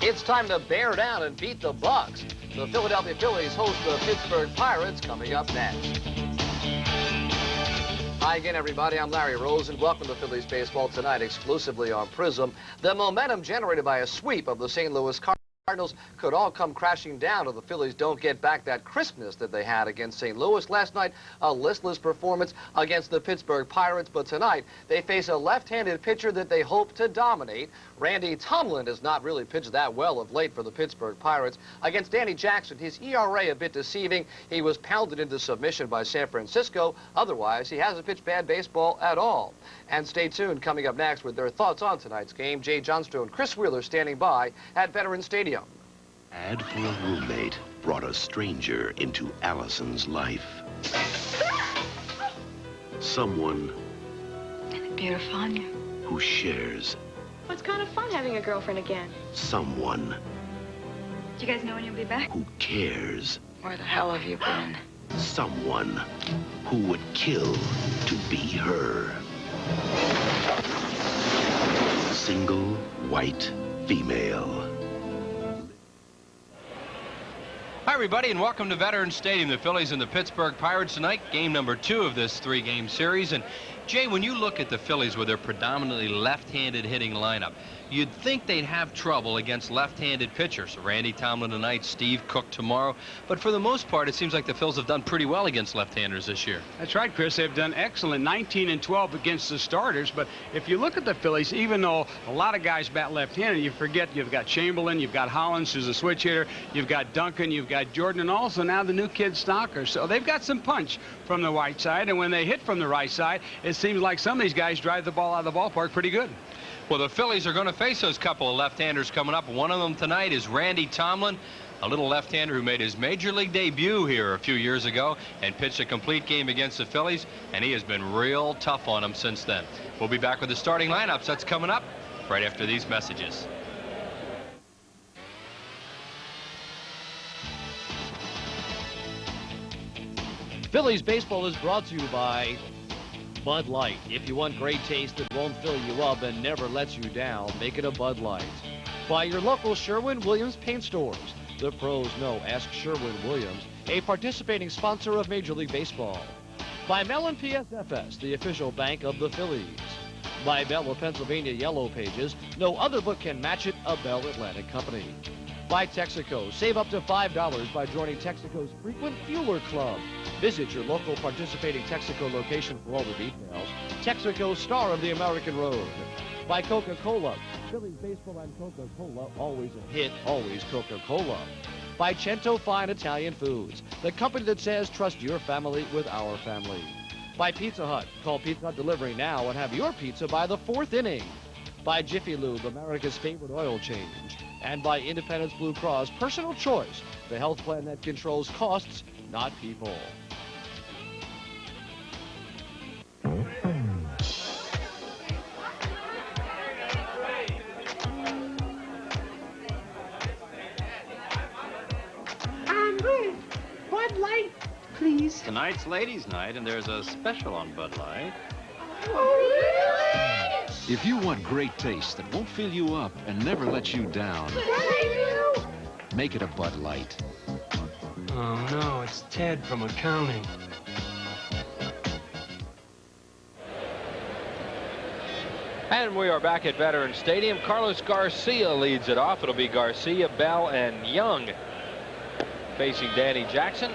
It's time to bear down and beat the Bucks. The Philadelphia Phillies host the Pittsburgh Pirates coming up next. Hi again, everybody. I'm Larry Rose, and welcome to Phillies baseball tonight exclusively on Prism. The momentum generated by a sweep of the St. Louis Cardinals could all come crashing down if the Phillies don't get back that crispness that they had against St. Louis last night. A listless performance against the Pittsburgh Pirates, but tonight they face a left-handed pitcher that they hope to dominate. Randy Tomlin has not really pitched that well of late for the Pittsburgh Pirates. Against Danny Jackson, his ERA a bit deceiving. He was pounded into submission by San Francisco. Otherwise, he hasn't pitched bad baseball at all. And stay tuned, coming up next with their thoughts on tonight's game. Jay Johnstone, Chris Wheeler standing by at Veterans Stadium. Ad for a roommate brought a stranger into Allison's life. Someone Beautiful on you. who shares. Well, it's kind of fun having a girlfriend again. Someone Do you guys know when you'll be back? who cares. Where the hell have you been? Someone who would kill to be her. Single, white, female. Hi, everybody, and welcome to Veterans Stadium. The Phillies and the Pittsburgh Pirates tonight, game number 2 of this 3-game series. And, Jay, when you look at the Phillies with their predominantly left-handed hitting lineup, you'd think they'd have trouble against left-handed pitchers. Randy Tomlin tonight, Steve Cook tomorrow. But for the most part, it seems like the Phils have done pretty well against left-handers this year. That's right, Chris. They've done excellent, 19 and 12 against the starters. But if you look at the Phillies, even though a lot of guys bat left-handed, you forget you've got Chamberlain, you've got Hollins, who's a switch hitter, you've got Duncan, you've got Jordan, and also now the new kid Stocker. So they've got some punch from the right side. And when they hit from the right side, it seems like some of these guys drive the ball out of the ballpark pretty good. Well, the Phillies are going to face those couple of left-handers coming up. One of them tonight is Randy Tomlin, a little left-hander who made his major league debut here a few years ago and pitched a complete game against the Phillies, and he has been real tough on them since then. We'll be back with the starting lineups. That's coming up right after these messages. Phillies baseball is brought to you by Bud Light. If you want great taste that won't fill you up and never lets you down, make it a Bud Light. By your local Sherwin-Williams paint stores. The pros know. Ask Sherwin-Williams, a participating sponsor of Major League Baseball. By Mellon PSFS, the official bank of the Phillies. By Bell of Pennsylvania Yellow Pages. No other book can match it, a Bell Atlantic company. By Texaco. Save up to $5 by joining Texaco's Frequent Fueler Club. Visit your local participating Texaco location for all the details. Texaco, star of the American road. By Coca-Cola. Phillies baseball and Coca-Cola, always a hit, always Coca-Cola. By Cento Fine Italian Foods, the company that says trust your family with our family. By Pizza Hut. Call Pizza Hut Delivery now and have your pizza by the 4th inning. By Jiffy Lube, America's favorite oil change. And by Independence Blue Cross Personal Choice, the health plan that controls costs, not people. Bud Light, please. Tonight's ladies' night, and there's a special on Bud Light. Oh, really? If you want great taste that won't fill you up and never let you down, make it a Bud Light. Oh, no, it's Ted from accounting. And we are back at Veterans Stadium. Carlos Garcia leads it off. It'll be Garcia, Bell, and Young facing Danny Jackson.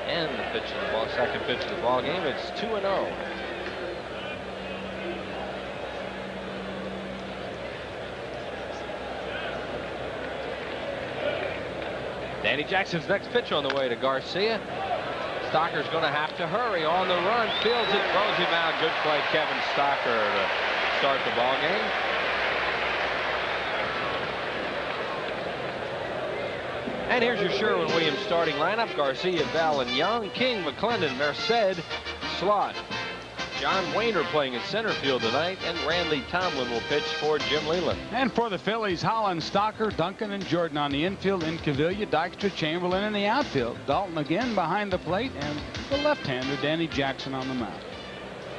And the pitch of the ball, second pitch of the ball game. It's 2-0. Danny Jackson's next pitch on the way to Garcia. Stocker's going to have to hurry on the run. Fields it, throws him out. Good play, Kevin Stocker, to start the ball game. And here's your Sherwin-Williams starting lineup. Garcia, Bell, and Young. King, McClendon, Merced, Slot. John Wayner playing in center field tonight, and Randy Tomlin will pitch for Jim Leland. And for the Phillies, Hollins, Stocker, Duncan, and Jordan on the infield, in Cavilla, Dykstra, Chamberlain in the outfield. Dalton again behind the plate, and the left-hander, Danny Jackson, on the mound.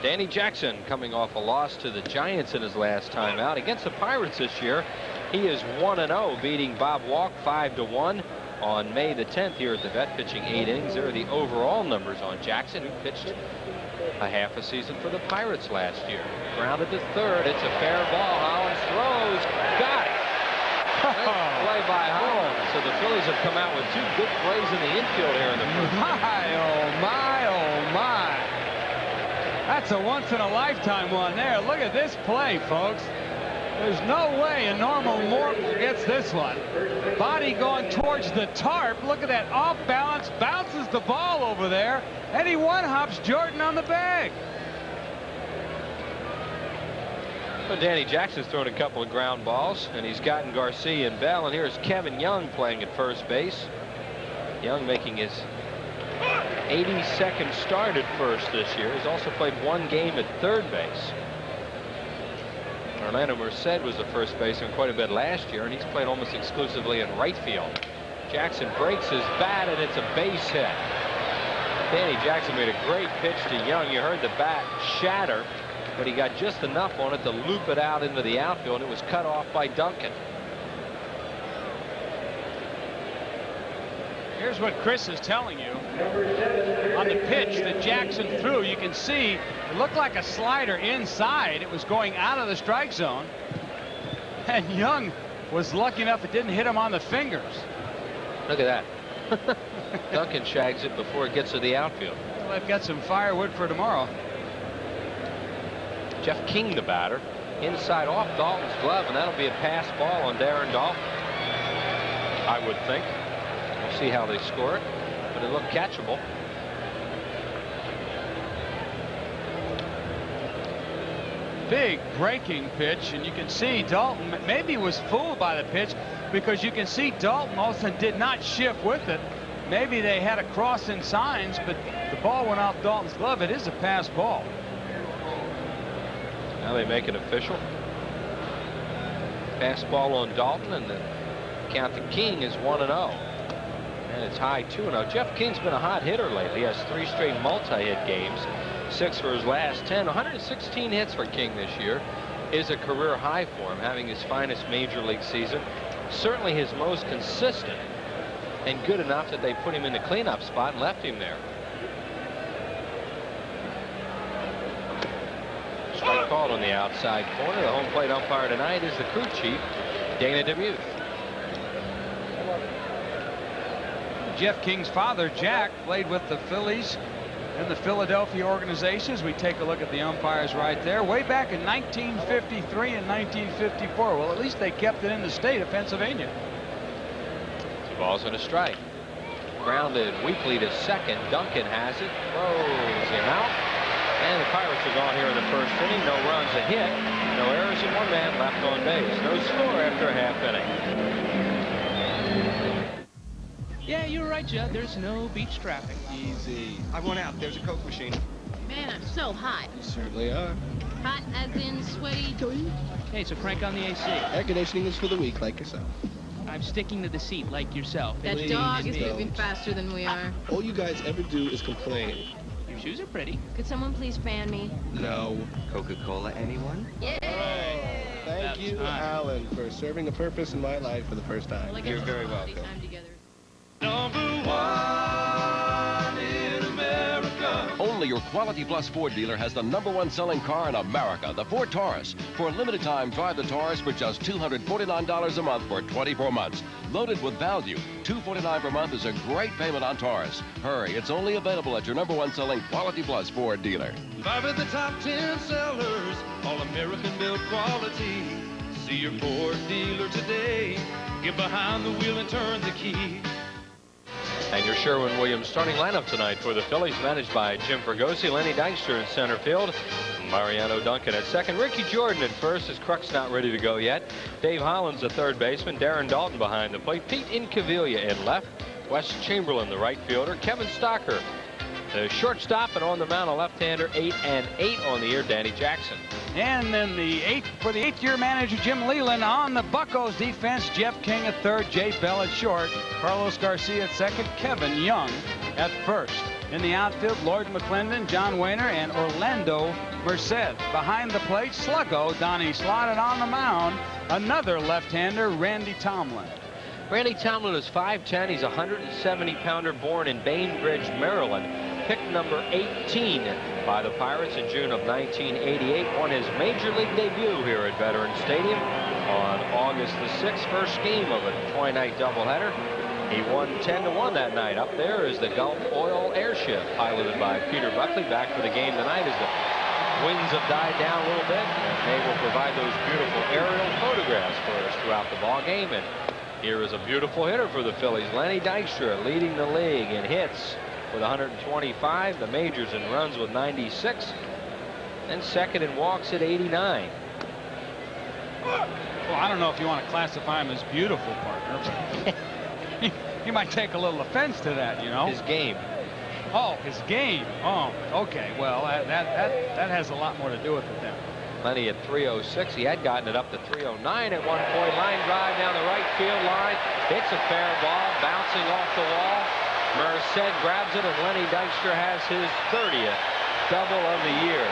Danny Jackson coming off a loss to the Giants in his last time out. Against the Pirates this year, He is 1-0, beating Bob Walk 5-1 on May the 10th here at the Vet, pitching 8 innings. There are the overall numbers on Jackson, who pitched a half a season for the Pirates last year. Grounded to third. It's a fair ball. Hollins throws. Got it. Play by Hollins. So the Phillies have come out with 2 good plays in the infield here in the first. My, oh my, oh my. That's a once-in-a-lifetime one there. Look at this play, folks. There's no way a normal mortal gets this one. Body going towards the tarp. Look at that off balance. Bounces the ball over there. And he one-hops Jordan on the bag. Well, Danny Jackson's thrown a couple of ground balls, and he's gotten Garcia and Bell. And here's Kevin Young playing at first base. Young making his 82nd start at first this year. He's also played 1 game at third base. Orlando Merced was the first baseman quite a bit last year, and he's played almost exclusively in right field. Jackson breaks his bat, and it's a base hit. Danny Jackson made a great pitch to Young. You heard the bat shatter, but he got just enough on it to loop it out into the outfield, and it was cut off by Duncan. Here's what Chris is telling you. On the pitch that Jackson threw, you can see it looked like a slider inside. It was going out of the strike zone. And Young was lucky enough it didn't hit him on the fingers. Look at that. Duncan shags it before it gets to the outfield. Well, I've got some firewood for tomorrow. Jeff King, the batter, inside off Dalton's glove, and that'll be a pass ball on Darren Dalton, I would think. We'll see how they score it, but it looked catchable. Big breaking pitch, and you can see Dalton maybe was fooled by the pitch, because you can see Dalton also did not shift with it. Maybe they had a cross in signs, but the ball went off Dalton's glove. It is a pass ball. Now they make it official. Pass ball on Dalton, and the count to King is 1-0. And it's high 2-0. Jeff King's been a hot hitter lately. He has 3 straight multi-hit games, 6 for his last 10. 116 hits for King this year is a career high for him, having his finest major league season. Certainly his most consistent, and good enough that they put him in the cleanup spot and left him there. Strike called on the outside corner. The home plate umpire tonight is the crew chief, Dana DeMuth. Jeff King's father, Jack, played with the Phillies in the Philadelphia organizations. We take a look at the umpires right there. Way back in 1953 and 1954. Well, at least they kept it in the state of Pennsylvania. 2 balls and a strike. Grounded weakly to second. Duncan has it. Throws him out. And the Pirates are gone here in the first inning. No runs, a hit. No errors, and 1 man left on base. No score after a half inning. Yeah, you're right, Judd. There's no beach traffic. Easy. I want out. There's a Coke machine. Man, I'm so hot. You certainly are. Hot as in sweaty. Hey, so crank on the AC. Air conditioning is for the weak, like yourself. I'm sticking to the seat like yourself. That Please dog is don't. moving faster than we are. All you guys ever do is complain. Your shoes are pretty. Could someone please fan me? No. Coca-Cola, anyone? Yeah. Thank you, Alan, for serving a purpose in my life for the first time. Well, You're very welcome. #1 in America. Only your Quality Plus Ford dealer has the #1 selling car in America, the Ford Taurus. For a limited time, drive the Taurus for just $249 a month for 24 months. Loaded with value. $249 per month is a great payment on Taurus. Hurry, it's only available at your #1 selling Quality Plus Ford dealer. 5 of the top 10 sellers, all American built quality. See your Ford dealer today. Get behind the wheel and turn the key. And your Sherwin-Williams starting lineup tonight for the Phillies, managed by Jim Fregosi. Lenny Dykstra in center field. Mariano Duncan at second. Ricky Jordan at first. His Kruk's not ready to go yet. Dave Hollins, the third baseman. Darren Dalton behind the plate. Pete Incaviglia in left. Wes Chamberlain, the right fielder. Kevin Stocker, the shortstop, and on the mound, a left-hander. 8 and 8 on the year, Danny Jackson. And then for the 8th-year manager, Jim Leland. On the Buccos defense, Jeff King at third, Jay Bell at short, Carlos Garcia at second, Kevin Young at first. In the outfield, Lloyd McClendon, John Wayner, and Orlando Merced behind the plate. Sluggo, Donnie slotted on the mound. Another left-hander, Randy Tomlin. Randy Tomlin is 5'10". He's a 170-pounder, born in Bainbridge, Maryland. Pick number 18 by the Pirates in June of 1988. Won his major league debut here at Veterans Stadium on August the 6th. First game of a Troy-night doubleheader. He won 10-1 that night. Up there is the Gulf Oil Airship, piloted by Peter Buckley. Back for the game tonight as the winds have died down a little bit, and they will provide those beautiful aerial photographs for us throughout the ball game. And here is a beautiful hitter for the Phillies, Lenny Dykstra, leading the league in hits with 125, the majors in runs with 96, and second in walks at 89. Well, I don't know if you want to classify him as beautiful, partner. He might take a little offense to that, you know. His game. Oh, his game. Oh, okay. Well, that has a lot more to do with it then. Lenny at 306. He had gotten it up to 309 at one point. Line drive down the right field line. Hits a fair ball, bouncing off the wall. Merced grabs it, and Lenny Dykstra has his 30th double of the year.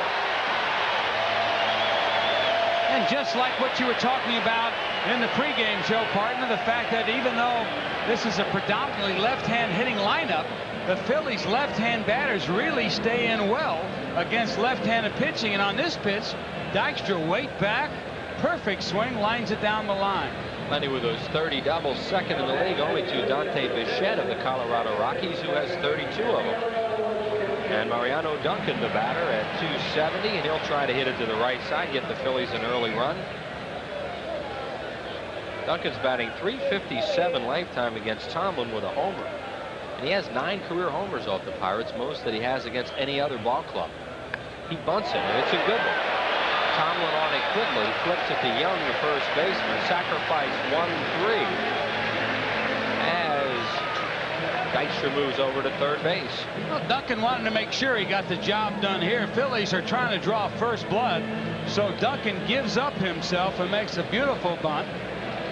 And just like what you were talking about in the pregame show, partner, the fact that even though this is a predominantly left-hand hitting lineup, the Phillies left-hand batters really stay in well against left-handed pitching. And on this pitch, Dykstra weight back, perfect swing, lines it down the line. Lenny with those 30 doubles, second in the league, only to Dante Bichette of the Colorado Rockies, who has 32 of them. And Mariano Duncan, the batter, at 270, and he'll try to hit it to the right side, get the Phillies an early run. Duncan's batting .357 lifetime against Tomlin with a homer. And he has 9 career homers off the Pirates, most that he has against any other ball club. He bunts it, and it's a good one. Tomlin on it quickly, flips it to Young, the first baseman. Sacrifice 1-3 as Dykstra moves over to third base. Well, Duncan wanted to make sure he got the job done here. Phillies are trying to draw first blood, so Duncan gives up himself and makes a beautiful bunt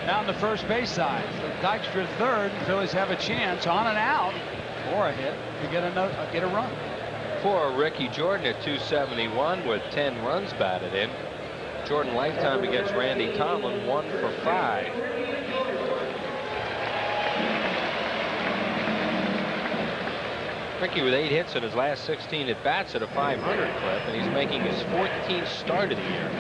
down the first base side. So Dykstra third. Phillies have a chance on and out or a hit to get a run. For Ricky Jordan at 271 with 10 runs batted in. Jordan lifetime against Randy Tomlin 1 for 5. Ricky with 8 hits in his last 16 at bats at a 500 clip, and he's making his 14th start of the year.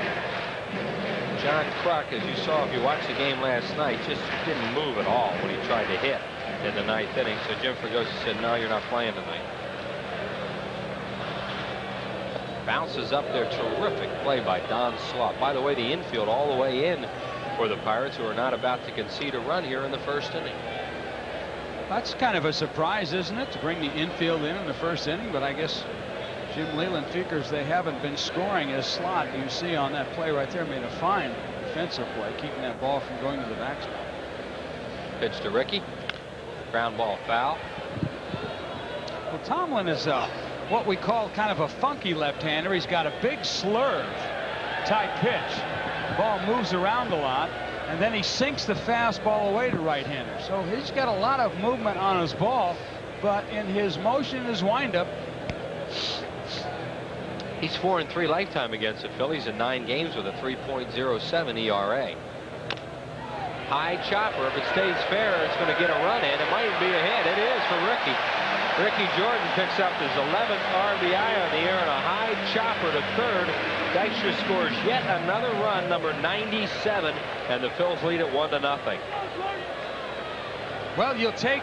John Kruk, as you saw if you watched the game last night, just didn't move at all when he tried to hit in the 9th inning. So Jim Fregosi said, no, you're not playing tonight. Bounces up there. Terrific play by Don Slaught. By the way, the infield all the way in for the Pirates, who are not about to concede a run here in the first inning. That's kind of a surprise, isn't it, to bring the infield in the first inning? But I guess Jim Leyland figures they haven't been scoring as Slaught, you see on that play right there, made a fine defensive play, keeping that ball from going to the backstop. Pitch to Ricky. Ground ball foul. Well, Tomlin is what we call kind of a funky left-hander. He's got a big slurve type pitch. The ball moves around a lot, and then he sinks the fastball away to right-handers. So he's got a lot of movement on his ball, but in his motion, his windup, he's 4-3 lifetime against the Phillies in 9 games with a 3.07 ERA. High chopper. If it stays fair, it's going to get a run in. It might be a hit. It is for Ricky. Ricky Jordan picks up his 11th RBI on the year and a high chopper to third. Dykstra scores yet another run, number 97, and the Phils lead it 1-0. Well, you'll take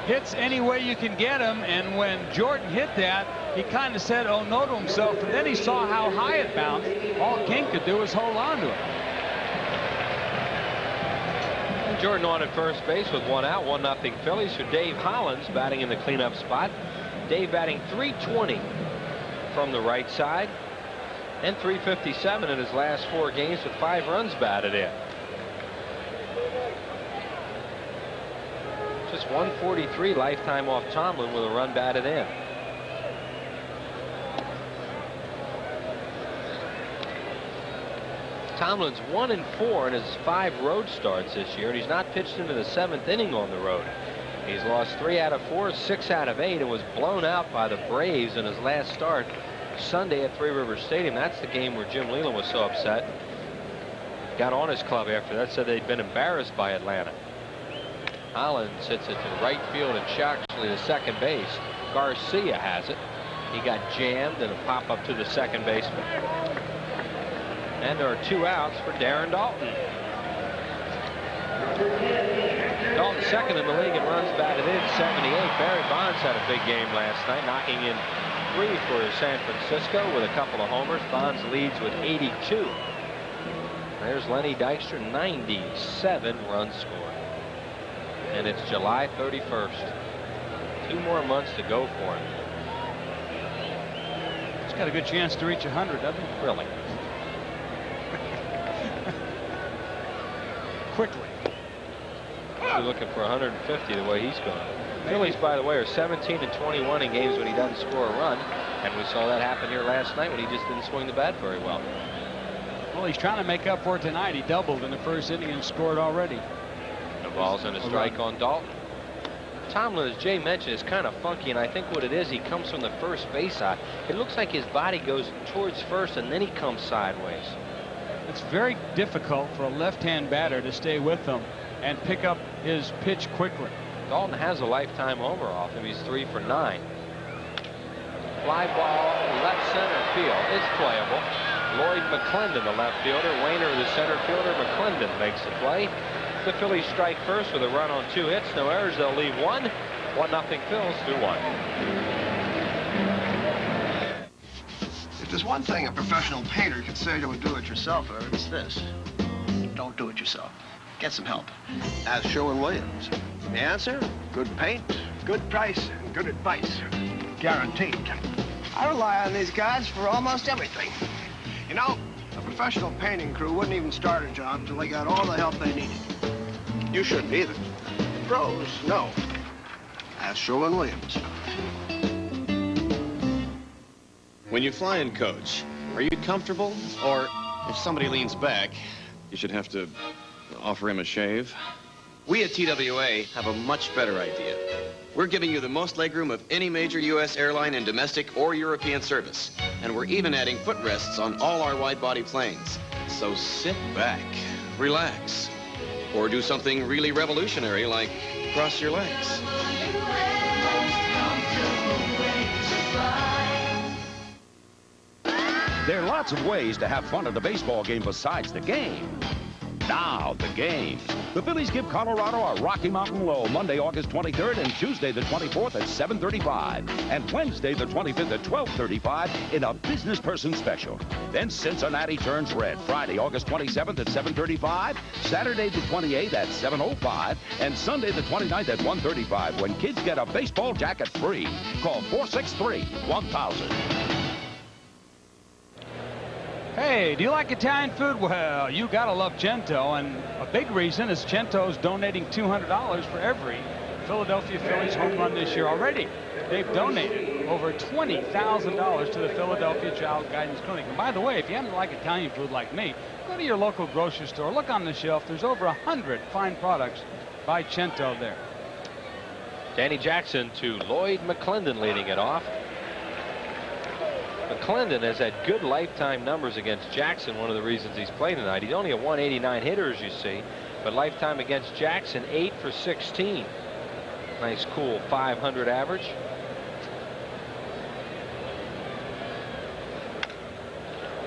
hits any way you can get them, and when Jordan hit that, he kind of said oh no to himself, and then he saw how high it bounced. All King could do was hold on to it. Jordan on at first base with 1 out, 1-0 Phillies. For Dave Hollins batting in the cleanup spot. Dave batting .320 from the right side, and .357 in his last 4 games with 5 runs batted in. Just 143 lifetime off Tomlin with a run batted in. Tomlin's 1-4 in his 5 road starts this year, and he's not pitched into the 7th inning on the road. He's lost 3 out of 4, 6 out of 8, and was blown out by the Braves in his last start Sunday at Three Rivers Stadium. That's the game where Jim Leland was so upset. Got on his club after that, said they'd been embarrassed by Atlanta. Hollins hits it to right field and Shoxley to second base. Garcia has it. He got jammed and a pop up to the second baseman. And there are 2 outs for Darren Dalton. Dalton second in the league in runs batted in, 78. Barry Bonds had a big game last night, knocking in 3 for San Francisco with a couple of homers. Bonds leads with 82. There's Lenny Dykstra, 97 runs scored. And it's July 31st. 2 more months to go for him. He's got a good chance to reach 100, doesn't he? Really? Quickly. You're looking for 150 the way he's going. Phillies, by the way, are 17-21 in games when he doesn't score a run. And we saw that happen here last night when he just didn't swing the bat very well. Well, he's trying to make up for it tonight. He doubled in the first inning and scored already. The ball's and a strike on Dalton. Tomlin, as Jay mentioned, is kind of funky, and I think what it is, he comes from the first base side. It looks like his body goes towards first, and then he comes sideways. It's very difficult for a left-hand batter to stay with him and pick up his pitch quickly. Dalton has a lifetime homer off him. He's 3 for 9. Fly ball, left center field. It's playable. Lloyd McClendon, the left fielder. Wayner, the center fielder. McClendon makes the play. The Phillies strike first with a run on 2 hits. No errors. They'll leave 1. 1-0 Phils, 2-1. If there's one thing a professional painter can say to a do-it-yourselfer, it's this. Don't do it yourself. Get some help. Ask Sherwin-Williams. The answer? Good paint, good price, and good advice. Guaranteed. I rely on these guys for almost everything. You know, a professional painting crew wouldn't even start a job until they got all the help they needed. You shouldn't either. The pros know. Ask Sherwin-Williams. When you fly in coach, are you comfortable? Or if somebody leans back, you should have to offer him a shave? We at TWA have a much better idea. We're giving you the most legroom of any major U.S. airline in domestic or European service. And we're even adding footrests on all our wide-body planes. So sit back, relax, or do something really revolutionary like cross your legs. There are lots of ways to have fun at a baseball game besides the game. Now, the games. The Phillies give Colorado a Rocky Mountain Low Monday, August 23rd and Tuesday the 24th at 7:35 and Wednesday the 25th at 12:35 in a business person special. Then Cincinnati turns red Friday, August 27th at 7:35, Saturday the 28th at 7:05, and Sunday the 29th at 1:35 when kids get a baseball jacket free. Call 463-1000. Hey, do you like Italian food? Well, you gotta love Cento, and a big reason is Cento's donating $200 for every Philadelphia Phillies home run this year already. They've donated over $20,000 to the Philadelphia Child Guidance Clinic. And by the way, if you happen to like Italian food like me, go to your local grocery store. Look on the shelf. There's over 100 fine products by Cento there. Danny Jackson to Lloyd McClendon leading it off. McClendon has had good lifetime numbers against Jackson, one of the reasons he's played tonight. He's only a 189 hitter, as you see, but lifetime against Jackson, 8 for 16. Nice, cool 500 average.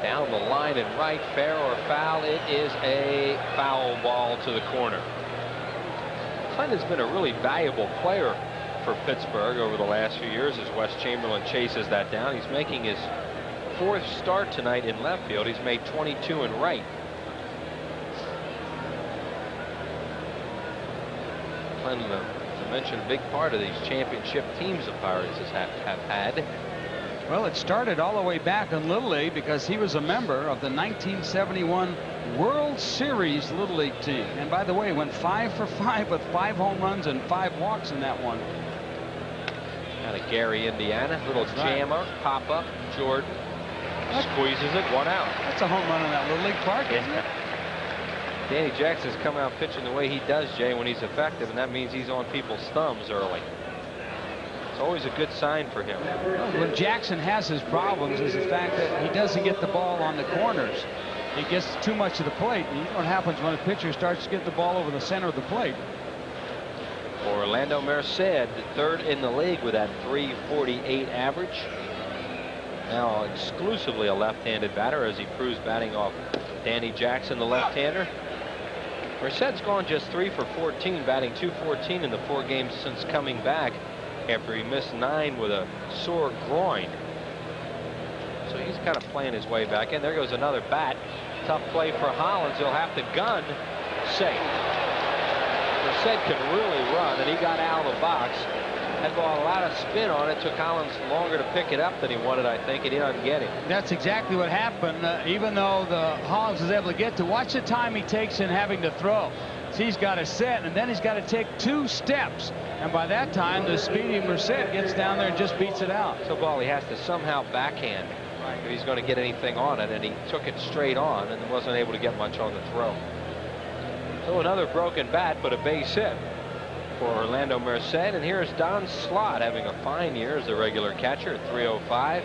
Down the line and right, fair or foul. It is a foul ball to the corner. McClendon's been a really valuable player for Pittsburgh over the last few years as Wes Chamberlain chases that down. He's making his 4th start tonight in left field. He's made 22 in right. McClendon, as I mentioned, a big part of these championship teams the Pirates have had. Well, it started all the way back in Little League because he was a member of the 1971 World Series Little League team. And by the way, went 5 for 5 with 5 home runs and 5 walks in that one. Out of Gary, Indiana. Little jammer, pop up. Jordan squeezes it, 1 out. That's a home run in that Little League park, isn't it? Danny Jackson's come out pitching the way he does, Jay, when he's effective, and that means he's on people's thumbs early. always a good sign for him. When Jackson has his problems is the fact that he doesn't get the ball on the corners. He gets too much of the plate. And you know what happens when a pitcher starts to get the ball over the center of the plate. Orlando Merced, third in the league with that .348 average. Now exclusively a left-handed batter as he proves batting off Danny Jackson, the left-hander. Merced's gone just 3 for 14, batting .214 in the 4 games since coming back after he missed 9 with a sore groin. So he's kind of playing his way back in. There goes another bat. Tough play for Hollins. He'll have to gun. Safe. Merced can really run, and he got out of the box. Had a lot of spin on it. Took Hollins longer to pick it up than he wanted, I think, and he doesn't get him. That's exactly what happened. Even though the Hollins is able to get to, watch the time he takes in having to throw. So he's got to set, and then he's got to take 2 steps. And by that time, the speedy Merced gets down there and just beats it out. So ball he has to somehow backhand if he's going to get anything on it, and he took it straight on and wasn't able to get much on the throw. So another broken bat, but a base hit for Orlando Merced. And here's Don Slott having a fine year as the regular catcher at .305.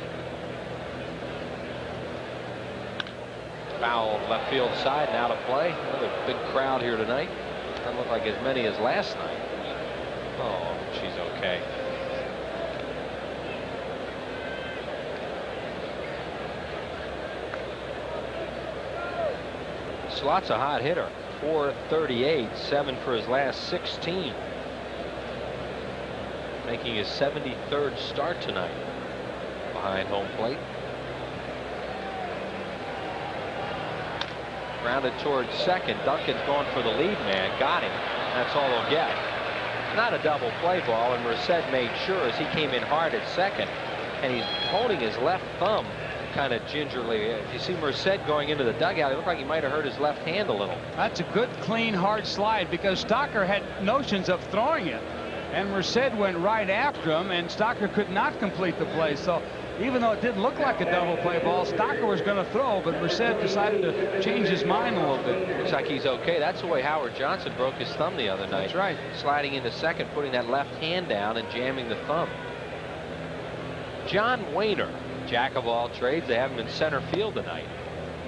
Foul left field side, now to play. Another big crowd here tonight. Doesn't look like as many as last night. Oh, she's okay. Slott's a hot hitter. .438, 7 for his last 16. Making his 73rd start tonight behind home plate. Grounded towards second. Duncan's going for the lead man. Got him. That's all they'll get. Not a double play ball, and Merced made sure as he came in hard at second, and he's holding his left thumb kind of gingerly. If you see Merced going into the dugout, it looked like he might have hurt his left hand a little. That's a good, clean, hard slide because Stocker had notions of throwing it. And Merced went right after him, and Stocker could not complete the play. So even though it didn't look like a double play ball, Stocker was going to throw, but Merced decided to change his mind a little bit. Looks like he's okay. That's the way Howard Johnson broke his thumb the other night. That's right. Sliding into second, putting that left hand down and jamming the thumb. John Wayner, jack of all trades. They have him in center field tonight.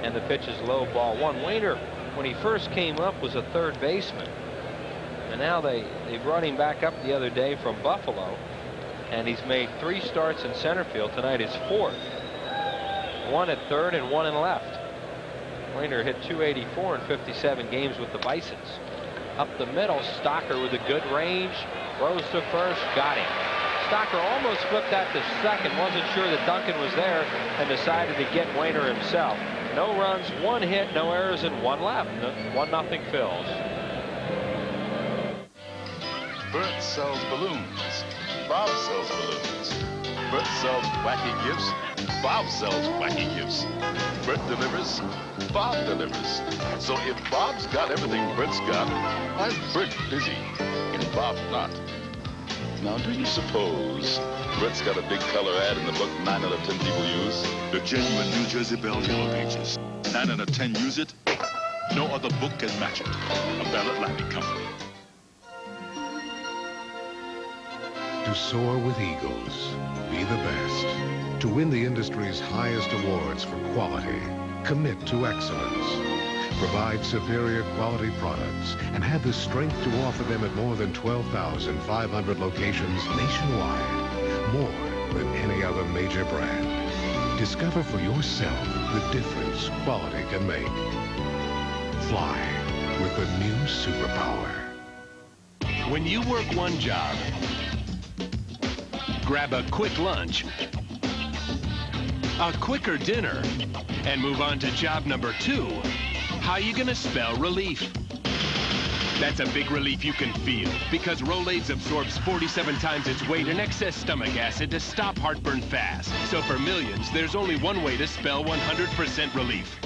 And the pitch is low, ball 1. Wayner, when he first came up, was a third baseman. And now they brought him back up the other day from Buffalo. And he's made 3 starts in center field. Tonight is 4th. 1 at third and 1 in left. Wayner hit .284 in 57 games with the Bisons. Up the middle, Stocker with a good range. Throws to first, got him. Stocker almost flipped that to second. Wasn't sure that Duncan was there and decided to get Wayner himself. No runs, 1 hit, no errors, and 1 left. 1-0 Phils. Bert sells balloons. Bob sells balloons. Bert sells wacky gifts. Bob sells wacky gifts. Bert delivers. Bob delivers. So if Bob's got everything Bert's got, why is Bert busy and Bob not? Now, do you suppose Bert's got a big color ad in the book 9 out of 10 people use? The genuine New Jersey Belle Yellow Pages. 9 out of 10 use it. No other book can match it. A Bell Atlantic company. To soar with eagles, be the best. To win the industry's highest awards for quality, commit to excellence. Provide superior quality products and have the strength to offer them at more than 12,500 locations nationwide. More than any other major brand. Discover for yourself the difference quality can make. Fly with the new superpower. When you work one job, grab a quick lunch, a quicker dinner, and move on to job number 2. How you gonna spell relief? That's a big relief you can feel because Rolaids absorbs 47 times its weight in excess stomach acid to stop heartburn fast. So for millions, there's only one way to spell 100% relief.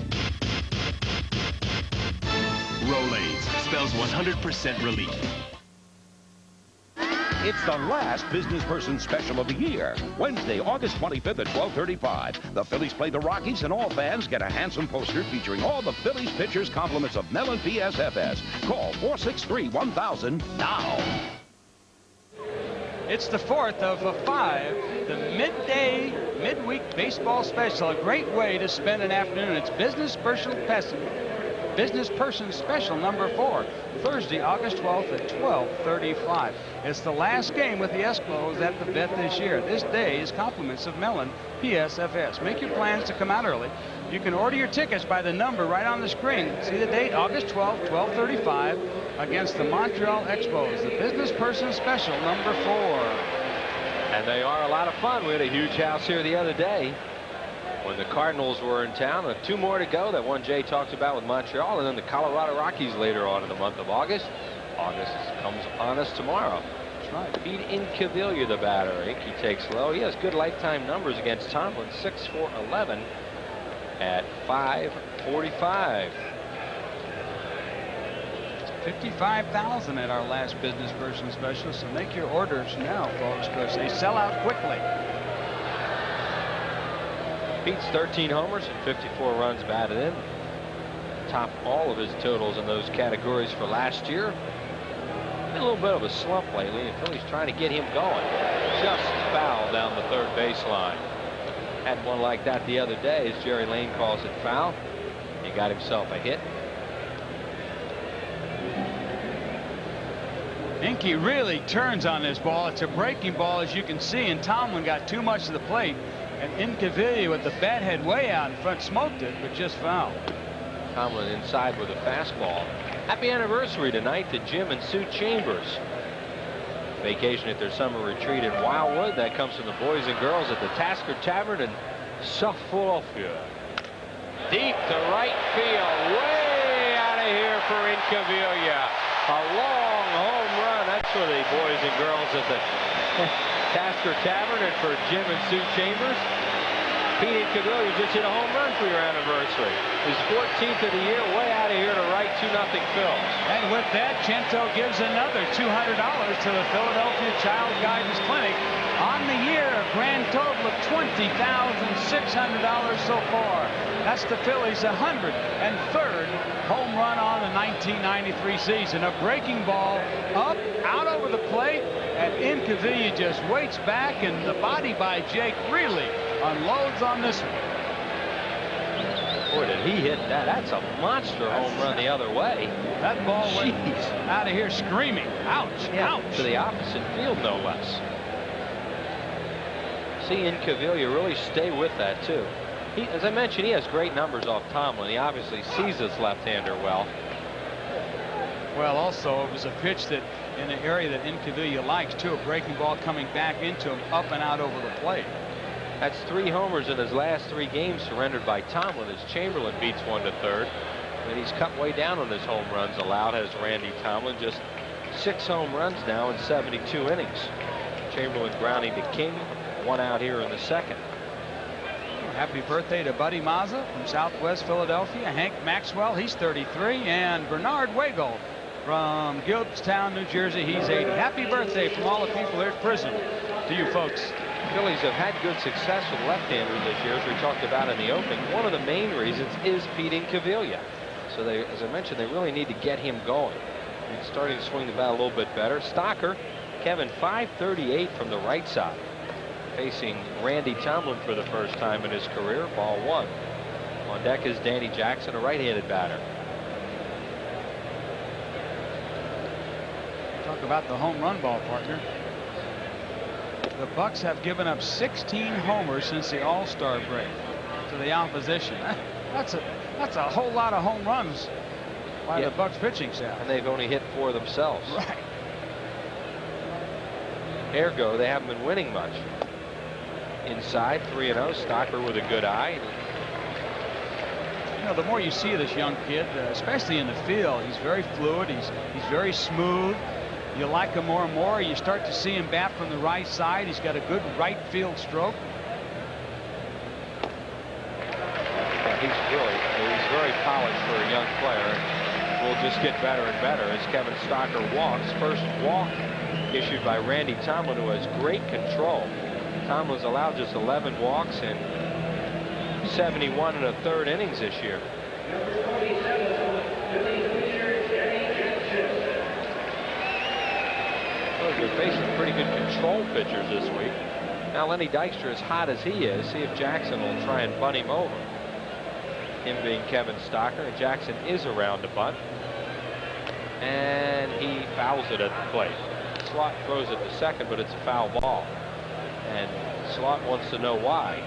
Rolaids spells 100% relief. It's the last business person special of the year. Wednesday, August 25th at 12:35. The Phillies play the Rockies, and all fans get a handsome poster featuring all the Phillies pitchers' compliments of Mel and PSFS. Call 463-1000 now. It's the fourth of 5, the midweek baseball special. A great way to spend an afternoon. It's business person special number 4, Thursday, August 12th at 12:35. It's the last game with the Expos at the vet this year. This day is compliments of Mellon PSFS. Make your plans to come out early. You can order your tickets by the number right on the screen. See the date, August 12th, 12:35, against the Montreal Expos, the business person special number 4. And they are a lot of fun. We had a huge house here the other day when the Cardinals were in town. 2 more to go. That one Jay talked about with Montreal, and then the Colorado Rockies later on in the month of August. August comes upon us tomorrow. That's right. Pete Incaviglia, the batter. Inky takes low. He has good lifetime numbers against Tomlin, 6-for-11 at 545. 55,000 at our last business person special, so make your orders now, folks, because they sell out quickly. Pete's 13 homers and 54 runs batted in. Topped all of his totals in those categories for last year. Been a little bit of a slump lately, and Philly's trying to get him going. Just foul down the third baseline. Had one like that the other day, as Jerry Lane calls it, foul. He got himself a hit. Inky really turns on this ball. It's a breaking ball, as you can see, and Tomlin got too much of the plate. And Incaviglia with the bat head way out in front smoked it, but just fouled. Tomlin inside with a fastball. Happy anniversary tonight to Jim and Sue Chambers. Vacation at their summer retreat in Wildwood. That comes from the boys and girls at the Tasker Tavern in South Philadelphia. Deep to right field. Way out of here for Incaviglia. A long home run. That's for the boys and girls at the Tasker Tavern, and for Jim and Sue Chambers. Pete Incaviglia just hit a home run for your anniversary. His 14th of the year, way out of here to right 2-0 Phils. And with that, Cento gives another $200 to the Philadelphia Child Guidance Clinic. On the year, a grand total of $20,600 so far. That's the Phillies' 103rd home run on the 1993 season. A breaking ball up, out over the plate, and Incaviglia just waits back, and the body by Jake really unloads on this one. Boy, did he hit that. That's a monster home run the other way. That ball went out of here screaming. Ouch, ouch. To the opposite field, no less. See Incaviglia really stay with that, too. As I mentioned, he has great numbers off Tomlin. He obviously sees this left-hander well. Well, also, it was a pitch that in the area that Incaviglia likes, too. A breaking ball coming back into him, up and out over the plate. That's 3 homers in his last 3 games surrendered by Tomlin as Chamberlain beats 1 to third. And he's cut way down on his home runs allowed, has Randy Tomlin. Just 6 home runs now in 72 innings. Chamberlain grounding to King, 1 out here in the second. Happy birthday to Buddy Mazza from Southwest Philadelphia. Hank Maxwell, he's 33. And Bernard Weigel from Gibbstown, New Jersey, he's 80. Happy birthday from all the people here at Prison to you folks. Phillies have had good success with left-handers this year, as we talked about in the opening. One of the main reasons is Pete Incaviglia. So they, as I mentioned, they really need to get him going. He's starting to swing the bat a little bit better. Stocker, Kevin, 538 from the right side. Facing Randy Tomlin for the first time in his career. Ball 1. On deck is Danny Jackson, a right-handed batter. Talk about the home run ball, partner. The Bucks have given up 16 homers since the All-Star break to the opposition. That's a whole lot of home runs by the Bucks pitching staff. And they've only hit 4 themselves. Right. Ergo, they haven't been winning much. Inside, 3-0. Stocker with a good eye. You know, the more you see of this young kid, especially in the field, he's very fluid. He's very smooth. You like him more and more. You start to see him bat from the right side. He's got a good right field stroke. He's very polished for a young player. Will just get better and better as Kevin Stocker walks. First walk issued by Randy Tomlin, who has great control. Tomlin's allowed just 11 walks in 71 1/3 innings this year. facing pretty good control pitchers this week. Now Lenny Dykstra, as hot as he is, see if Jackson will try and bunt him over. Him being Kevin Stocker, and Jackson is around to bunt. And he fouls it at the plate. Slot throws it to second, but it's a foul ball. And Slot wants to know why.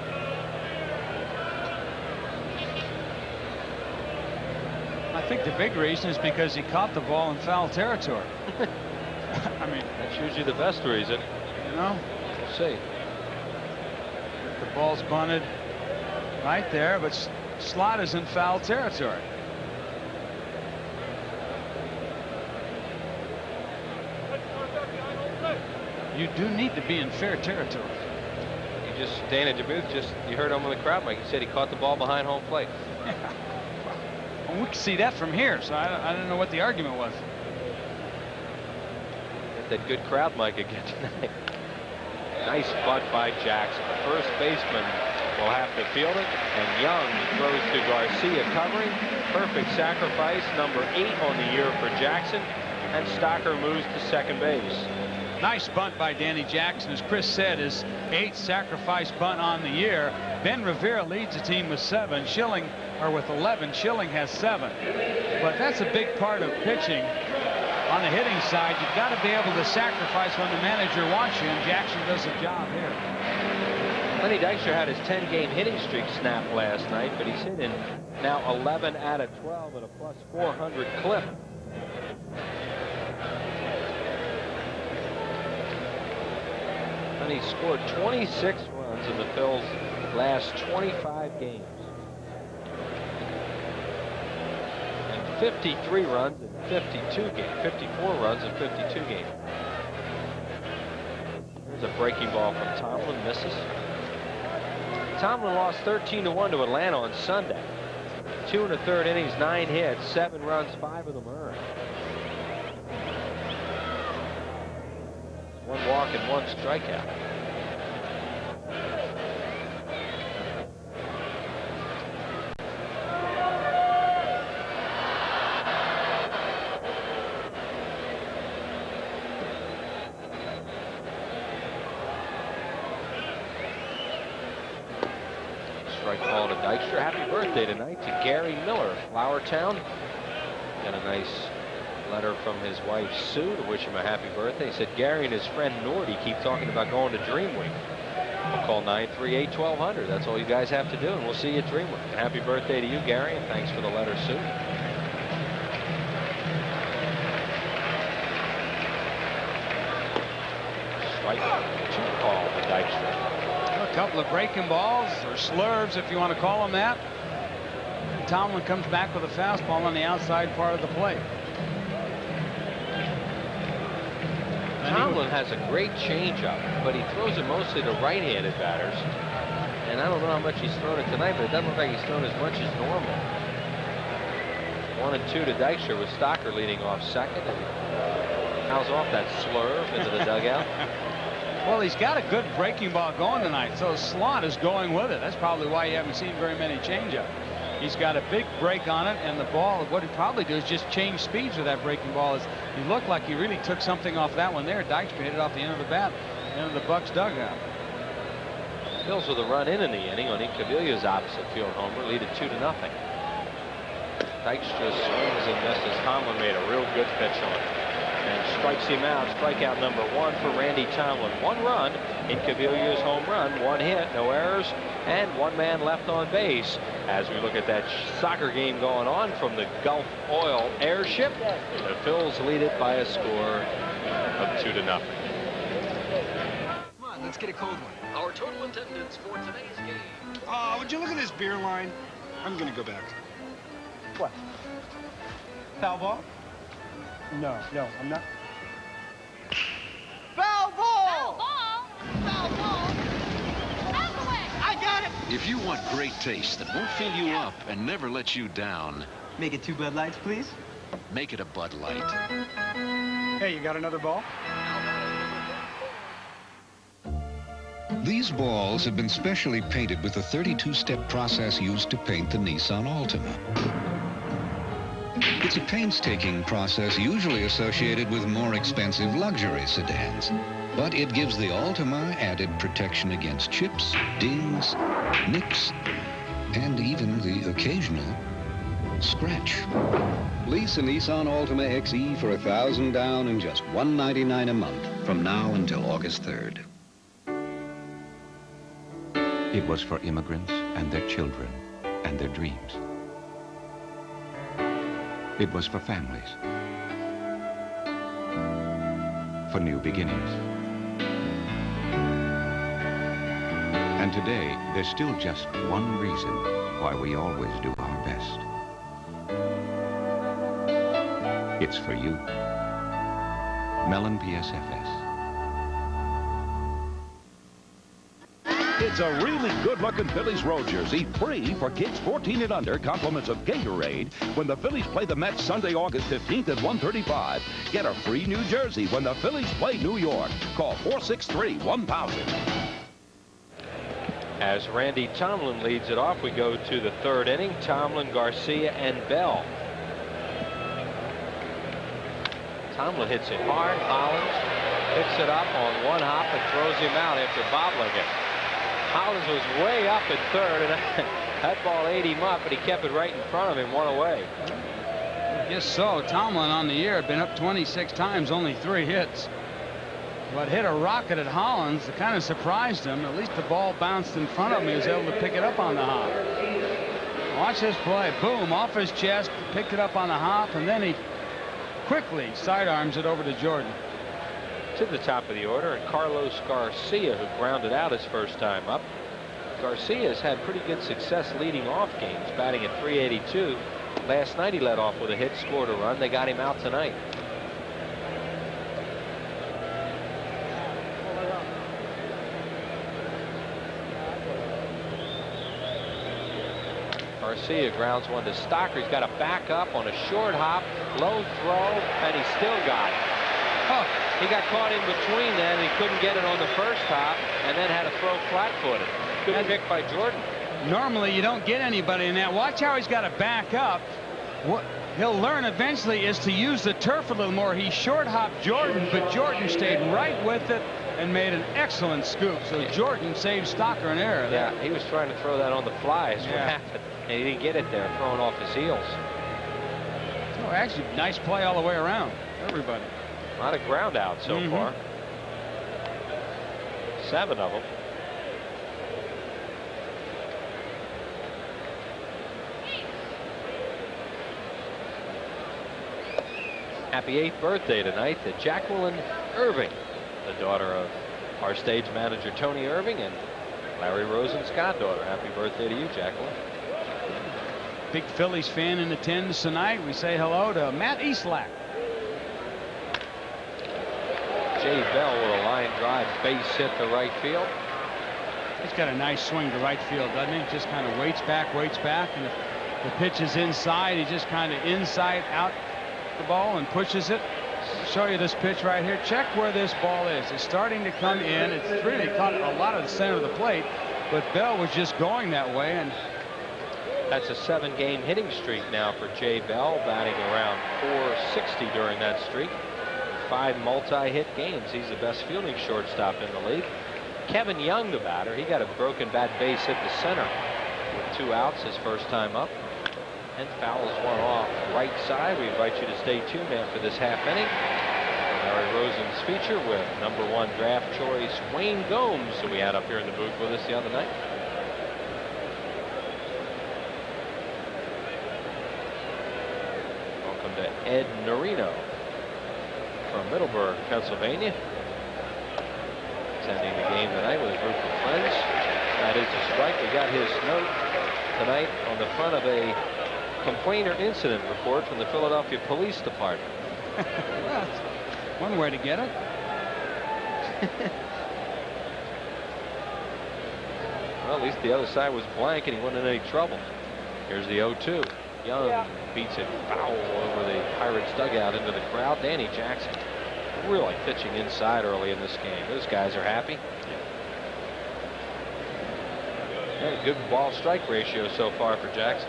I think the big reason is because he caught the ball in foul territory. I mean, that's usually the best reason. You know? We'll see. The ball's bunted right there, but Slot is in foul territory. You do need to be in fair territory. Dana DeMuth you heard him on the crowd mic. He said he caught the ball behind home plate. Well, we can see that from here, so I don't know what the argument was. Get that good crowd mic again tonight. Nice bunt by Jackson. The first baseman will have to field it, and Young throws to Garcia covering. Perfect sacrifice, number 8 on the year for Jackson, and Stocker moves to second base. Nice bunt by Danny Jackson. As Chris said, his 8th sacrifice bunt on the year. Ben Rivera leads the team with 7. Schilling, or with 11. Schilling has 7. But that's a big part of pitching. On the hitting side, you've got to be able to sacrifice when the manager wants you, and Jackson does a job here. Lenny Dykstra had his 10-game hitting streak snapped last night, but he's hitting now 11 out of 12 at a plus 400 clip. And he scored 26 runs in the Phil's last 25 games. And 53 runs in 52 games. 54 runs in 52 games. There's a breaking ball from Tomlin, misses. Tomlin lost 13-1 to Atlanta on Sunday. 2 1/3 innings, 9 hits, 7 runs, 5 of them earned. 1 walk and 1 strikeout. Strike call to Dykstra. Happy birthday tonight to Gary Miller of Flowertown. Got a nice letter from his wife Sue to wish him a happy birthday. He said Gary and his friend Nordy keep talking about going to Dream Week. We'll call 938-1200. That's all you guys have to do, and we'll see you at Dream Week. And happy birthday to you, Gary, and thanks for the letter, Sue. Strike 2 call to Dykstra. A couple of breaking balls, or slurves if you want to call them that. And Tomlin comes back with a fastball on the outside part of the plate. Tomlin has a great changeup, but he throws it mostly to right-handed batters. And I don't know how much he's thrown it tonight, but it doesn't look like he's thrown as much as normal. 1 and 2 to Dykstra with Stocker leading off second, and fouls off that slurve into the dugout. Well, he's got a good breaking ball going tonight, so Slot is going with it. That's probably why you haven't seen very many changeup. He's got a big break on it, and the ball, what he'd probably do is just change speeds with that breaking ball. He looked like he really took something off that one there. Dykstra hit it off the end of the bat, into the Bucks dugout. Phillies with a run in the inning on Incaviglia's opposite field homer, lead it 2-0. Dykstra swings and misses. Tomlin made a real good pitch on it and strikes him out. Strikeout number 1 for Randy Tomlin. 1 run, Incaviglia's home run, 1 hit, no errors, and 1 man left on base. As we look at that soccer game going on from the Gulf Oil airship, the Phillies lead it by a score of 2-0. Come on, let's get a cold one. Our total attendance for today's game. Oh, would you look at this beer line? I'm gonna go back. What? Foul ball? No, I'm not. Foul ball! Foul ball? Foul ball? Out of the way! I got it! If you want great taste that won't fill you up and never let you down, Make it 2 Bud Lights, please. make it a Bud Light. Hey, you got another ball? These balls have been specially painted with the 32-step process used to paint the Nissan Altima. It's a painstaking process usually associated with more expensive luxury sedans. But it gives the Altima added protection against chips, dings, nicks, and even the occasional scratch. Lease a Nissan Altima XE for $1,000 down and just $199 a month from now until August 3rd. It was for immigrants and their children and their dreams. It was for families, for new beginnings. And today, there's still just one reason why we always do our best. It's for you. Mellon PSFS. It's a really good-looking Phillies road jersey, free for kids 14 and under, compliments of Gatorade, when the Phillies play the Mets Sunday, August 15th at 1:35. Get a free new jersey when the Phillies play New York. Call 463-1000. As Randy Tomlin leads it off, we go to the third inning. Tomlin, Garcia, and Bell. Tomlin hits it hard. Hollins picks it up on one hop and throws him out after bobbling it. Hollins was way up at third, and that ball ate him up, but he kept it right in front of him, one away. I guess so. Tomlin on the year had been up 26 times, only 3 hits. But hit a rocket at Hollins that kind of surprised him. At least the ball bounced in front of him. He was able to pick it up on the hop. Watch this play. Boom, off his chest, picked it up on the hop, and then he quickly sidearms it over to Jordan. To the top of the order, and Carlos Garcia, who grounded out his first time up. Garcia's had pretty good success leading off games, batting at .382. Last night he led off with a hit, scored a run. They got him out tonight. Garcia grounds one to Stocker. He's got to back up on a short hop, low throw, and he still got it. Oh, he got caught in between then, and he couldn't get it on the first hop, and then had to throw flat-footed. Good pick by Jordan. Normally, you don't get anybody in that. Watch how he's got to back up. What he'll learn eventually is to use the turf a little more. He short-hopped Jordan, but Jordan stayed right with it and made an excellent scoop. So Jordan saved Stocker an error there. Yeah, he was trying to throw that on the fly is what happened, and he didn't get it there, throwing off his heels. Oh, actually, nice play all the way around. Everybody. A lot of ground out so far. 7 of them. Happy 8th birthday tonight to Jacqueline Irving, the daughter of our stage manager Tony Irving and Larry Rosen's goddaughter. Happy birthday to you, Jacqueline. Big Phillies fan in attendance tonight. We say hello to Matt Eastlack. Jay Bell with a line drive base hit to right field. He's got a nice swing to right field, doesn't he? Just kind of waits back, and if the pitch is inside, he just kind of inside out the ball and pushes it. I'll show you this pitch right here. Check where this ball is. It's starting to come in. It's really caught a lot of the center of the plate, but Bell was just going that way, and that's a 7-game hitting streak now for Jay Bell, batting around .460 during that streak. 5 multi-hit games. He's the best fielding shortstop in the league. Kevin Young, the batter, he got a broken bat base hit to center with 2 outs his first time up, and fouls one off right side. We invite you to stay tuned after this half inning. Larry Rosen's feature with #1 draft choice Wayne Gomes, who we had up here in the booth with us the other night. Welcome to Ed Norino from Middleburg, Pennsylvania, attending the game tonight with a group of friends. That is a strike. We got his note tonight on the front of a complainer incident report from the Philadelphia Police Department. Well, one way to get it. Well, at least the other side was blank and he wasn't in any trouble. Here's the 0-2. Young beats it foul over the Pirates dugout into the crowd. Danny Jackson really pitching inside early in this game. Those guys are happy. Yeah, good ball strike ratio so far for Jackson.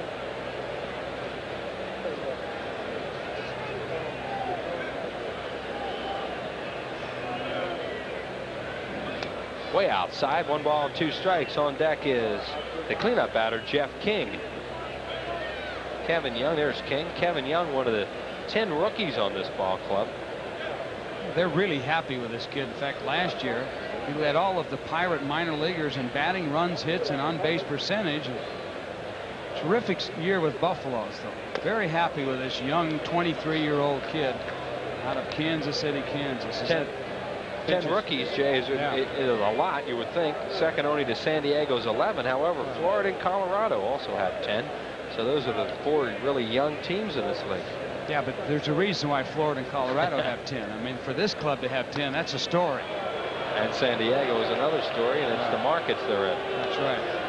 way outside. 1 ball and 2 strikes. On deck is the cleanup batter, Jeff King. Kevin Young, there's King. Kevin Young, one of the 10 rookies on this ball club. They're really happy with this kid. In fact, last year, he led all of the Pirate minor leaguers in batting, runs, hits, and on-base percentage. Terrific year with Buffalo. So very happy with this young 23-year-old kid out of Kansas City, Kansas. 10 rookies, Jay, is a lot, you would think. Second only to San Diego's 11. However, Florida and Colorado also have 10. So those are the 4 really young teams in this league. Yeah, but there's a reason why Florida and Colorado have 10. I mean, for this club to have 10, that's a story. And San Diego is another story, and it's the markets they're in. That's right.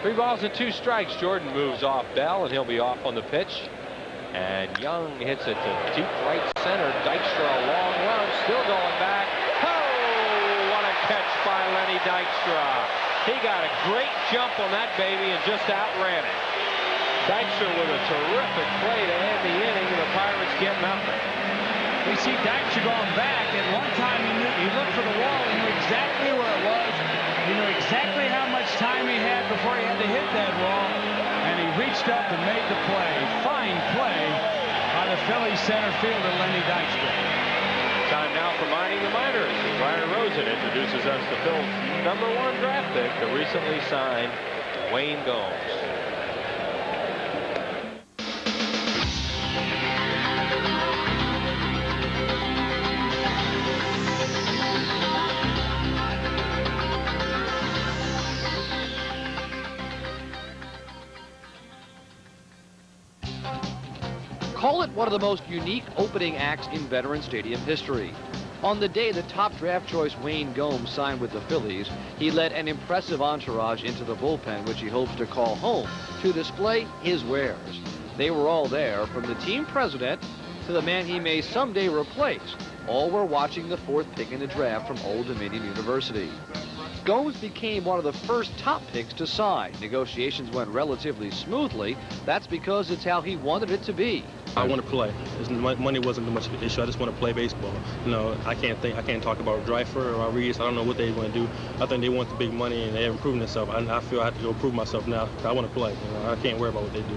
Three balls and 2 strikes. Jordan moves off Bell, and he'll be off on the pitch. And Young hits it to deep right center. Dykstra, a long run, still going back. Oh, what a catch by Lenny Dykstra. He got a great jump on that baby and just outran it. Dykstra with a terrific play to end the inning, and the Pirates get nothing. We see Dykstra going back, and one time he looked for the wall. He knew exactly where it was. He knew exactly how much time he had before he had to hit that wall, and he reached up and made the play. Fine play by the Phillies center fielder, Lenny Dykstra. Time now for Mining the Minors. Brian Rosen introduces us to Phil's #1 draft pick, the recently signed Wayne Gomes. Call it one of the most unique opening acts in Veterans Stadium history. On the day the top draft choice Wayne Gomes signed with the Phillies, he led an impressive entourage into the bullpen, which he hopes to call home, to display his wares. They were all there, from the team president to the man he may someday replace. All were watching the 4th pick in the draft from Old Dominion University. Gomes became one of the first top picks to sign. Negotiations went relatively smoothly. That's because it's how he wanted it to be. I want to play. Money wasn't much of an issue. I just want to play baseball. You know, I can't talk about Dreifer or Rodriguez. I don't know what they're going to do. I think they want the big money and they haven't proven themselves. I feel I have to go prove myself now. I want to play. You know, I can't worry about what they do.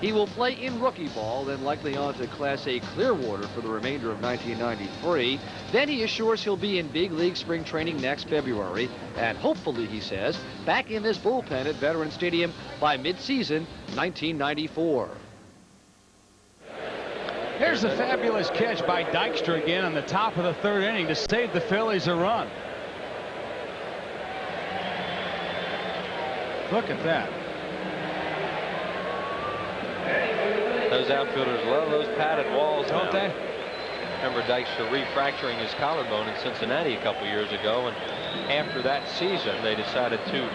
He will play in rookie ball, then likely on to Class A Clearwater for the remainder of 1993. Then he assures he'll be in big league spring training next February. And hopefully, he says, back in this bullpen at Veterans Stadium by mid-season 1994. Here's a fabulous catch by Dykstra again in the top of the 3rd inning to save the Phillies a run. Look at that. Those outfielders love those padded walls, don't they? Remember Dykstra refracturing his collarbone in Cincinnati a couple years ago, and after that season they decided to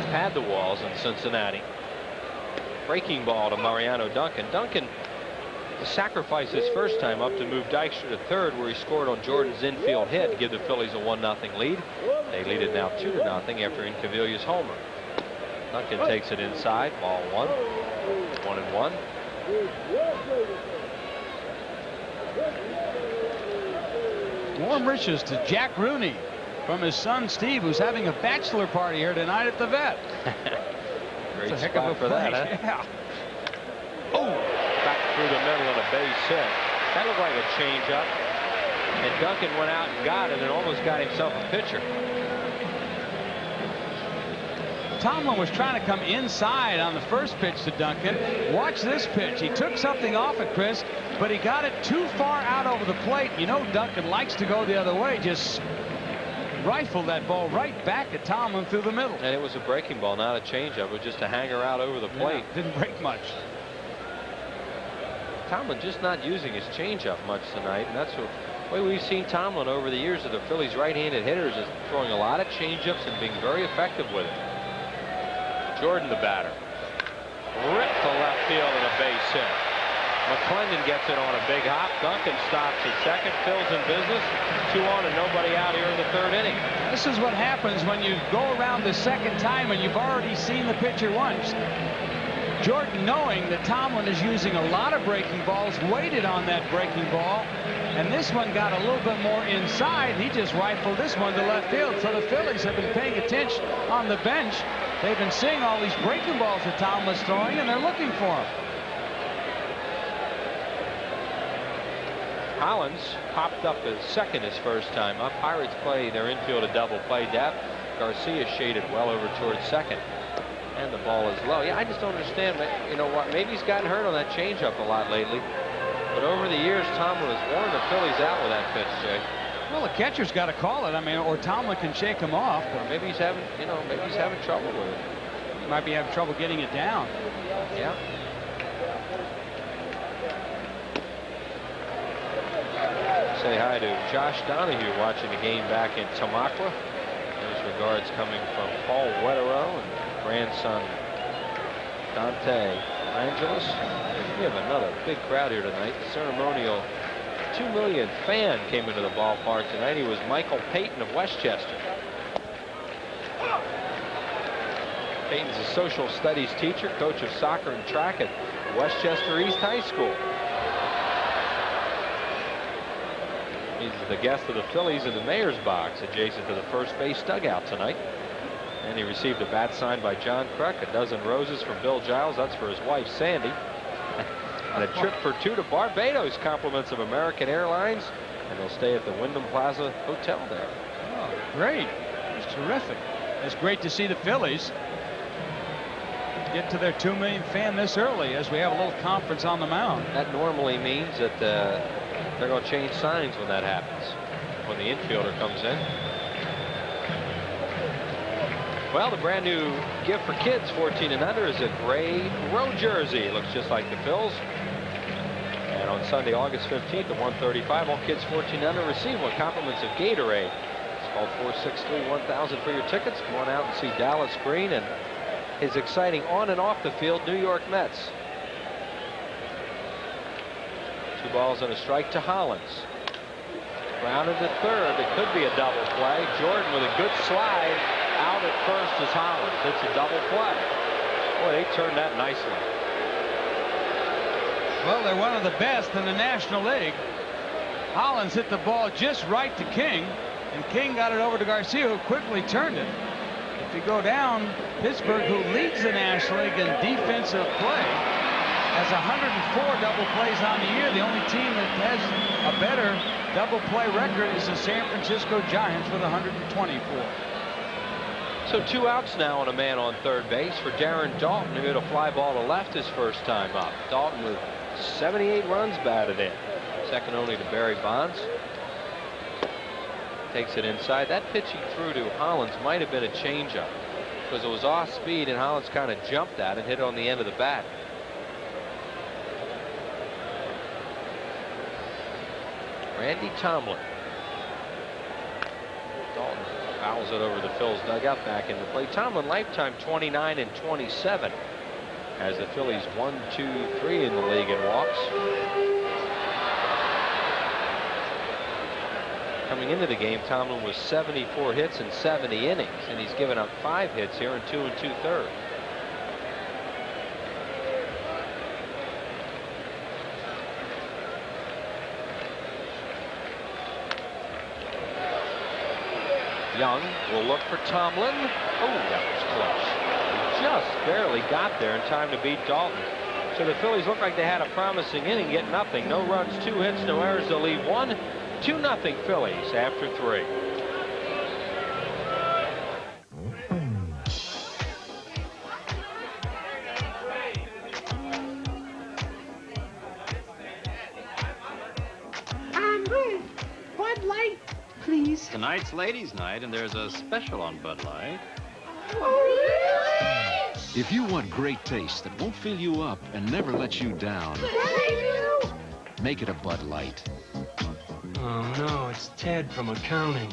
pad the walls in Cincinnati. Breaking ball to Mariano Duncan. Duncan sacrificed his first time up to move Dykstra to 3rd, where he scored on Jordan's infield hit to give the Phillies a 1-0 lead. They lead it now 2-0 after Incaviglia's homer. Duncan takes it inside, ball 1, 1-1. Warm wishes to Jack Rooney from his son Steve, who's having a bachelor party here tonight at the Vet. Great That's a heck spot of a for play. that, huh? Yeah. Oh, back through the middle and a base hit. That looked like a changeup. And Duncan went out and got it and almost got himself a pitcher. Tomlin was trying to come inside on the first pitch to Duncan. Watch this pitch. He took something off it, Chris, but he got it too far out over the plate. You know Duncan likes to go the other way. Just rifled that ball right back at Tomlin through the middle. And it was a breaking ball, not a changeup. It was just a hanger out over the plate. Yeah, didn't break much. Tomlin just not using his changeup much tonight, and that's the way we've seen Tomlin over the years of the Phillies' right-handed hitters, is throwing a lot of changeups and being very effective with it. Jordan, the batter, ripped to left field and a base hit. McClendon gets it on a big hop. Duncan stops at second. Phil's in business. 2 on and nobody out here in the 3rd inning. This is what happens when you go around the second time and you've already seen the pitcher once. Jordan, knowing that Tomlin is using a lot of breaking balls, waited on that breaking ball, and this one got a little bit more inside, and he just rifled this one to left field. So the Phillies have been paying attention on the bench. They've been seeing all these breaking balls that Tomlin's throwing, and they're looking for them. Hollins popped up as second his first time up. Pirates play their infield a double play depth. Garcia shaded well over towards second. And the ball is low. Yeah, I just don't understand. You know what? Maybe he's gotten hurt on that changeup a lot lately. But over the years, Tomlin has worn the Phillies out with that pitch, Jay. Well, the catcher's got to call it. I mean, or Tomlin can shake him off. But or maybe he's having, maybe he's having trouble with it. He might be having trouble getting it down. Yeah. Say hi to Josh Donahue watching the game back in Tamaqua. Those regards coming from Paul Wetero and grandson Dante Angeles. We have another big crowd here tonight. The ceremonial 2 million fan came into the ballpark tonight. He was Michael Payton of Westchester. Payton's a social studies teacher, coach of soccer and track at Westchester East High School. He's the guest of the Phillies in the mayor's box adjacent to the first base dugout tonight. And he received a bat signed by John Kruk, a dozen roses from Bill Giles. That's for his wife, Sandy. And a trip for two to Barbados, compliments of American Airlines. And they'll stay at the Wyndham Plaza Hotel there. Oh, great. That's terrific. It's great to see the Phillies get to their 2 million fan this early as we have a little conference on the mound. That normally means that they're going to change signs when that happens, when the infielder comes in. Well, the brand new gift for kids 14 and under is a gray road jersey. It looks just like the Phils. And on Sunday, August 15th at 1:35, all kids 14 and under receive one. Compliments of Gatorade. It's called 463-1000 for your tickets. Come on out and see Dallas Green and his exciting on and off the field New York Mets. 2 balls and a strike to Hollins. Grounded to third. It could be a double play. Jordan with a good slide. Out at first is Hollins. It's a double play. Boy, they turned that nicely. Well, they're one of the best in the National League. Hollins hit the ball just right to King, and King got it over to Garcia, who quickly turned it. If you go down, Pittsburgh, who leads the National League in defensive play, has 104 double plays on the year. The only team that has a better double play record is the San Francisco Giants with 124. So 2 outs now and a man on third base for Darren Dalton, who hit a fly ball to left his first time up. Dalton with 78 runs batted in, second only to Barry Bonds. Takes it inside. That pitch he threw to Hollins might have been a changeup because it was off speed and Hollins kind of jumped at it and hit it on the end of the bat. Randy Tomlin. Dalton fouls it over the Phil's dugout back into play. Tomlin lifetime 29 and 27 as the Phillies 1-2-3 in the league in walks. Coming into the game, Tomlin was 74 hits in 70 innings, and he's given up 5 hits here in 2 2/3. Young will look for Tomlin. Oh, that was close. He just barely got there in time to beat Dalton. So the Phillies look like they had a promising inning, get nothing. No runs, 2 hits, no errors. They'll leave 1. 2-0 Phillies after 3. Bud Light, please. Tonight's ladies' night, and there's a special on Bud Light. Oh, really? If you want great taste that won't fill you up and never let you down, make it a Bud Light. Oh, no, it's Ted from accounting.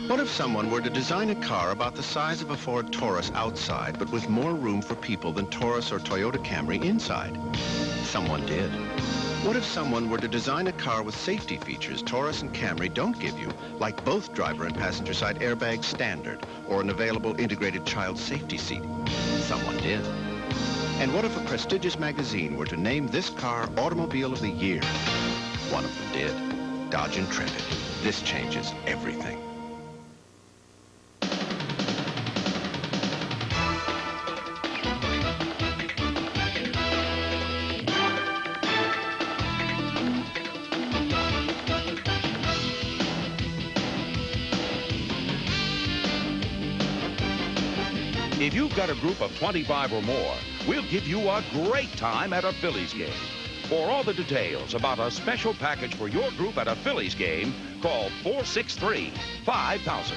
What if someone were to design a car about the size of a Ford Taurus outside, but with more room for people than Taurus or Toyota Camry inside? Someone did. What if someone were to design a car with safety features Taurus and Camry don't give you, like both driver and passenger side airbags standard, or an available integrated child safety seat? Someone did. And what if a prestigious magazine were to name this car Automobile of the Year? One of them did. Dodge Intrepid. This changes everything. If you've got a group of 25 or more, we'll give you a great time at a Phillies game. For all the details about a special package for your group at a Phillies game, call 463-5000.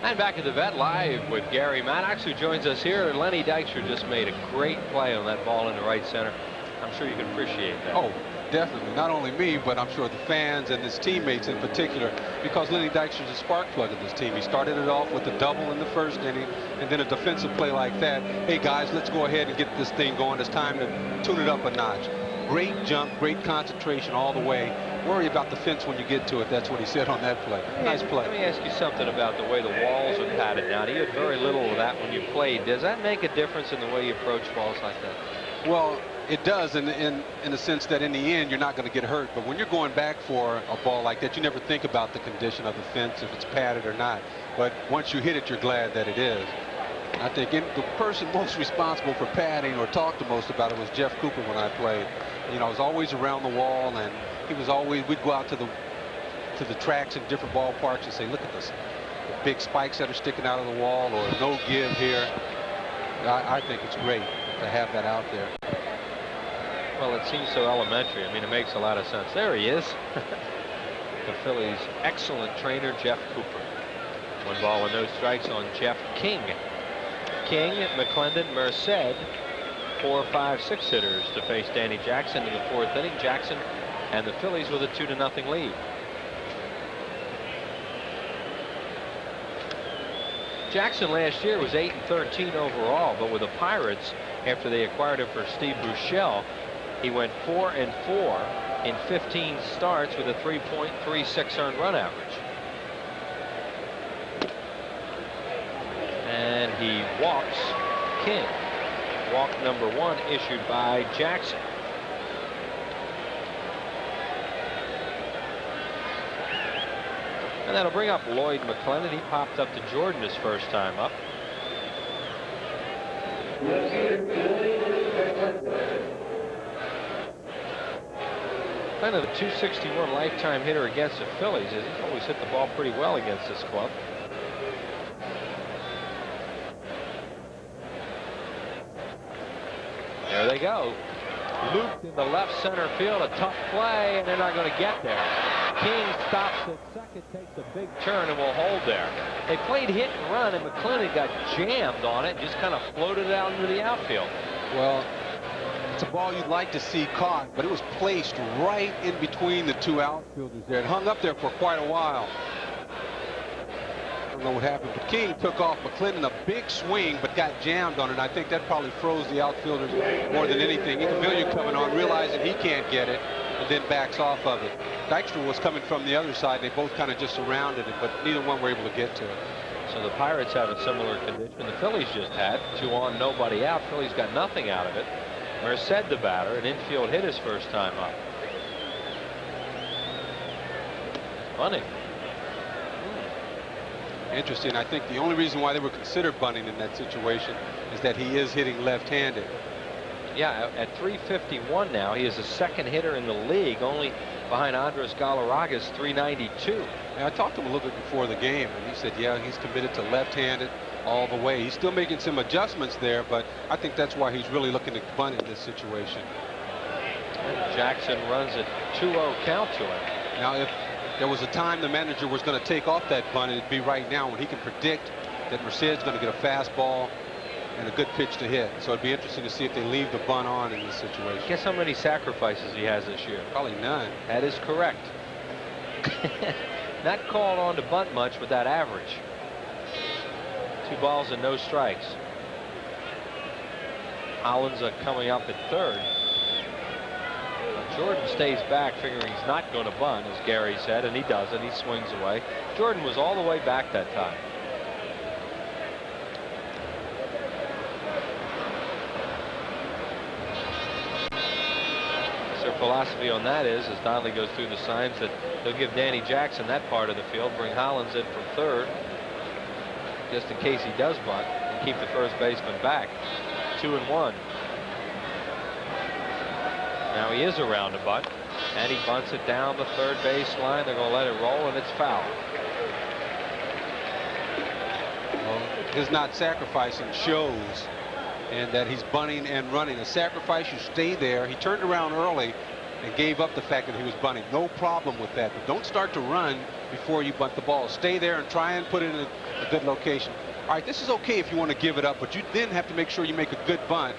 And back at the vet live with Gary Maddox, who joins us here. Lenny Dykstra just made a great play on that ball into right center. I'm sure you can appreciate that. Oh, definitely. Not only me, but I'm sure the fans and his teammates in particular, because Lenny Dykstra is a spark plug of this team. He started it off with a double in the first inning, and then a defensive play like that. Hey, guys, let's go ahead and get this thing going. It's time to tune it up a notch. Great jump, great concentration all the way. Worry about the fence when you get to it. That's what he said on that play. Nice play. Let me ask you something about the way the walls are padded now. You had very little of that when you played. Does that make a difference in the way you approach balls like that? Well, it does in the sense that in the end you're not going to get hurt. But when you're going back for a ball like that, you never think about the condition of the fence, if it's padded or not. But once you hit it, you're glad that it is. I think the person most responsible for padding or talked the most about it was Jeff Cooper when I played. You know, I was always around the wall, and he was always, we'd go out to the tracks in different ballparks and say, look at this, the big spikes that are sticking out of the wall, or no give here. I think it's great to have that out there. Well, it seems so elementary. I mean, it makes a lot of sense. There he is. The Phillies' excellent trainer, Jeff Cooper. 1 ball with no strikes on Jeff King. King, McClendon, Merced, 4, 5, 6 hitters to face Danny Jackson in the 4th inning. Jackson and the Phillies with a 2-0 lead. Jackson last year was 8-13 overall, but with the Pirates, after they acquired him for Steve Buechele, he went 4-4 in 15 starts with a 3.36 earned run average. And he walks King. Walk number 1 issued by Jackson. And that'll bring up Lloyd McClendon. He popped up to Jordan his first time up. Kind of the .261 lifetime hitter against the Phillies. He's always hit the ball pretty well against this club. There they go. Looped in the left center field. A tough play, and they're not going to get there. King stops at second, takes a big turn, and will hold there. They played hit and run, and McClendon got jammed on it, just kind of floated it out into the outfield. Well, it's a ball you'd like to see caught, but it was placed right in between the 2 outfielders there. It hung up there for quite a while. I don't know what happened, but King took off McClendon a big swing, but got jammed on it. I think that probably froze the outfielders more than anything. Incaviglia coming on, realizing he can't get it, and then backs off of it. Dykstra was coming from the other side. They both kind of just surrounded it, but neither one were able to get to it. So the Pirates have a similar condition the Phillies just had. 2 on, nobody out. Phillies got nothing out of it. Merced, the batter, an infield hit his first time up. Bunting. Interesting. I think the only reason why they were considered bunting in that situation is that he is hitting left-handed. Yeah, at .351 now, he is the 2nd hitter in the league, only behind Andres Galarraga's .392. I talked to him a little bit before the game, and he said, yeah, he's committed to left-handed all the way. He's still making some adjustments there, but I think that's why he's really looking to bunt in this situation. And Jackson runs a 2-0 count to him. Now, if there was a time the manager was going to take off that bunt, it'd be right now when he can predict that Merced's going to get a fastball and a good pitch to hit. So it'd be interesting to see if they leave the bunt on in this situation. Guess how many sacrifices he has this year? Probably none. That is correct. Not called on to bunt much with that average. 2 balls and no strikes. Hollins coming up at 3rd. Jordan stays back, figuring he's not going to bunt, as Gary said, and he doesn't. He swings away. Jordan was all the way back that time. course, their philosophy on that is, as Donnelly goes through the signs, that they'll give Danny Jackson that part of the field, bring Hollins in from third, just in case he does bunt, and keep the first baseman back. 2-1. Now he is around a bunt, and he bunts it down the third base line. They're going to let it roll, and it's foul. Well, his not sacrificing shows, and that he's bunting and running. A sacrifice, you stay there. He turned around early and gave up the fact that he was bunting. No problem with that, but don't start to run before you bunt the ball. Stay there and try and put it in a good location. All right, this is okay if you want to give it up, but you then have to make sure you make a good bunt.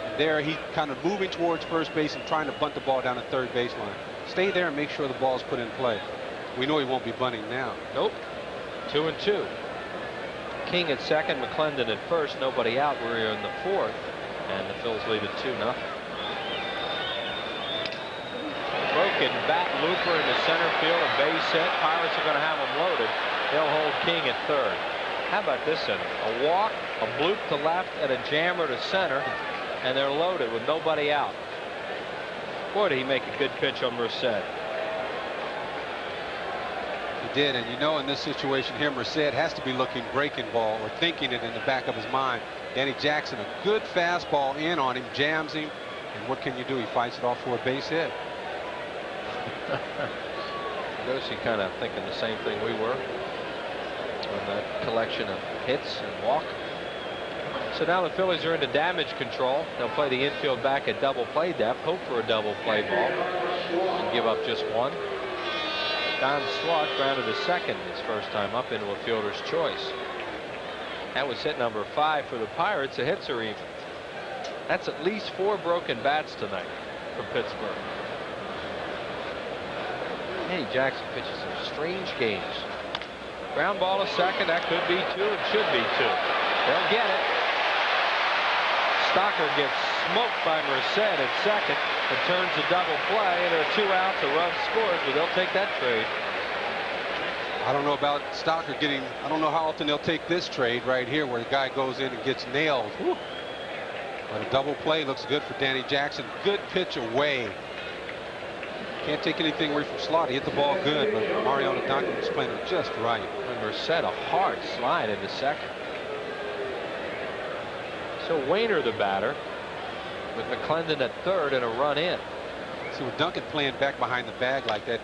And there he's kind of moving towards first base and trying to bunt the ball down the third baseline. Stay there and make sure the ball's put in play. We know he won't be bunting now. Nope. 2-2. King at second, McClendon at first, nobody out. We're in the fourth, and the Phils lead at 2-0. Broken bat looper into center field, a base hit. Pirates are going to have him loaded. They'll hold King at third. How about this inning? A walk, a bloop to left, and a jammer to center, and they're loaded with nobody out. Boy, did he make a good pitch on Merced. He did, and you know, in this situation here, Merced has to be looking breaking ball or thinking it in the back of his mind. Danny Jackson, a good fastball in on him, jams him, and what can you do? He fights it off for a base hit. Notice he kind of thinking the same thing we were on that collection of hits and walk. So now the Phillies are into damage control. They'll play the infield back at double play depth, hope for a double play ball, and give up just one. Don Swart grounded to second his first time up into a fielder's choice. That was hit number 5 for the Pirates. The hits are even. That's at least 4 broken bats tonight from Pittsburgh. Danny Jackson pitches some strange games. Ground ball to second. That could be 2. It should be 2. They'll get it. Stocker gets smoked by Merced at second. It turns a double play, and there are 2 outs. A run scores, but they'll take that trade. I don't know about Stocker getting. I don't know how often they'll take this trade right here, where the guy goes in and gets nailed. Whew. But a double play looks good for Danny Jackson. Good pitch away. Can't take anything away from Slaughter. He hit the ball good, but Mariano Duncan was playing it just right. And Merced a hard slide into second. So Wainer the batter, with McClendon at third and a run in. See, with Duncan playing back behind the bag like that,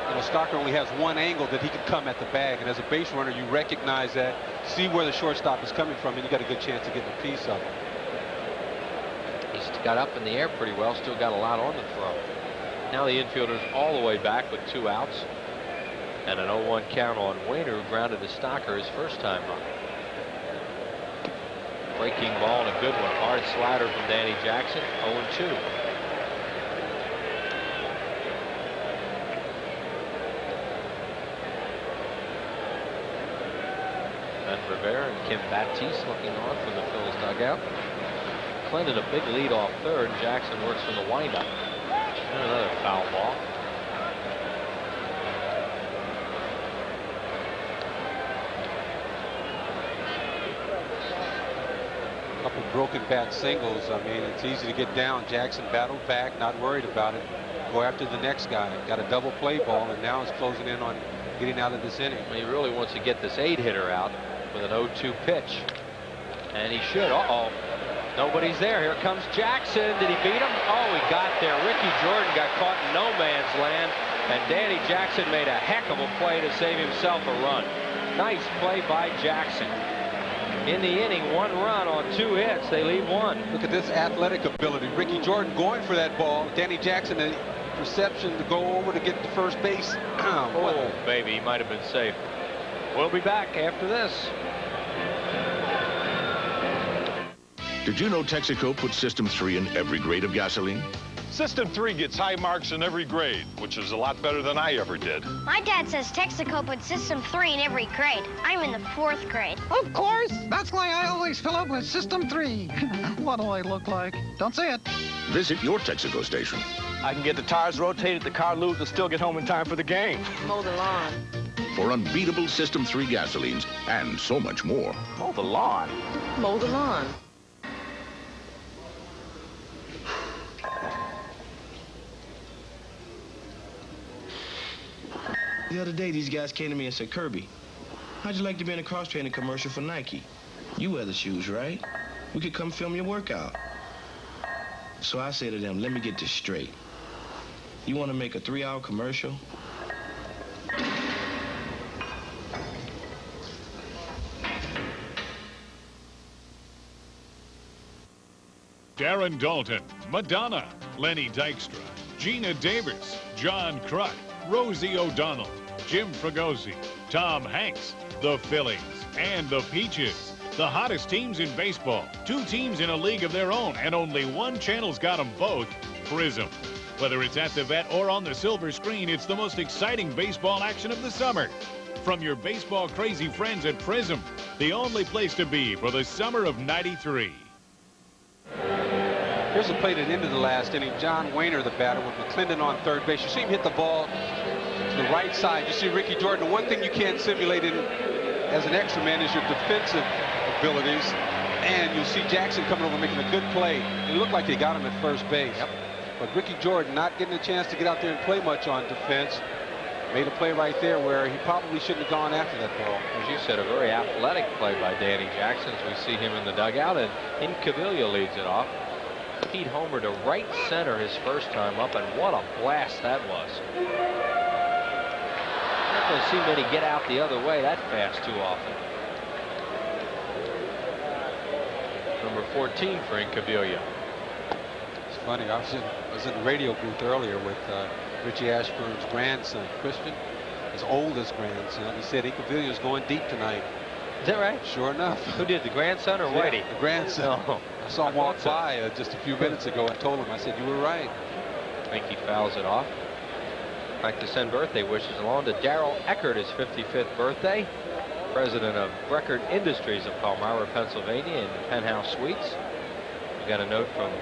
you know, Stocker only has one angle that he can come at the bag, and as a base runner, you recognize that, see where the shortstop is coming from, and you got a good chance of getting a piece of it. He's got up in the air pretty well, still got a lot on the throw. Now the infielder's all the way back with 2 outs, and an 0-1 count on Wainer, who grounded to Stocker his first time up. Breaking ball and a good one. Hard slider from Danny Jackson. 0-2. Ben Rivera and Kim Baptiste looking on from the Phillies dugout. Clinton a big lead off third. Jackson works from the windup. And another foul ball. Couple broken bat singles. I mean, it's easy to get down. Jackson battled back, not worried about it. Go after the next guy. Got a double play ball, and now is closing in on getting out of this inning. Well, he really wants to get this 8-hitter out with an 0-2 pitch, and he should. Uh-oh, nobody's there. Here comes Jackson. Did he beat him? Oh, he got there. Ricky Jordan got caught in no man's land, and Danny Jackson made a heck of a play to save himself a run. Nice play by Jackson. In the inning, 1 run on 2 hits. They leave 1. Look at this athletic ability. Ricky Jordan going for that ball. Danny Jackson, a reception to go over to get to first base. Oh, baby, he might have been safe. We'll be back after this. Did you know Texaco puts System 3 in every grade of gasoline? System 3 gets high marks in every grade, which is a lot better than I ever did. My dad says Texaco puts System 3 in every grade. I'm in the 4th grade. Of course. That's why I always fill up with System 3. What do I look like? Don't say it. Visit your Texaco station. I can get the tires rotated, the car lubed, and still get home in time for the game. Mow the lawn. For unbeatable System 3 gasolines and so much more. Mow the lawn. Mow the lawn. The other day, these guys came to me and said, Kirby, how'd you like to be in a cross-training commercial for Nike? You wear the shoes, right? We could come film your workout. So I say to them, let me get this straight. You want to make a 3-hour commercial? Darren Dalton, Madonna, Lenny Dykstra, Gina Davis, John Kruk, Rosie O'Donnell, Jim Fregosi, Tom Hanks, the Phillies, and the Peaches. The hottest teams in baseball. 2 teams in a league of their own, and only one channel's got them both, Prism. Whether it's at the vet or on the silver screen, it's the most exciting baseball action of the summer. From your baseball crazy friends at Prism, the only place to be for the summer of '93. Here's a play that ended the last inning. John Wayner, the batter, with McClendon on third base. You see him hit the ball to the right side. You see Ricky Jordan. The one thing you can't simulate as an extra man is your defensive abilities. And you'll see Jackson coming over making a good play. It looked like they got him at first base. Yep. But Ricky Jordan not getting a chance to get out there and play much on defense. Made a play right there where he probably shouldn't have gone after that ball. As you said, a very athletic play by Danny Jackson as we see him in the dugout, and Incaviglia leads it off. Pete Homer to right center his first time up, and what a blast that was. Not going to see many get out the other way that fast too often. Number 14 for Incaviglia. It's funny, I was in the radio booth earlier with Richie Ashburn's grandson, Christian, his oldest grandson. He said Incaviglia is going deep tonight. Is that right? Sure enough. Who did, the grandson or Whitey? Yeah, the grandson. No. I saw him walk by just a few minutes ago and told him, I said, you were right. I think he fouls it off. I'd like to send birthday wishes along to Darrell Eckert, his 55th birthday. President of Breckert Industries of Palmyra, Pennsylvania, in Penthouse Suites. We got a note from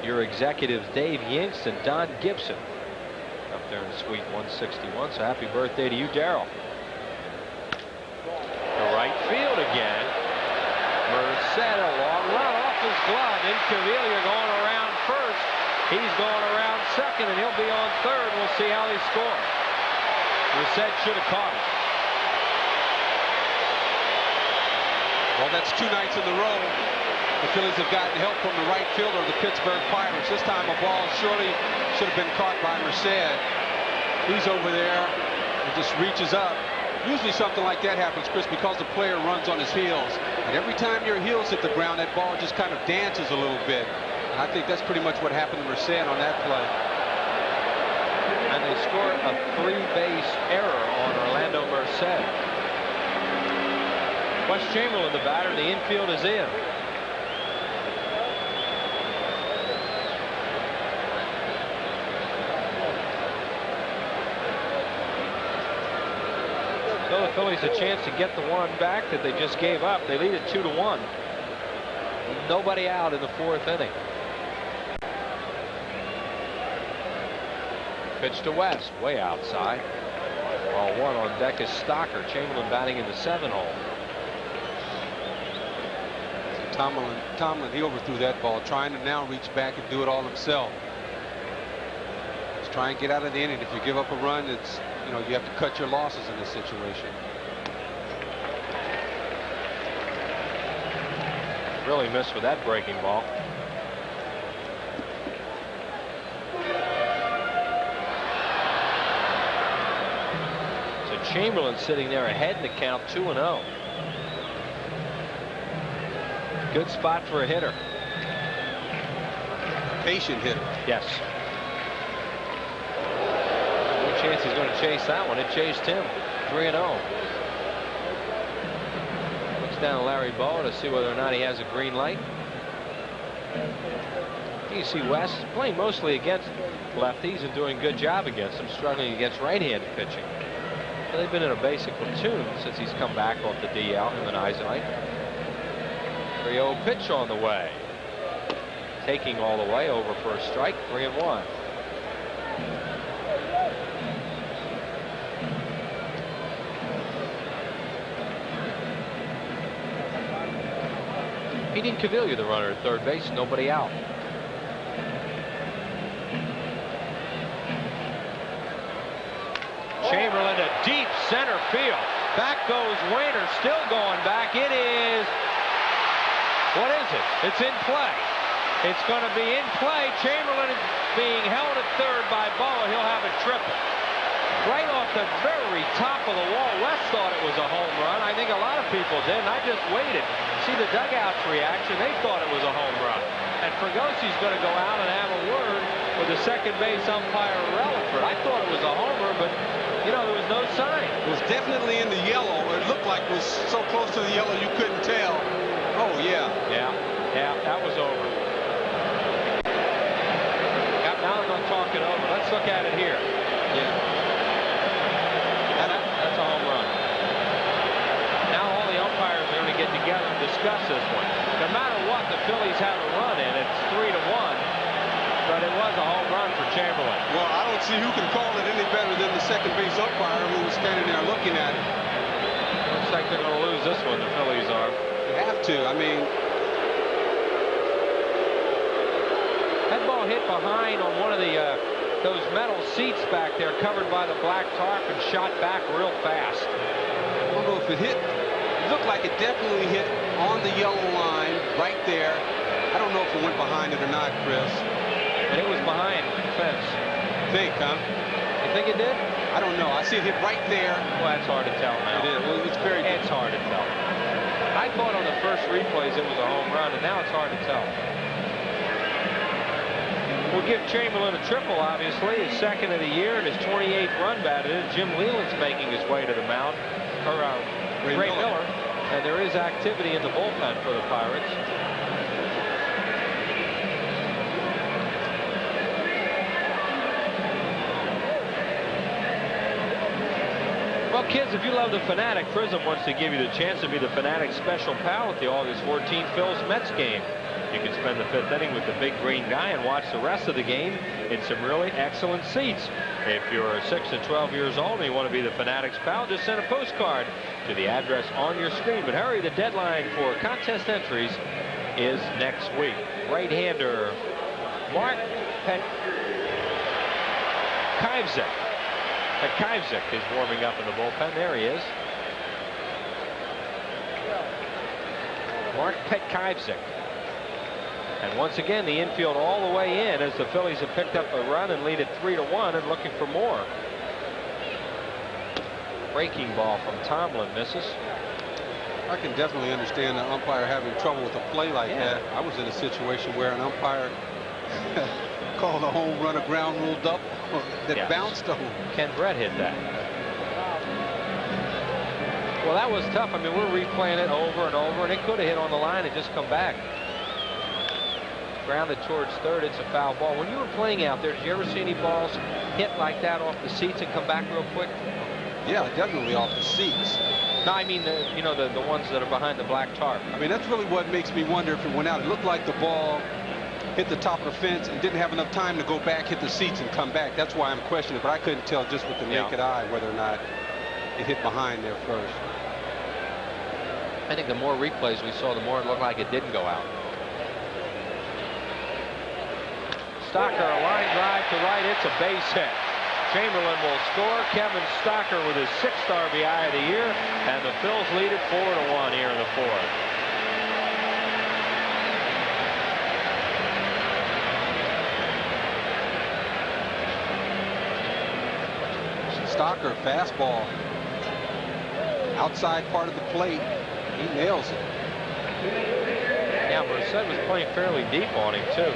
your executives, Dave Yinks and Don Gibson, up there in Suite 161. So happy birthday to you, Darrell. To right field again. Merced, a long run off his glove. Incaviglia going around first. He's going around second, and he'll be on third. We'll see how he scores. Merced should have caught it. Well, that's 2 nights in a row. The Phillies have gotten help from the right fielder of the Pittsburgh Pirates. This time a ball surely should have been caught by Merced. He's over there and just reaches up. Usually something like that happens, Chris, because the player runs on his heels. And every time your heels hit the ground, that ball just kind of dances a little bit. And I think that's pretty much what happened to Merced on that play. And they score a 3-base error on Orlando Merced. Wes Chamberlain, the batter, the infield is in. So the Phillies a chance to get the one back that they just gave up. They lead it 2-1. Nobody out in the 4th inning. Pitch to West, way outside. Ball 1 on deck is Stocker. Chamberlain batting in the 7-hole. Tomlin, he overthrew that ball, trying to now reach back and do it all himself. Just try and get out of the inning. If you give up a run, it's, you know, you have to cut your losses in this situation. Really missed with that breaking ball. So Chamberlain sitting there ahead in the count, 2-0. Good spot for a hitter. Patient hitter. Yes. No chance he's going to chase that one. It chased him. 3-0. Looks down at Larry Bowa to see whether or not he has a green light. You see West playing mostly against lefties and doing a good job against them, struggling against right-handed pitching. But they've been in a basic platoon since he's come back off the DL, him and Eisenreich. 3-0 pitch on the way. Taking all the way over for a strike, 3-1. Pete Incaviglia, the runner at third base, nobody out. Chamberlain, a field. Back goes Wainer, still going back. It is, what is it? It's in play. It's going to be in play. Chamberlain is being held at third by Boa. He'll have a triple. Right off the very top of the wall. West thought it was a home run. I think a lot of people did, and I just waited. See the dugout's reaction. They thought it was a home run. And Fragosi's going to go out and have a word with the second base umpire, Relaford. I thought it was a homer, but, you know, there was no sign. It was definitely in the yellow. It looked like it was so close to the yellow you couldn't tell. Oh, yeah. Yeah, that was over. Now I'm going to talk it over. Let's look at it here. Yeah. That's a home run. Now all the umpires are going to get together and discuss this one. No matter what, the Phillies have a run in. It's 3-1, but it was a home run for Chamberlain. Well, I don't see who can call it any better than the second base umpire who was standing there looking at it. Looks like they're going to lose this one, the Phillies are. They have to. I mean, that ball hit behind on one of the those metal seats back there covered by the black tarp and shot back real fast. I don't know if it hit. It looked like it definitely hit on the yellow line right there. I don't know if it went behind it or not, Chris. And it was behind the fence. Think, huh? You think it did? I don't know. I see it hit right there. Well, that's hard to tell now. It is. Well, it's very good. It's hard to tell. I thought on the first replays it was a home run, and now it's hard to tell. We'll give Chamberlain a triple, obviously, his second of the year and his 28th run batted. Jim Leland's making his way to the mound, or Ray Miller, and there is activity in the bullpen for the Pirates. Well, kids, if you love the Fanatic, Prism wants to give you the chance to be the Fanatic special pal at the August 14th Phils-Mets game. You can spend the fifth inning with the big green guy and watch the rest of the game in some really excellent seats. If you're 6 to 12 years old and you want to be the Fanatics pal, just send a postcard to the address on your screen. But hurry, the deadline for contest entries is next week. Right-hander Mark Petkivzik. Petkivzik is warming up in the bullpen. There he is. Mark Petkivzik. And once again, the infield all the way in as the Phillies have picked up a run and lead it 3-1 and looking for more. Breaking ball from Tomlin misses. I can definitely understand an umpire having trouble with a play like that. I was in a situation where an umpire called a home run, a ground rule double that bounced a home. Ken Brett hit that. Well, that was tough. I mean, we're replaying it over and over, and it could have hit on the line and just come back. Grounded towards third. It's a foul ball. When you were playing out there, did you ever see any balls hit like that off the seats and come back real quick? Yeah, definitely off the seats. No, I mean the ones that are behind the black tarp. I mean, that's really what makes me wonder if it went out. It looked like the ball hit the top of the fence and didn't have enough time to go back, hit the seats, and come back. That's why I'm questioning it, but I couldn't tell just with the naked eye whether or not it hit behind there first. I think the more replays we saw, the more it looked like it didn't go out. Stocker, a line drive to right. It's a base hit. Chamberlain will score. Kevin Stocker with his 6th RBI of the year, and the Phils lead it 4-1 here in the fourth. Stocker, fastball. Outside part of the plate. He nails it. Yeah, Merced was playing fairly deep on him, too.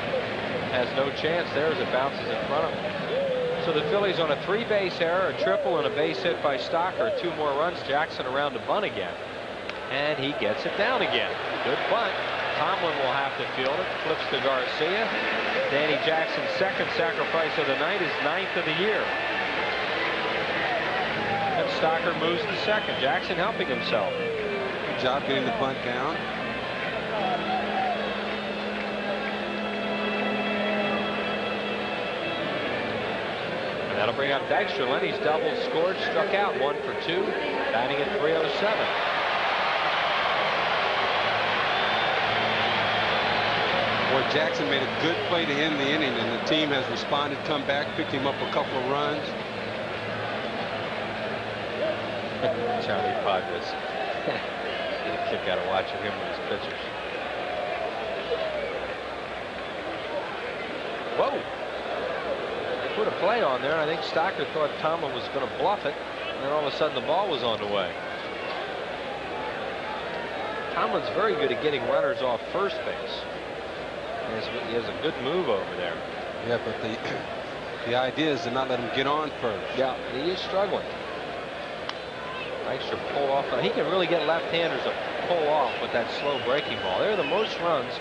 Has no chance there as it bounces in front of him. So the Phillies on a 3-base error, a triple, and a base hit by Stocker. 2 more runs. Jackson around to bunt again. And he gets it down again. Good bunt. Tomlin will have to field it. Flips to Garcia. Danny Jackson's 2nd sacrifice of the night, his 9th of the year. And Stocker moves to 2nd. Jackson helping himself. Good job getting the bunt down. That'll bring up Dykstra. Lenny's double scored, struck out 1 for 2, batting at .307. Boy, Jackson made a good play to end the inning, and the team has responded, come back, picked him up a couple of runs. Johnny Podvis. Get a kick out of watching him with his pitchers. Whoa! They put a play on there. I think Stocker thought Tomlin was going to bluff it, and then all of a sudden the ball was on the way. Tomlin's very good at getting runners off first base. He has a good move over there. Yeah, but the idea is to not let him get on first. Yeah, he is struggling. Dykstra pull off. He can really get left-handers to pull off with that slow breaking ball. They're the most runs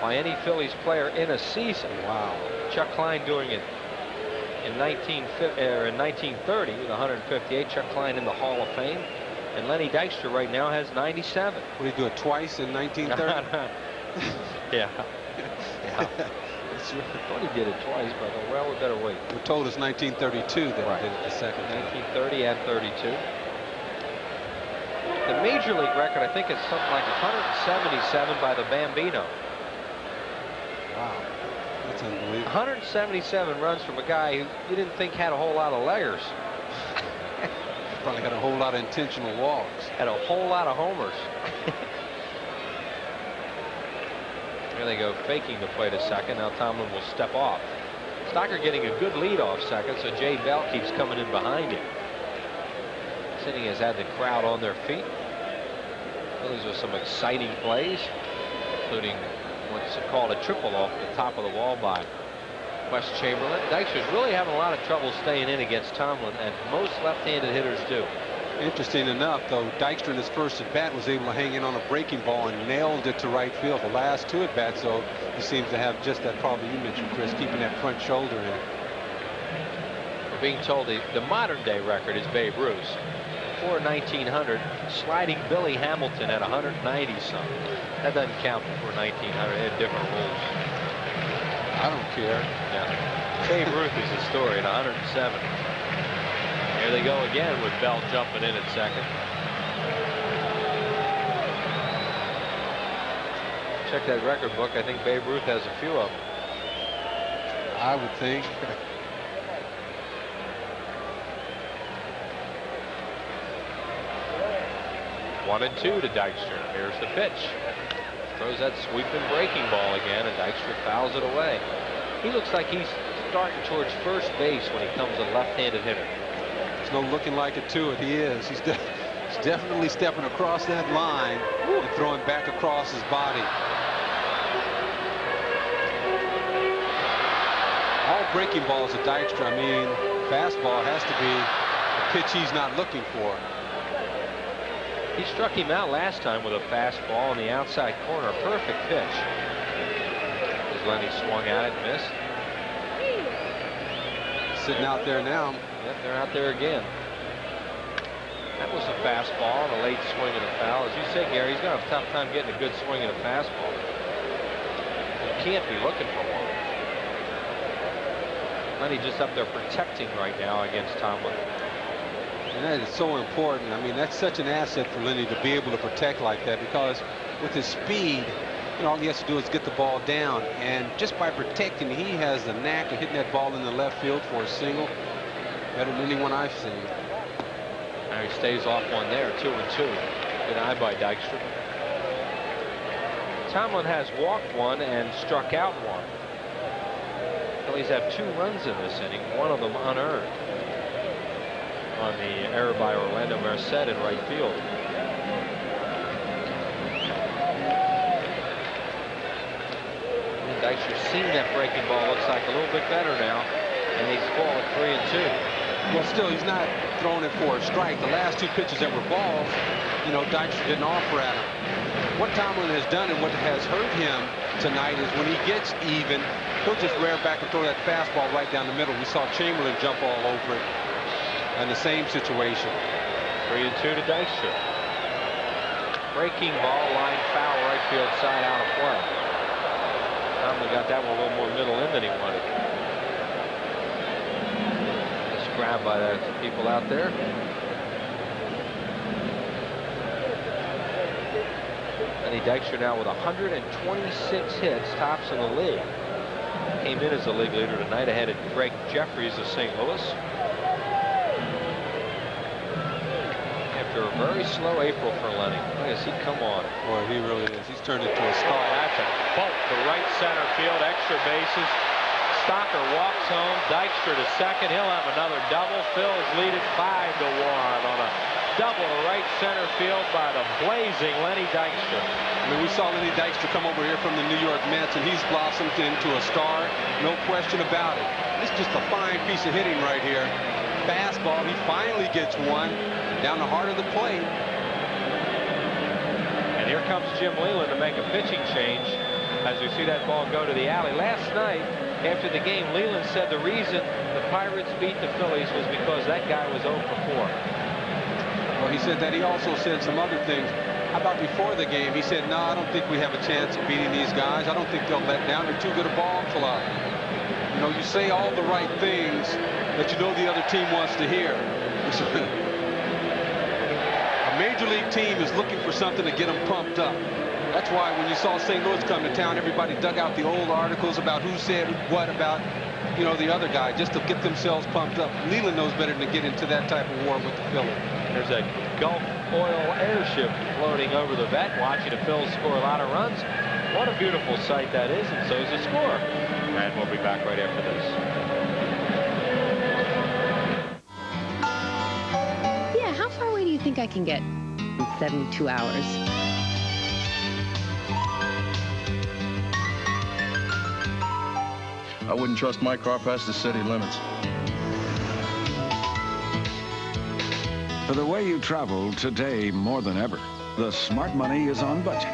by any Phillies player in a season. Wow. Chuck Klein doing it in 1930 with 158. Chuck Klein in the Hall of Fame. And Lenny Dykstra right now has 97. Would he do it twice in 1930? Yeah. Yeah. I thought he did it twice, but well, we better wait. We're told it's 1932 that he did it the second time. 1930 and 32. The major league record, I think it's something like 177 by the Bambino. Wow. That's unbelievable. 177 runs from a guy who you didn't think had a whole lot of leggers. Probably got a whole lot of intentional walks. Had a whole lot of homers. There they go, faking the play to second. Now Tomlin will step off. Stocker getting a good lead off second, so Jay Bell keeps coming in behind him. Sitting has had the crowd on their feet. Phillies with some exciting plays, including what's called a triple off the top of the wall by West Chamberlain. Dykstra's really having a lot of trouble staying in against Tomlin, and most left-handed hitters do. Interesting enough, though, Dykstra in his first at-bat was able to hang in on a breaking ball and nailed it to right field. The last two at-bats, though, he seems to have just that problem you mentioned, Chris, keeping that front shoulder in. We're being told the modern-day record is Babe Ruth. Before 1900, sliding Billy Hamilton at 190-something. That doesn't count before 1900. They had different rules. I don't care. Yeah. Babe Ruth is the story at 107. Here they go again with Bell jumping in at second. Check that record book. I think Babe Ruth has a few of them. I would think. 1-2 to Dykstra. Here's the pitch. Throws that sweeping breaking ball again, and Dykstra fouls it away. He looks like he's starting towards first base when he comes a left-handed hitter. There's no looking like it to it. He is. He's definitely stepping across that line and throwing back across his body. All breaking balls at Dykstra. I mean, fastball has to be a pitch he's not looking for. He struck him out last time with a fastball in the outside corner. Perfect pitch. As Lenny swung at it and missed. Sitting out there now. Yep, they're out there again. That was a fastball and a late swing and a foul. As you say, Gary, he's going to have a tough time getting a good swing and a fastball. He can't be looking for one. Lenny just up there protecting right now against Tomlin. And that is so important. I mean, that's such an asset for Lenny to be able to protect like that, because with his speed, you know, all he has to do is get the ball down. And just by protecting, he has the knack of hitting that ball in the left field for a single. Better than anyone I've seen. Now he stays off one there, 2-2. Good eye by Dykstra. Tomlin has walked one and struck out one. Phillies have 2 runs in this inning, one of them unearned on the error by Orlando Merced in right field. And Dykstra's seen that breaking ball. Looks like a little bit better now, and he's ball at 3-2. Well, still, he's not throwing it for a strike. The last 2 pitches that were balls, you know, Dykstra didn't offer at him. What Tomlin has done and what has hurt him tonight is when he gets even, he'll just rear back and throw that fastball right down the middle. We saw Chamberlain jump all over it in the same situation. 3-2 to Dykstra. Breaking ball, line foul, right field side, out of play. Tomlin got that one a little more middle in than he wanted. Nice grab by the people out there. Lenny Dykstra now with 126 hits, tops in the league. Came in as the league leader tonight ahead of Greg Jeffries of St. Louis. After after a very slow April for Lenny. Look as he come on. Boy, he really is. He's turned into a star. That's a bolt to right center field. Extra bases. Stocker walks home. Dykstra to second. He'll have another double. Phillies lead it 5-1 on a double to right center field by the blazing Lenny Dykstra. I mean, we saw Lenny Dykstra come over here from the New York Mets, and he's blossomed into a star. No question about it. It's just a fine piece of hitting right here. Fastball. He finally gets one down the heart of the plate. And here comes Jim Leland to make a pitching change as we see that ball go to the alley. Last night, after the game, Leland said the reason the Pirates beat the Phillies was because that guy was 0 for 4. Well, he said that. He also said some other things. How about before the game? He said, no, I don't think we have a chance of beating these guys. I don't think they'll let down. They're too good a ball club. You know, you say all the right things that you know the other team wants to hear. A major league team is looking for something to get them pumped up. That's why when you saw St. Louis come to town, everybody dug out the old articles about who said what about, you know, the other guy, just to get themselves pumped up. Leland knows better than to get into that type of war with the Phillies. There's a Gulf Oil airship floating over the vet, watching the Phillies score a lot of runs. What a beautiful sight that is, and so is the score. And we'll be back right after this. Yeah, how far away do you think I can get in 72 hours? I wouldn't trust my car past the city limits. For the way you travel today more than ever, the Smart Money is on budget.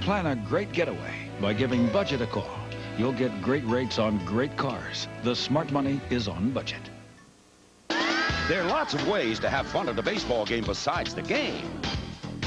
Plan a great getaway by giving Budget a call. You'll get great rates on great cars. The Smart Money is on budget. There are lots of ways to have fun at a baseball game besides the game.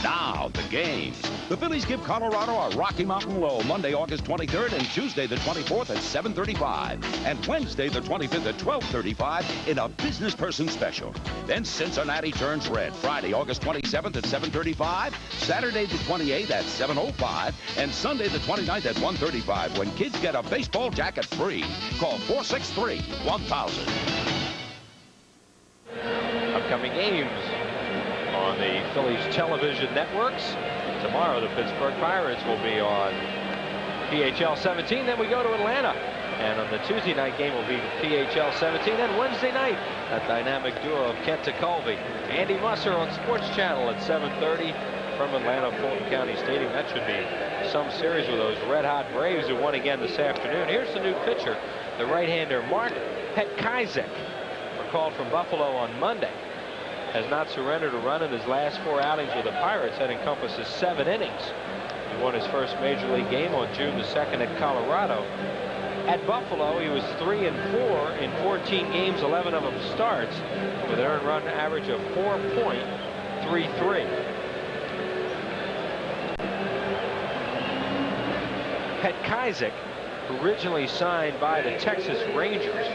Now, the games. The Phillies give Colorado a Rocky Mountain Low Monday, August 23rd, and Tuesday the 24th at 7:35, and Wednesday the 25th at 12:35 in a business person special. Then Cincinnati turns red Friday, August 27th at 7:35, Saturday the 28th at 7:05, and Sunday the 29th at 1:35 when kids get a baseball jacket free. Call 463-1000. Upcoming games on the Phillies television networks. Tomorrow, the Pittsburgh Pirates will be on PHL 17. Then we go to Atlanta. And on the Tuesday night game will be PHL 17. Then Wednesday night, that dynamic duo of Kent Colby, Andy Musser on Sports Channel at 7:30 from Atlanta, Fulton County Stadium. That should be some series with those red-hot Braves who won again this afternoon. Here's the new pitcher, the right-hander Mark Petkizek, recalled from Buffalo on Monday. Has not surrendered a run in his last 4 outings with the Pirates. That encompasses 7 innings. He won his first major league game on June the 2nd at Colorado. At Buffalo, he was 3-4 in 14 games, 11 of them starts, with an earned run average of 4.33. Petkizek, originally signed by the Texas Rangers,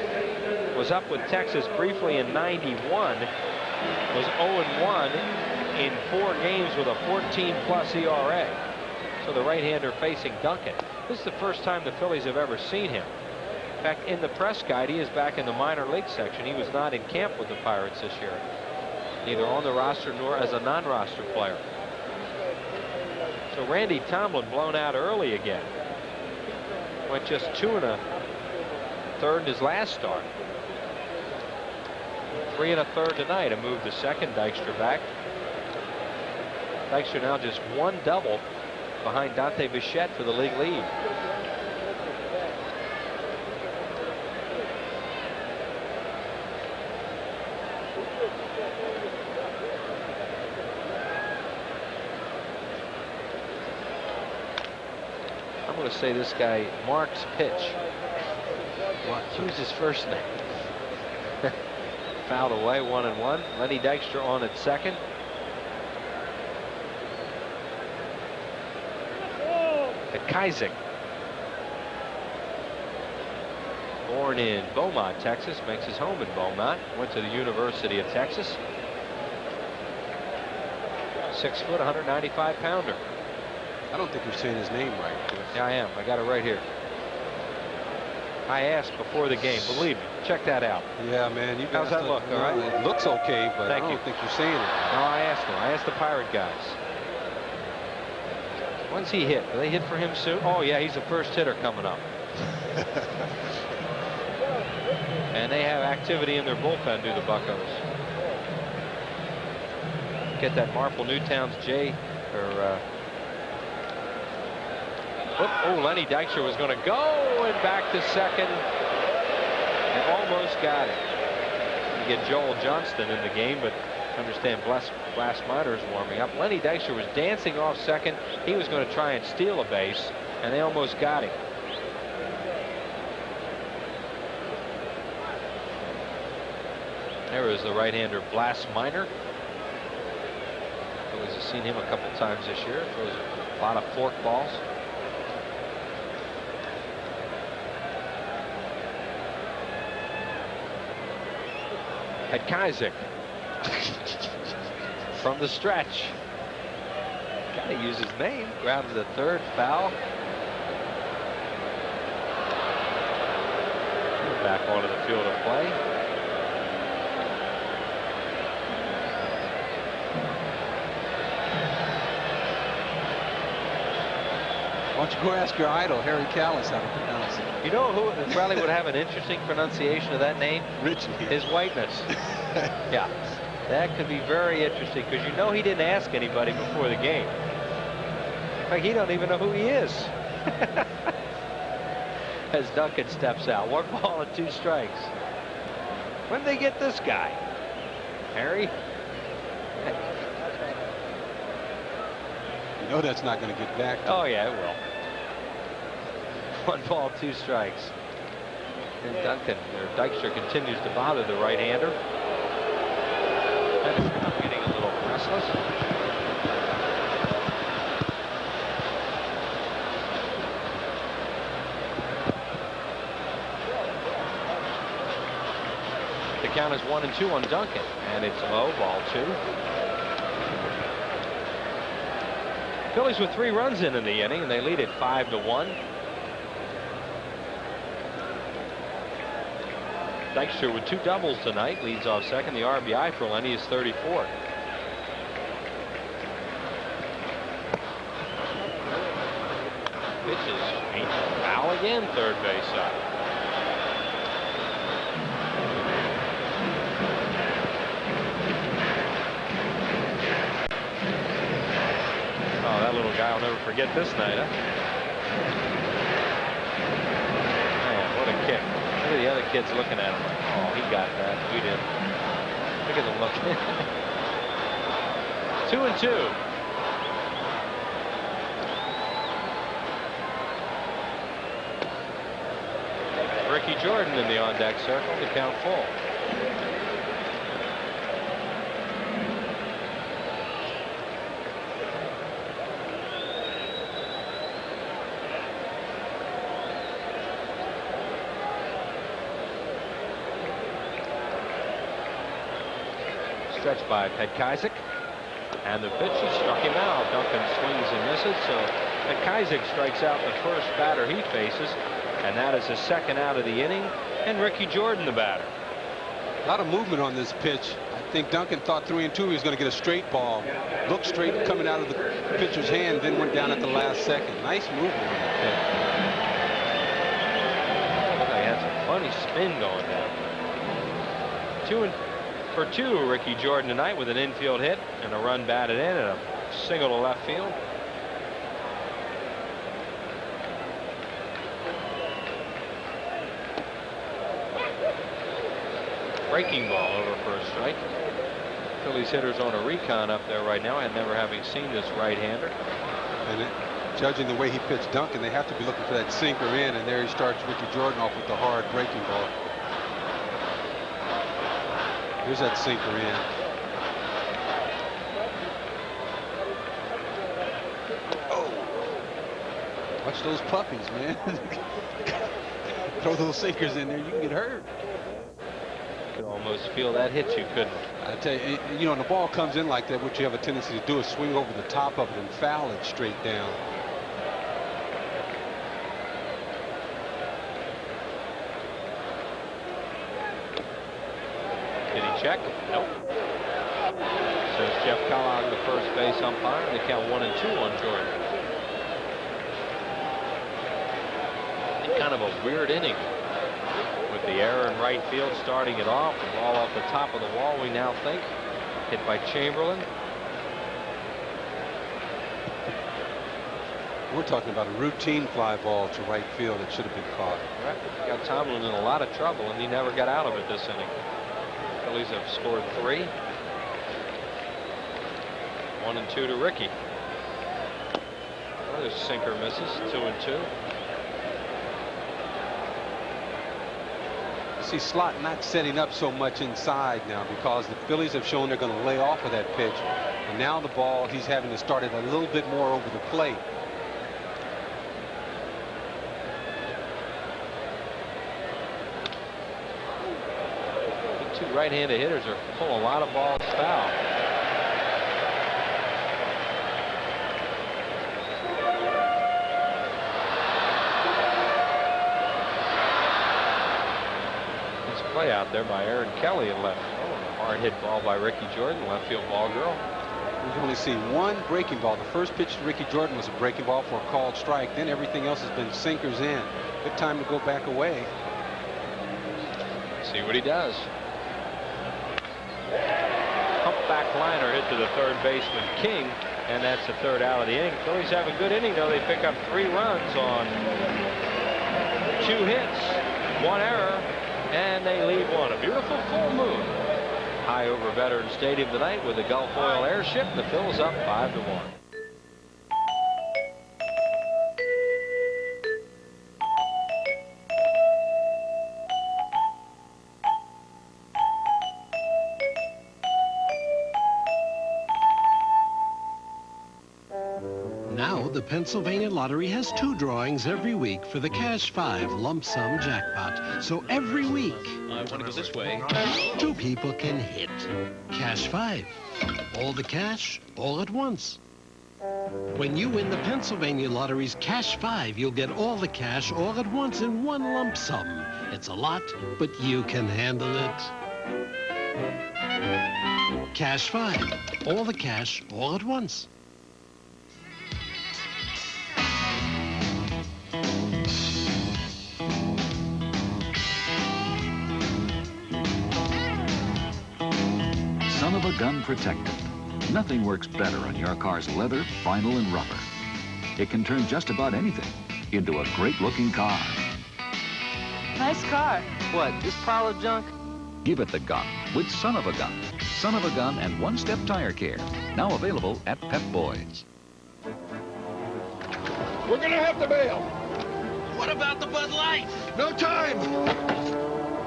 was up with Texas briefly in '91. Was 0-1 in 4 games with a 14+ ERA. So the right-hander facing Duncan. This is the first time the Phillies have ever seen him. In fact, in the press guide, he is back in the minor league section. He was not in camp with the Pirates this year, neither on the roster nor as a non-roster player. So Randy Tomlin blown out early again. Went just 2 1/3 in his last start. 3 1/3 tonight. A move to second. Dykstra back. Dykstra now just 1 double behind Dante Bichette for the league lead. I'm going to say this guy Mark's pitch. Use his first name. Fouled away, 1-1. Lenny Dykstra on at second. Petkizek, born in Beaumont, Texas, makes his home in Beaumont. Went to the University of Texas. 6 foot, 195 pounder. I don't think you're saying his name right. Yeah, I am. I got it right here. I asked before the game, believe me. check that out. Yeah, man. How's that look? All right. It looks okay, but Thank I don't you. think you're saying it. No, I asked him. I asked the Pirate guys. When's he hit? Do they hit for him soon? Oh, yeah, he's the first hitter coming up. And they have activity in their bullpen, do the Buccos. Get that Marple Newtown's J. Oh, Lenny Dykstra was going to go and back to second. And almost got it. You get Joel Johnston in the game, but understand Blas Minor is warming up. Lenny Dykstra was dancing off second. He was going to try and steal a base, and they almost got him. There is the right-hander Blas Minor. Phillies have seen him a couple times this year. Throws a lot of fork balls. Hedkizek from the stretch. Gotta use his name. Ground to the third, foul. Back onto the field of play. Why don't you go ask your idol, Harry Callis, how to pronounce it? You know who probably would have an interesting pronunciation of that name? Richie. His whiteness. Yeah. That could be very interesting because you know he didn't ask anybody before the game. In fact, he don't even know who he is. As Duncan steps out. 1 ball and 2 strikes. When they get this guy? Harry? You know that's not going to get back. Oh, yeah, it will. 1 ball, 2 strikes. And Dykstra continues to bother the right-hander. And it's now getting a little restless. The count is 1-2 on Duncan, and it's low, ball 2. Phillies with 3 runs in the inning, and they lead it 5-1. Dykstra with 2 doubles tonight, leads off second. The RBI for Lenny is 34. Pitches, foul again, third base side. Oh, that little guy will never forget this night, huh? Man, what a kick. Look at the other kids looking at him like, oh, he got that. We didn't. Look at them looking. 2-2. Ricky Jordan in the on-deck circle to count full. Stretched by Hedkizek, and the pitch has struck him out. Duncan swings and misses, so Hedkizek strikes out the first batter he faces, and that is the second out of the inning, and Ricky Jordan the batter. A lot of movement on this pitch. I think Duncan thought 3-2 he was going to get a straight ball. Looked straight coming out of the pitcher's hand, then went down at the last second. Nice movement on that pitch. Looked like he had some funny spin going down. 2-for-2 Ricky Jordan tonight with an infield hit and a run batted in and a single to left field. Breaking ball over for a strike. Phillies hitters on a recon up there right now, and never having seen this right-hander. And judging the way he pitched Duncan, they have to be looking for that sinker in, and there he starts Ricky Jordan off with the hard breaking ball. Here's that sinker in. Oh, watch those puppies, man. Throw those sinkers in there, you can get hurt. You could almost feel that hit you, couldn't you? I tell you, you know, when the ball comes in like that, what you have a tendency to do is swing over the top of it and foul it straight down. Did he check? Nope. Says Jeff Kellogg, the first base umpire. They count 1-2 on Jordan. Kind of a weird inning with the error in right field starting it off. The ball off the top of the wall, we now think, hit by Chamberlain. We're talking about a routine fly ball to right field that should have been caught. Right. Got Tomlin in a lot of trouble, and he never got out of it this inning. Phillies have scored 3. 1-2 to Ricky. Another sinker misses. 2-2. See Slot not setting up so much inside now because the Phillies have shown they're going to lay off of that pitch, and now the ball he's having to start it a little bit more over the plate. The two right-handed hitters are pulling a lot of balls foul. Play out there by Aaron Kelly in left. Oh, a hard hit ball by Ricky Jordan, left field ball girl. We've only seen one breaking ball. The first pitch to Ricky Jordan was a breaking ball for a called strike. Then everything else has been sinkers in. Good time to go back away. See what he does. Humpback liner hit to the third baseman King, and that's the third out of the inning. Phillies have a good inning though. They pick up 3 runs on 2 hits, 1 error. And they leave one. A beautiful full moon high over Veterans Stadium tonight with the Gulf Oil airship. The Phillies up 5-1. Now the Pennsylvania Lottery has 2 drawings every week for the Cash 5 lump sum jackpot. So every week, I want to go this way. 2 people can hit Cash 5. All the cash, all at once. When you win the Pennsylvania Lottery's Cash 5, you'll get all the cash all at once in one lump sum. It's a lot, but you can handle it. Cash 5. All the cash all at once. Son of a gun protected. Nothing works better on your car's leather, vinyl, and rubber. It can turn just about anything into a great-looking car. Nice car. What, this pile of junk? Give it the gun with Son of a Gun. Son of a Gun and one-step tire care. Now available at Pep Boys. We're gonna have to bail. What about the Bud Light? No time.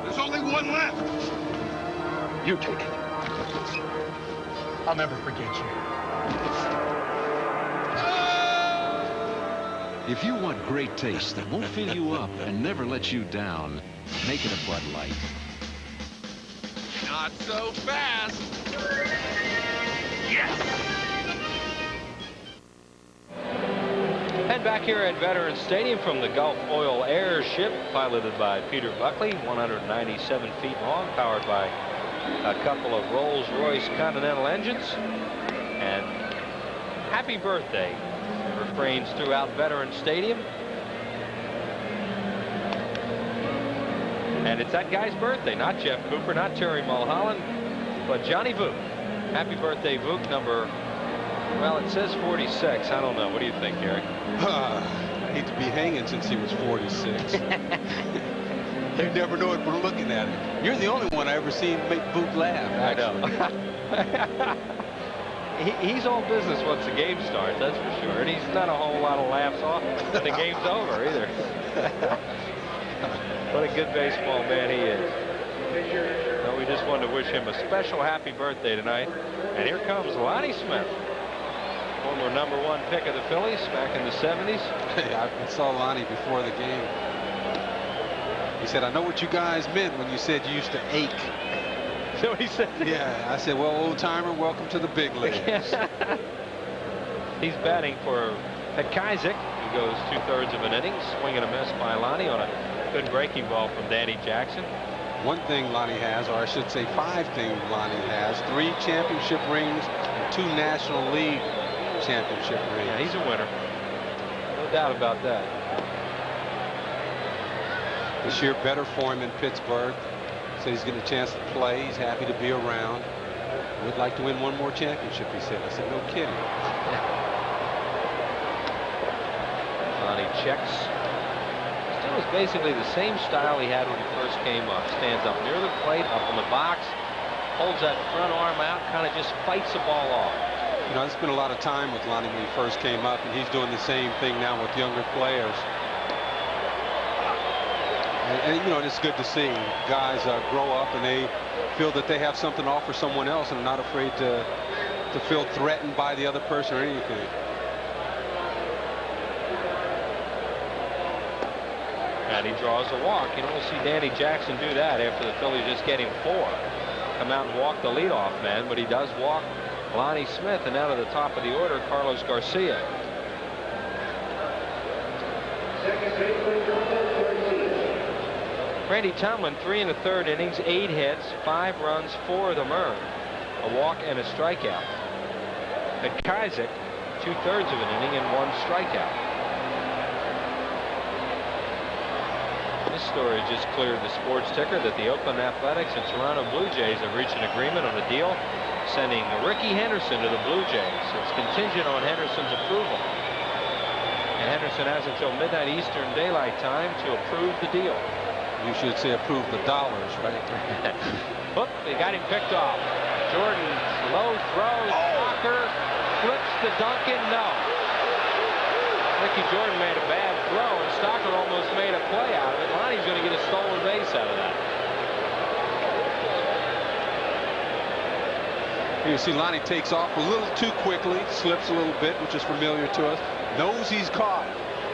There's only one left. You take it. I'll never forget you. If you want great taste that won't fill you up and never let you down, make it a Bud Light. Not so fast. Yes. And back here at Veterans Stadium from the Gulf Oil airship, piloted by Peter Buckley, 197 feet long, powered by a couple of Rolls-Royce Continental engines. And happy birthday refrains throughout Veterans Stadium. And it's that guy's birthday, not Jeff Cooper, not Terry Mulholland, but Johnny Vuk. Happy birthday, Vuk, number, well, it says 46. I don't know. What do you think, Gary? I hate to be hanging since he was 46. You never know it from looking at it. You're the only one I ever seen make Vuk laugh, actually. I know. He's all business once the game starts, that's for sure. And he's not a whole lot of laughs off when the game's over, either. What a good baseball man he is. So we just wanted to wish him a special happy birthday tonight. And here comes Lonnie Smith, former #1 pick of the Phillies back in the 70s. I saw Lonnie before the game. He said, I know what you guys meant when you said you used to ache. So he said, yeah, I said, well, old timer, welcome to the big leagues. He's batting for Pekajzik, who goes 2/3 of an inning, swing and a miss by Lonnie on a good breaking ball from Danny Jackson. One thing Lonnie has, or I should say 5 things Lonnie has: 3 championship rings and 2 National League championship rings. Yeah, he's a winner. No doubt about that. This year better for him in Pittsburgh. Said he's getting a chance to play. He's happy to be around. Would like to win one more championship, he said. I said, no kidding. Lonnie checks. Still is basically the same style he had when he first came up. Stands up near the plate, up in the box, holds that front arm out, kind of just fights the ball off. You know, I spent a lot of time with Lonnie when he first came up, and he's doing the same thing now with younger players. And you know, it's good to see guys grow up and they feel that they have something to offer someone else and are not afraid to feel threatened by the other person or anything. And he draws a walk. You don't see Danny Jackson do that after the Phillies just get him 4. Come out and walk the leadoff man, but he does walk Lonnie Smith, and out of the top of the order, Carlos Garcia. Randy Tomlin, 3 1/3 innings, 8 hits, 5 runs, 4 of them earned, a walk and a strikeout. McIsaac, 2/3 of an inning and 1 strikeout. This story just cleared the sports ticker that the Oakland Athletics and Toronto Blue Jays have reached an agreement on a deal sending Ricky Henderson to the Blue Jays. It's contingent on Henderson's approval. And Henderson has until midnight Eastern Daylight Time to approve the deal. You should say approve the dollars, right? Whoop, they got him picked off. Jordan, low throws, Walker, flips to Duncan, no. Ricky Jordan made a bad throw, and Stocker almost made a play out of it. Lonnie's going to get a stolen base out of that. You see Lonnie takes off a little too quickly, slips a little bit, which is familiar to us, knows he's caught.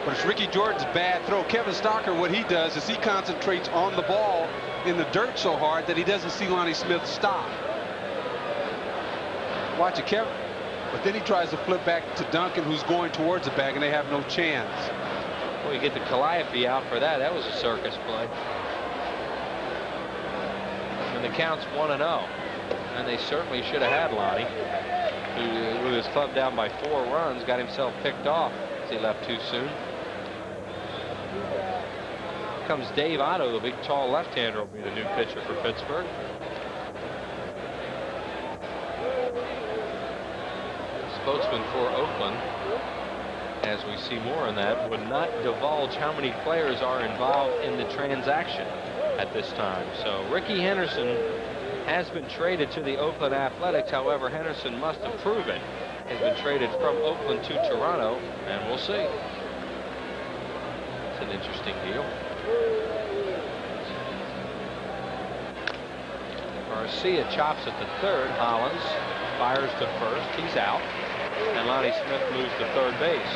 But it's Ricky Jordan's bad throw. Kevin Stocker, what he does is he concentrates on the ball in the dirt so hard that he doesn't see Lonnie Smith stop. Watch it, Kevin. But then he tries to flip back to Duncan, who's going towards the bag, and they have no chance. Well, you get the Calliope out for that. That was a circus play. And the count's 1-0. And they certainly should have had Lonnie, who, with his club down by 4 runs, got himself picked off as he left too soon. Comes Dave Otto, the big tall left-hander, will be the new pitcher for Pittsburgh. Spokesman for Oakland, as we see more on that, would not divulge how many players are involved in the transaction at this time. So Ricky Henderson has been traded to the Oakland Athletics. However, Henderson must approve it. Has been traded from Oakland to Toronto, and we'll see. It's an interesting deal. Garcia chops at the third. Hollins fires to first. He's out. And Lonnie Smith moves to third base.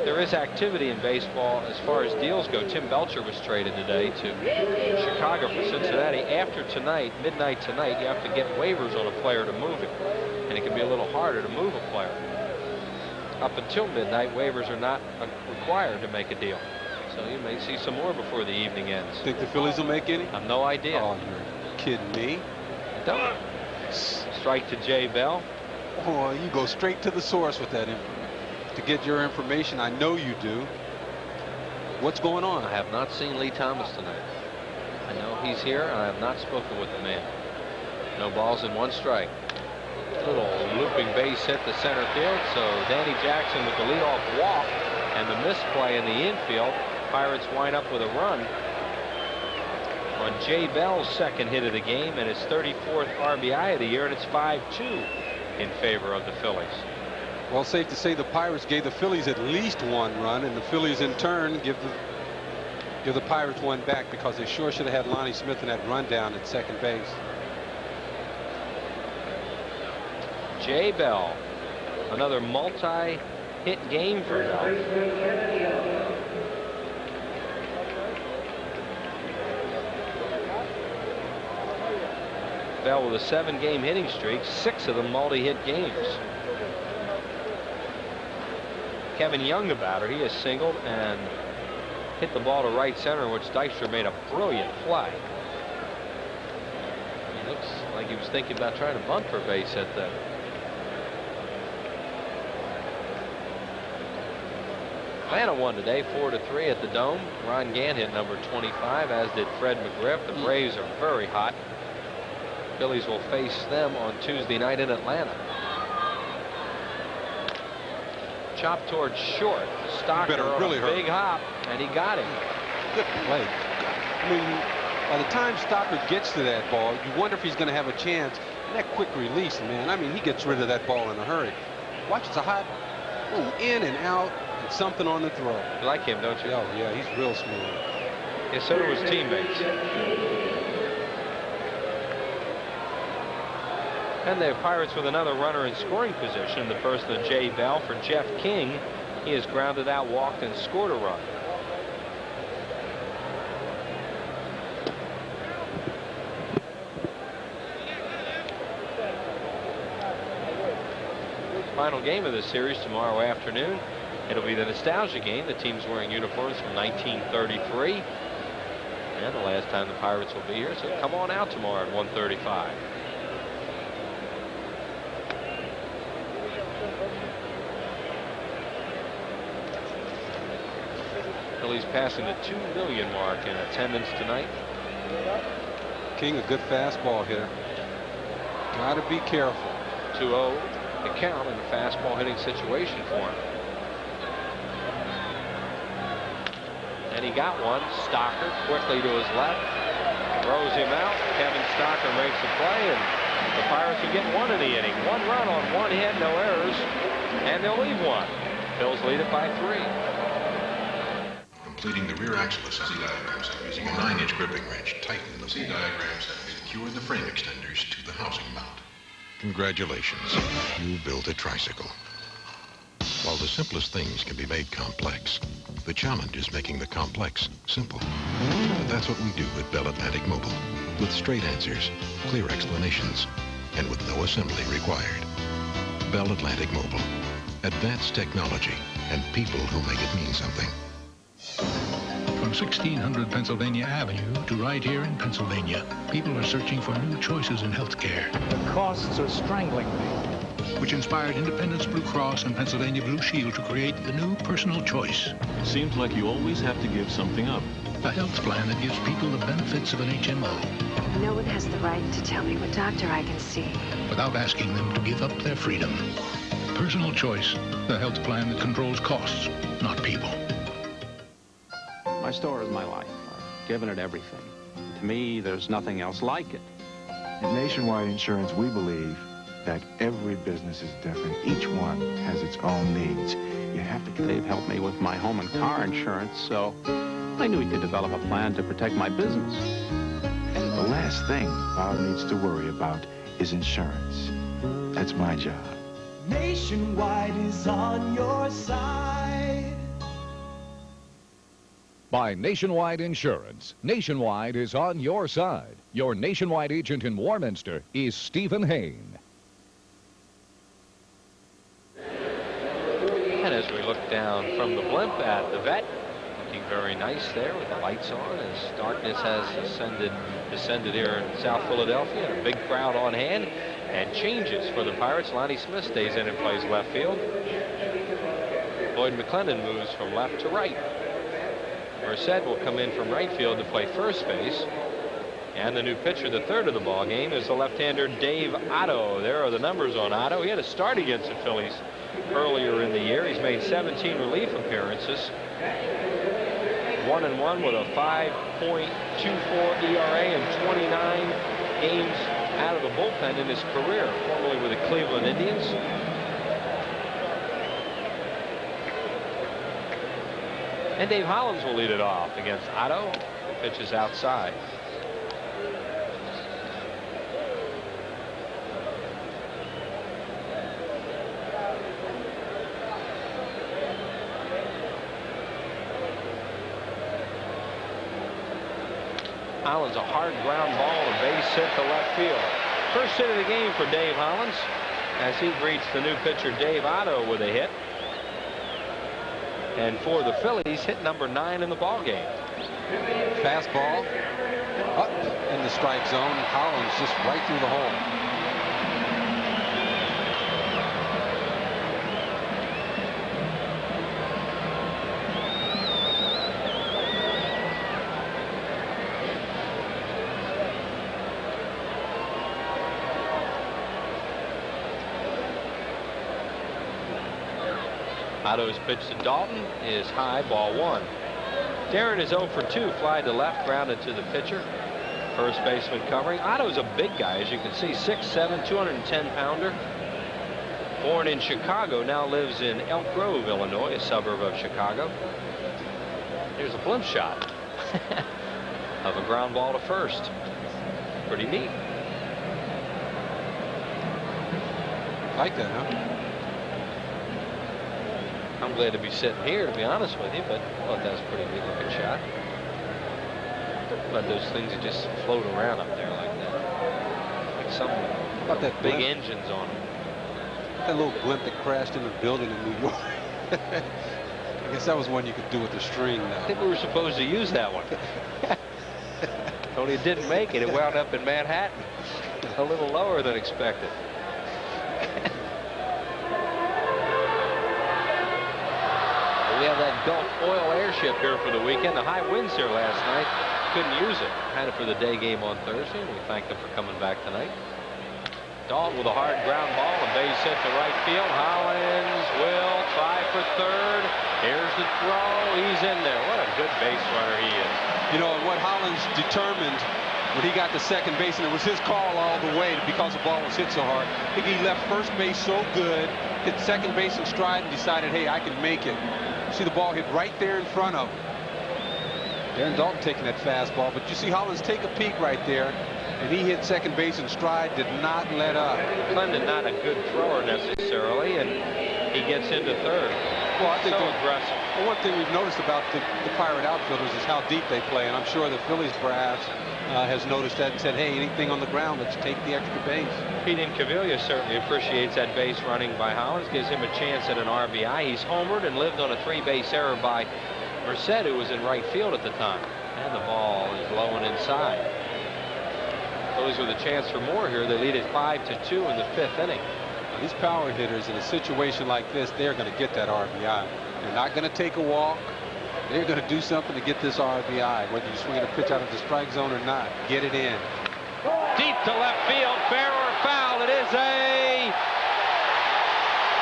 There is activity in baseball as far as deals go. Tim Belcher was traded today to Chicago for Cincinnati. After tonight, midnight tonight, you have to get waivers on a player to move him. And it can be a little harder to move a player. Up until midnight, waivers are not required to make a deal. So you may see some more before the evening ends. Think the Phillies will make any? I have no idea. Oh, you're kidding me. Don't. Strike to Jay Bell. Oh, you go straight to the source with that to get your information. I know you do. What's going on? I have not seen Lee Thomas tonight. I know he's here, and I have not spoken with the man. No balls and 1 strike. Little looping base hit to center field, so Danny Jackson with the leadoff walk and the misplay in the infield. Pirates wind up with a run on Jay Bell's second hit of the game and his 34th RBI of the year, and it's 5-2 in favor of the Phillies. Well, safe to say the Pirates gave the Phillies at least 1 run, and the Phillies in turn give the Pirates 1 back, because they sure should have had Lonnie Smith in that rundown at second base. Jay Bell, another multi-hit game for Bell. Bell with a 7-game hitting streak, 6 of them multi-hit games. Kevin Young, the batter. He has singled and hit the ball to right center, in which Dykstra made a brilliant play. He looks like he was thinking about trying to bunt for a base hit there. Atlanta won today 4-3 at the Dome. Ron Gant hit number 25, as did Fred McGriff. The Braves are very hot. Phillies will face them on Tuesday night in Atlanta. Chop towards short. Stocker on really a hurt. big hop, and he got him. Good play. I mean, by the time Stocker gets to that ball, you wonder if he's going to have a chance. And that quick release, man, I mean, he gets rid of that ball in a hurry. Watch, it's a hot in and out, and something on the throw. You like him, don't you? Oh, yeah, he's real smooth. Yeah, so do his teammates. And the Pirates with another runner in scoring position, the person of Jay Bell. For Jeff King, he has grounded out, walked, and scored a run. Final game of this series tomorrow afternoon. It'll be the nostalgia game. The team's wearing uniforms from 1933. And the last time the Pirates will be here, so come on out tomorrow at 1:35. Phillies passing the 2 million mark in attendance tonight. King, a good fastball hitter. Got to be careful. 2-0 the count in a fastball hitting situation for him. And he got one. Stocker quickly to his left. Throws him out. Kevin Stocker makes the play, and the Pirates will get one in the inning. 1 run on 1 hit, no errors, and they'll leave one. Phils lead it by 3. Completing the rear axle assembly diagram set using a 9-inch gripping wrench. Tighten the C-diagram set and secure the frame extenders to the housing mount. Congratulations, you built a tricycle. While the simplest things can be made complex, the challenge is making the complex simple. And that's what we do at Bell Atlantic Mobile, with straight answers, clear explanations, and with no assembly required. Bell Atlantic Mobile, advanced technology and people who make it mean something. From 1600 Pennsylvania Avenue to right here in Pennsylvania, people are searching for new choices in healthcare. The costs are strangling me. Which inspired Independence Blue Cross and Pennsylvania Blue Shield to create the new personal choice. Seems like you always have to give something up. A health plan that gives people the benefits of an HMO. No one has the right to tell me what doctor I can see. Without asking them to give up their freedom. Personal choice, the health plan that controls costs, not people. My store is my life. I've given it everything. To me, there's nothing else like it. At Nationwide Insurance, we believe that every business is different. Each one has its own needs. You have to... They've helped me with my home and car insurance, so I knew we could develop a plan to protect my business. The last thing Bob needs to worry about is insurance. That's my job. Nationwide is on your side. By Nationwide Insurance. Nationwide is on your side. Your Nationwide agent in Warminster is Stephen Hain. And as we look down from the blimp at the vet, looking very nice there with the lights on as darkness has descended here in South Philadelphia, and a big crowd on hand, and changes for the Pirates. Lonnie Smith stays in and plays left field. Lloyd McClendon moves from left to right. Merced will come in from right field to play first base. And the new pitcher, the third of the ball game, is the left-hander Dave Otto. There are the numbers on Otto. He had a start against the Phillies earlier in the year. He's made 17 relief appearances. 1-1 with a 5.24 ERA and 29 games out of the bullpen in his career, formerly with the Cleveland Indians. And Dave Hollins will lead it off against Otto. Pitches outside. Hollins, a hard ground ball, a base hit to left field. First hit of the game for Dave Hollins as he greets the new pitcher Dave Otto with a hit. And for the Phillies, hit number 9 in the ball game. Fastball up in the strike zone. Hollins just right through the hole. Otto's pitch to Dalton is high, ball 1. Darren is 0 for 2, fly to left, grounded to the pitcher. First baseman covering. Otto's a big guy, as you can see, 6'7", 210-pounder. Born in Chicago, now lives in Elk Grove, Illinois, a suburb of Chicago. Here's a blimp shot of a ground ball to first. Pretty neat. Like that, huh? I'm glad to be sitting here, to be honest with you, but I thought that was a pretty neat looking shot. But those things that just float around up there like that. Like some about that big blimp? engines on them. That little blimp that crashed in a building in New York. I guess that was one you could do with the string now. I think we were supposed to use that one. Only it didn't make it. It wound up in Manhattan. A little lower than expected. We have that Gulf oil airship here for the weekend. The high winds here last night. Couldn't use it. Had it for the day game on Thursday. We thank them for coming back tonight. Dalton with a hard ground ball. A base hit to right field. Hollins will try for third. Here's the throw. He's in there. What a good base runner he is. You know, and what Hollins determined when he got to second base, and it was his call all the way because the ball was hit so hard. I think he left first base so good, hit second base in stride, and decided, hey, I can make it. See the ball hit right there in front of him. Darren Dalton taking that fastball, but you see Hollins take a peek right there, and he hit second base in stride, did not let up. Clendon not a good thrower necessarily, and he gets into third. Well, I think so aggressive. Well, one thing we've noticed about the Pirate outfielders is how deep they play, and I'm sure the Phillies brass has noticed that and said, hey, anything on the ground, let's take the extra base. Pete Incaviglia certainly appreciates that base running by Hollins, gives him a chance at an RBI. He's homered and lived on a 3-base error by Merced, who was in right field at the time. And the ball is low and inside. Phillies with a chance for more here. They lead it 5-2 in the 5th inning. Now, these power hitters in a situation like this, they're going to get that RBI. They're not going to take a walk. They're going to do something to get this RBI, whether you swing a pitch out of the strike zone or not. Get it in. Deep to left field, fair or foul. It is a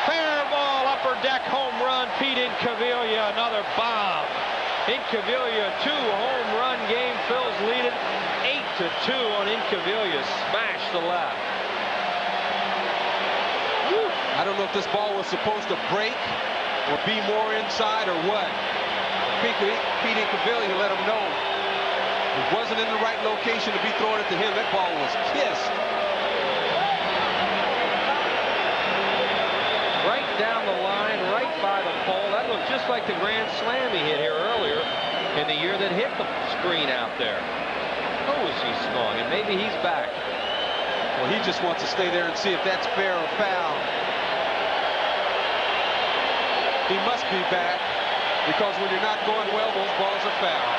fair ball, upper deck home run. Pete Incaviglia, another bomb. Incaviglia, 2-home run game. Phil's lead it 8-2 on Incaviglia. Smash the left. Woo. I don't know if this ball was supposed to break or be more inside or what. Pete Incaviglia let him know it wasn't in the right location to be throwing it to him. That ball was kissed. Right down the line, right by the pole. That looked just like the grand slam he hit here earlier in the year that hit the screen out there. Oh, is he strong? And maybe he's back. Well, he just wants to stay there and see if that's fair or foul. He must be back. Because when you're not going well, those balls are foul.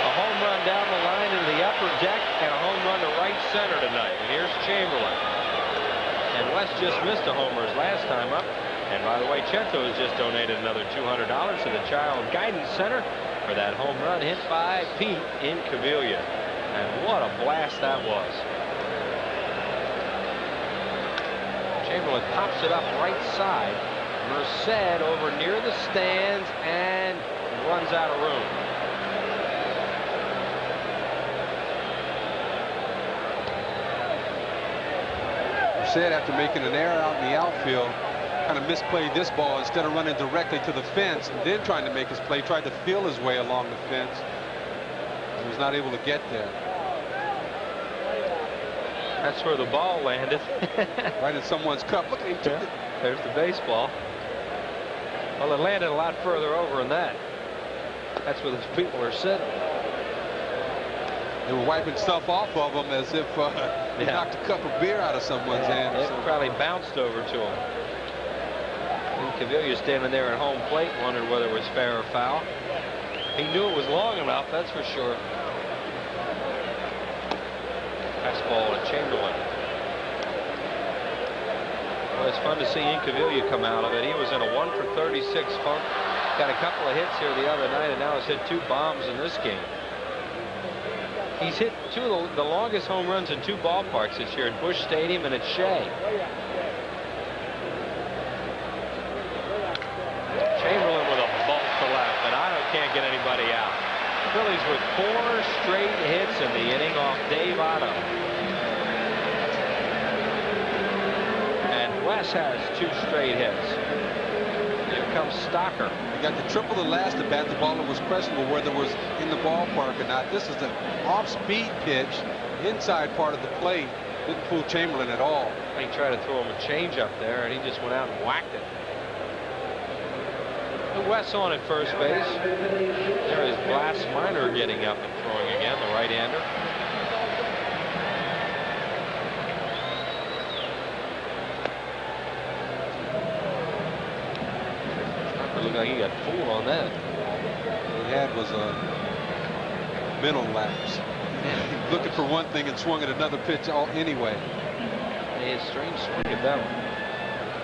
A home run down the line into the upper deck and a home run to right center tonight. And here's Chamberlain. And West just missed a homer his last time up. And by the way, Chento has just donated another $200 to the Child Guidance Center for that home run hit by Pete Incaviglia. And what a blast that was. Chamberlain pops it up right side. Merced over near the stands and runs out of room. Merced, after making an error out in the outfield, kind of misplayed this ball. Instead of running directly to the fence and then trying to make his play, tried to feel his way along the fence. He was not able to get there. That's where the ball landed. Right in someone's cup. Look at him. There's the baseball. Well, it landed a lot further over than that. That's where those people are sitting. They were wiping stuff off of them as if they knocked a cup of beer out of someone's hand. It probably bounced over to him. Cavilla standing there at home plate wondered whether it was fair or foul. He knew it was long enough, that's for sure. Fastball to Chamberlain. Well, it's fun to see Cavilla come out of it. He was in a 1 for 36 funk. Got a couple of hits here the other night, and now has hit 2 bombs in this game. He's hit 2 of the longest home runs in 2 ballparks this year, at Busch Stadium and at Shea. Chamberlain with a bolt to left, and Otto can't get anybody out. Phillies with 4 straight hits in the inning off Dave Otto. And Wes has 2 straight hits. Here comes Stocker. He got the triple the last at bat. The baller was questionable whether it was in the ballpark or not. This is an off-speed pitch, inside part of the plate. Didn't fool Chamberlain at all. He tried to throw him a change up there, and he just went out and whacked it. Wes on at first base. There is Glass Minor getting up and throwing again, the right-hander. Looked like he got fooled on that. What he had was a mental lapse. Looking for one thing and swung at another pitch anyway. A strange swing at that one.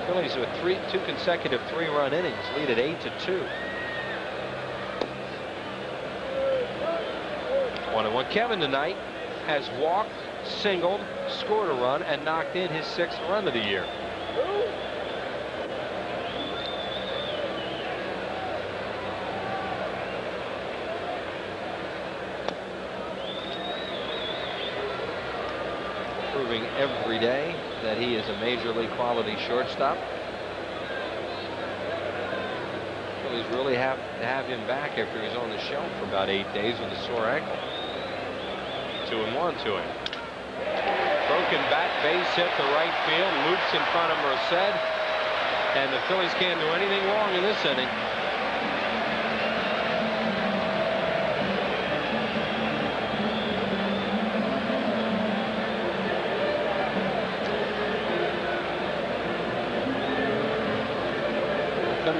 Phillies with 2 consecutive 3-run innings, lead at 8-2. 1-1. Kevin tonight has walked, singled, scored a run, and knocked in his 6th run of the year. Proving every day that he is a major league quality shortstop. Phillies really have to have him back after he was on the shelf for about 8 days with a sore ankle. 2-1 to him. Broken bat, base hit to right field, loops in front of Merced, and the Phillies can't do anything wrong in this inning.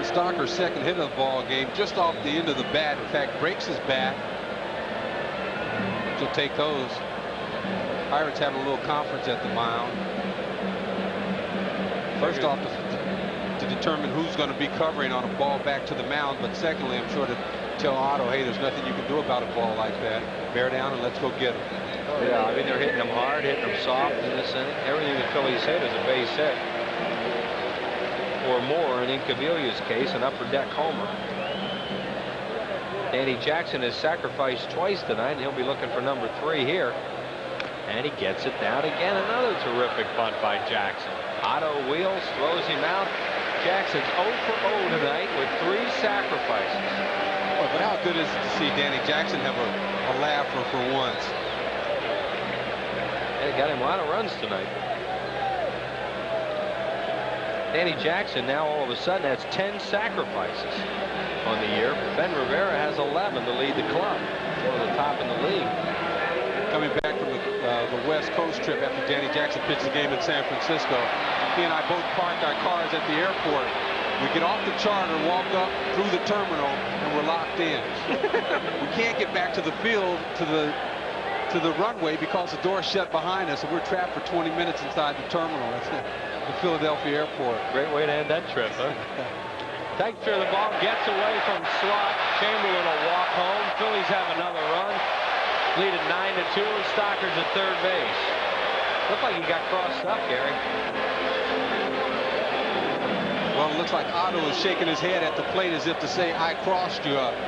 Stocker's second hit of the ball game, just off the end of the bat. In fact, breaks his bat. He'll take those. Pirates having a little conference at the mound. First off, to determine who's going to be covering on a ball back to the mound, but secondly, I'm sure to tell Otto, hey, there's nothing you can do about a ball like that. Bear down and let's go get him. Oh, yeah, I mean, they're hitting him hard, hitting him soft in this inning. Everything the Phillies hit is a base hit. Or more in Cavilla's case, an upper deck homer. Danny Jackson has sacrificed twice tonight, and he'll be looking for number 3 here. And he gets it down again. Another terrific bunt by Jackson. Otto wheels, throws him out. Jackson's 0 for 0 tonight with 3 sacrifices. Oh, but how good is it to see Danny Jackson have a laugher for once? And it got him a lot of runs tonight. Danny Jackson now all of a sudden has 10 sacrifices on the year. Ben Rivera has 11 to lead the club. One of the top in the league. Coming back from the West Coast trip after Danny Jackson pitched the game in San Francisco, he and I both parked our cars at the airport. We get off the charter, walk up through the terminal, and we're locked in. We can't get back to the field, to the runway, because the door's shut behind us, and we're trapped for 20 minutes inside the terminal. The Philadelphia airport. Great way to end that trip, huh? Teicher, the ball gets away from slot. Chamberlain will walk home. Phillies have another run. Lead at 9-2, and Stocker's at third base. Looked like he got crossed up, Gary. Well, it looks like Otto is shaking his head at the plate as if to say, I crossed you up.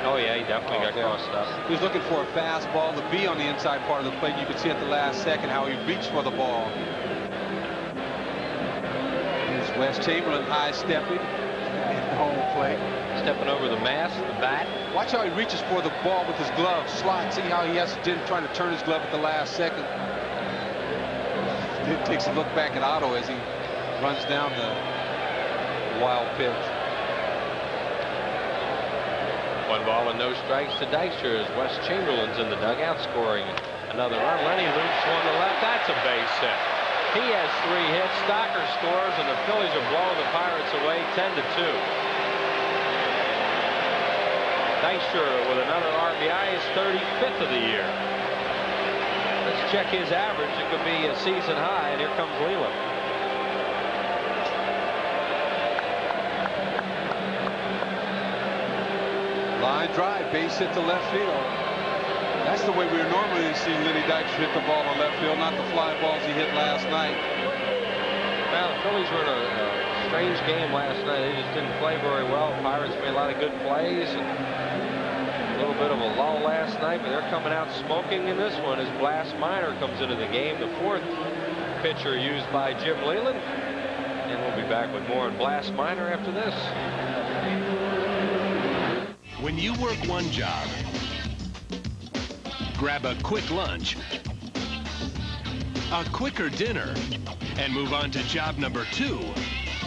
Oh, yeah, he definitely got crossed up. He was looking for a fastball to be on the inside part of the plate. You could see at the last second how he reached for the ball. Wes Chamberlain high-stepping in the home plate. Stepping over the mask, the bat. Watch how he reaches for the ball with his glove. Slot, see how he hesitated trying to turn his glove at the last second. He takes a look back at Otto as he runs down the wild pitch. 1 ball and no strikes to Dykstra as Wes Chamberlain's in the dugout scoring another run. Lenny loops one to left. That's a base hit. He has 3 hits. Stocker scores, and the Phillies are blowing the Pirates away 10-2. Dykstra with another RBI, his 35th of the year. Let's check his average. It could be a season high, and here comes Leland. Line drive, base hit to left field. That's the way we would normally see Lenny Dykstra hit the ball to left field, not the fly balls he hit last night. Well, the Phillies were in a strange game last night. They just didn't play very well. Pirates made a lot of good plays. And a little bit of a lull last night, but they're coming out smoking in this one as Blas Minor comes into the game, the 4th pitcher used by Jim Leland. And we'll be back with more on Blas Minor after this. When you work one job, grab a quick lunch, a quicker dinner, and move on to job number 2,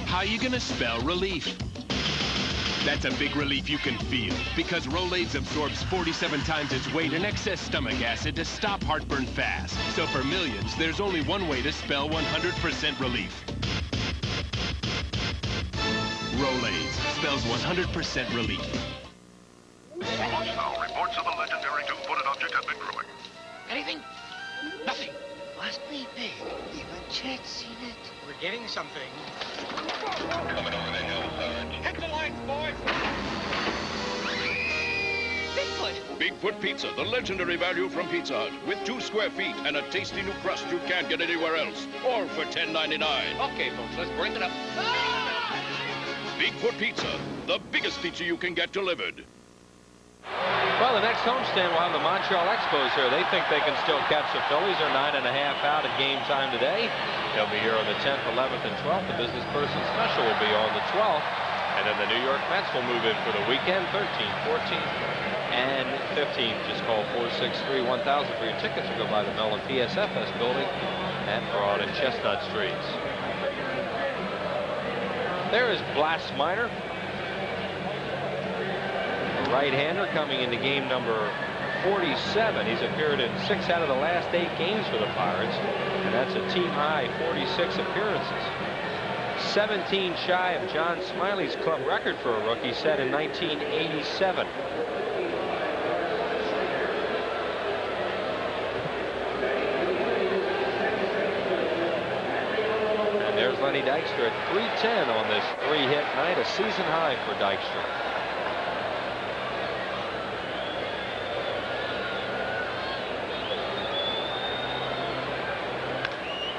how you gonna spell relief? That's a big relief you can feel, because Rolaids absorbs 47 times its weight in excess stomach acid to stop heartburn fast. So for millions, there's only one way to spell 100% relief. Rolaids spells 100% relief. Now, reports of the legendary two-footed object have been growing. Anything? Nothing. Must be big. Even Chet's seen it. We're getting something. Coming over the hill, Sarge. Hit the lights, boys! Bigfoot! Bigfoot Pizza, the legendary value from Pizza Hut. With 2 square feet and a tasty new crust you can't get anywhere else. All for $10.99. Okay, folks, let's break it up. Bigfoot Pizza, the biggest pizza you can get delivered. Well, the next homestand will have the Montreal Expos here. They think they can still catch the Phillies. They're 9.5 out at game time today. They'll be here on the 10th, 11th, and 12th. The business person special will be on the 12th. And then the New York Mets will move in for the weekend, 13th, 14th, and 15th. Just call 463-1000 for your tickets or go by the Mellon PSFS building at Broad and Chestnut Streets. There is Blas Minor, right-hander, coming into game number 47. He's appeared in 6 out of the last 8 games for the Pirates, and that's a team-high 46 appearances. 17 shy of John Smiley's club record for a rookie set in 1987. And there's Lenny Dykstra at 310 on this 3-hit night, a season high for Dykstra.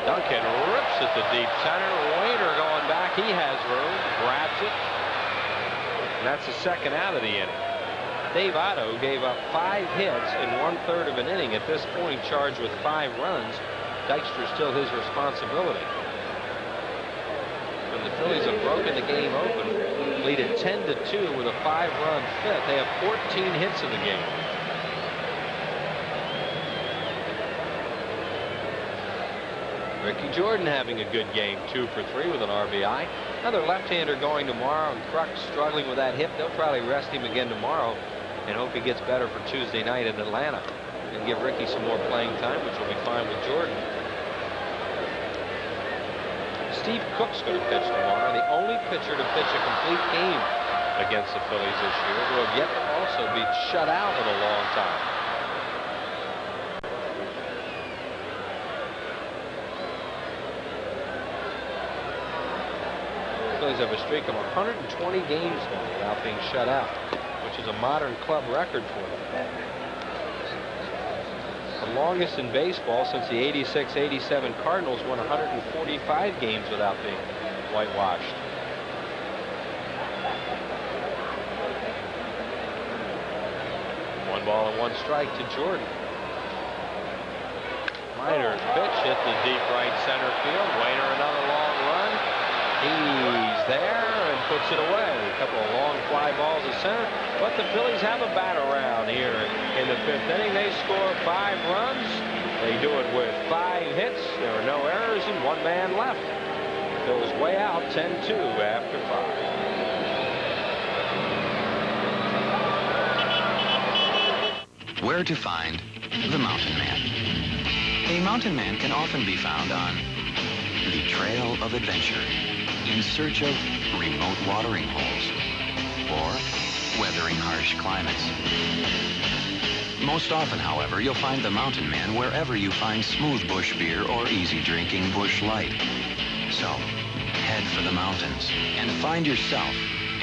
Duncan rips at the deep center. Waiter going back. He has room. Grabs it. And that's the 2nd out of the inning. Dave Otto gave up 5 hits in 1/3 of an inning. At this point, charged with 5 runs. Dykstra still his responsibility. And the Phillies have broken the game open. Lead at 10-2 with a 5-run 5th. They have 14 hits in the game. Ricky Jordan having a good game, 2 for 3 with an RBI. Another left-hander going tomorrow, and Kruk struggling with that hip. They'll probably rest him again tomorrow and hope he gets better for Tuesday night in Atlanta and give Ricky some more playing time, which will be fine with Jordan. Steve Cook's going to pitch tomorrow, the only pitcher to pitch a complete game against the Phillies this year, who have yet to also be shut out in a long time. Phillies have a streak of 120 games now without being shut out, which is a modern club record for them. The longest in baseball since the 86-87 Cardinals won 145 games without being whitewashed. One ball and 1 strike to Jordan. Minor's pitch hit the deep right center field. Wainer another long run. He's there and puts it away. A couple of long fly balls to center, but the Phillies have a bat around here in the 5th inning. They score 5 runs. They do it with 5 hits. There are no errors and 1 man left. Phillies way out 10-2 after 5. Where to find the Mountain Man. A mountain man can often be found on the trail of adventure in search of remote watering holes or weathering harsh climates. Most often, however, you'll find the mountain man wherever you find smooth bush beer or easy drinking bush light. So, head for the mountains and find yourself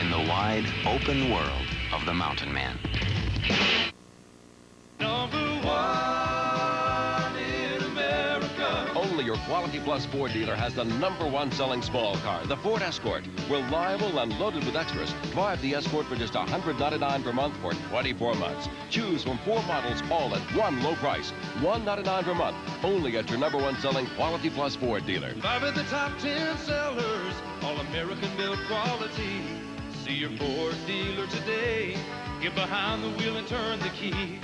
in the wide, open world of the mountain man. Only your Quality Plus Ford dealer has the #1 selling small car, the Ford Escort. Reliable and loaded with extras. Drive the Escort for just $199 per month for 24 months. Choose from 4 models, all at one low price. $199 per month, only at your #1 selling Quality Plus Ford dealer. 5 of the top 10 sellers, all American built quality. See your Ford dealer today. Get behind the wheel and turn the key.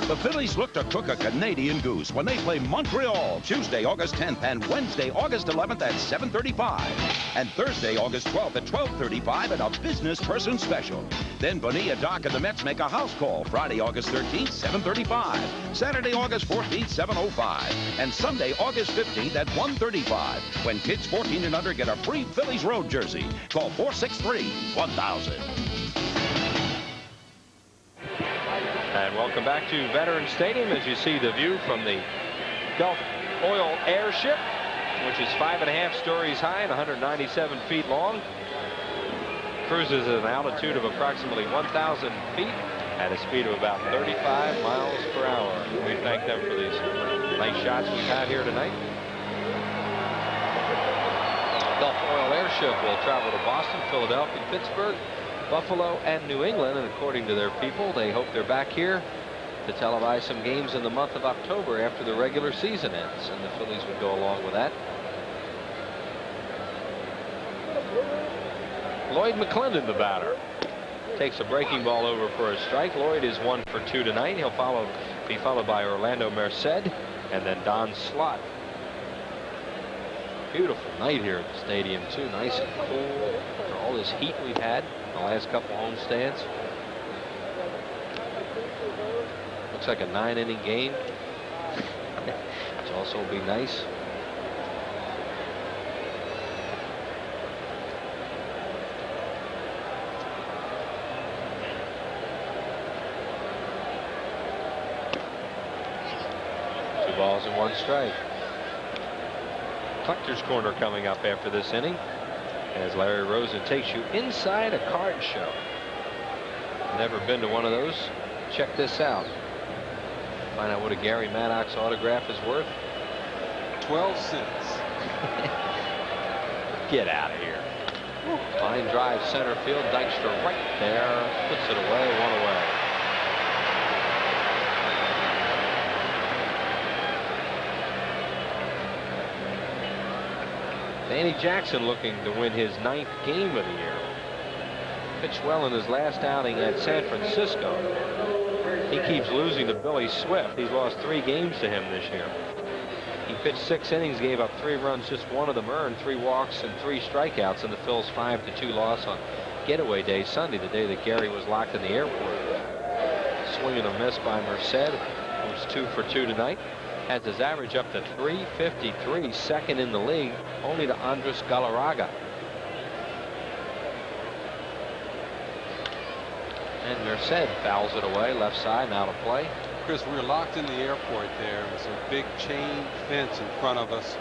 The Phillies look to cook a Canadian goose when they play Montreal Tuesday, August 10th and Wednesday, August 11th at 7:35. And Thursday, August 12th at 12:35 at a business person special. Then Bonilla, Doc, and the Mets make a house call Friday, August 13th, 7:35. Saturday, August 14th, 7:05. And Sunday, August 15th at 1:35 when kids 14 and under get a free Phillies road jersey. Call 463-1000. And welcome back to Veterans Stadium as you see the view from the Gulf Oil Airship, which is 5.5 stories high and 197 feet long. Cruises at an altitude of approximately 1,000 feet at a speed of about 35 miles per hour. We thank them for these nice shots we've had here tonight. Gulf Oil Airship will travel to Boston, Philadelphia, Pittsburgh, Buffalo, and New England, and according to their people, they hope they're back here to televise some games in the month of October after the regular season ends, and the Phillies would go along with that. Lloyd McClendon, the batter, takes a breaking ball over for a strike. Lloyd is 1 for 2 tonight. He'll be followed by Orlando Merced and then Don Slott. Beautiful night here at the stadium too, nice and cool after all this heat we've had in the last couple home stands. Looks like a 9-inning game, which also will be nice. Two balls and 1 strike. Collector's Corner coming up after this inning as Larry Rosen takes you inside a card show. Never been to one of those? Check this out. Find out what a Gary Maddox autograph is worth. 12 cents. Get out of here. Line drive center field. Dykstra right there. Puts it away. 1 away. Danny Jackson looking to win his 9th game of the year. Pitched well in his last outing at San Francisco. He keeps losing to Billy Swift. He's lost 3 games to him this year. He pitched 6 innings, gave up 3 runs, just 1 of them earned, 3 walks and 3 strikeouts in the Phil's 5-2 loss on Getaway Day Sunday, the day that Gary was locked in the airport. Swing and a miss by Merced, who's 2 for 2 tonight. Has his average up to .353, second in the league, only to Andres Galarraga. And Merced fouls it away, left side, and out of play. Chris, we were locked in the airport there. There was a big chain fence in front of us.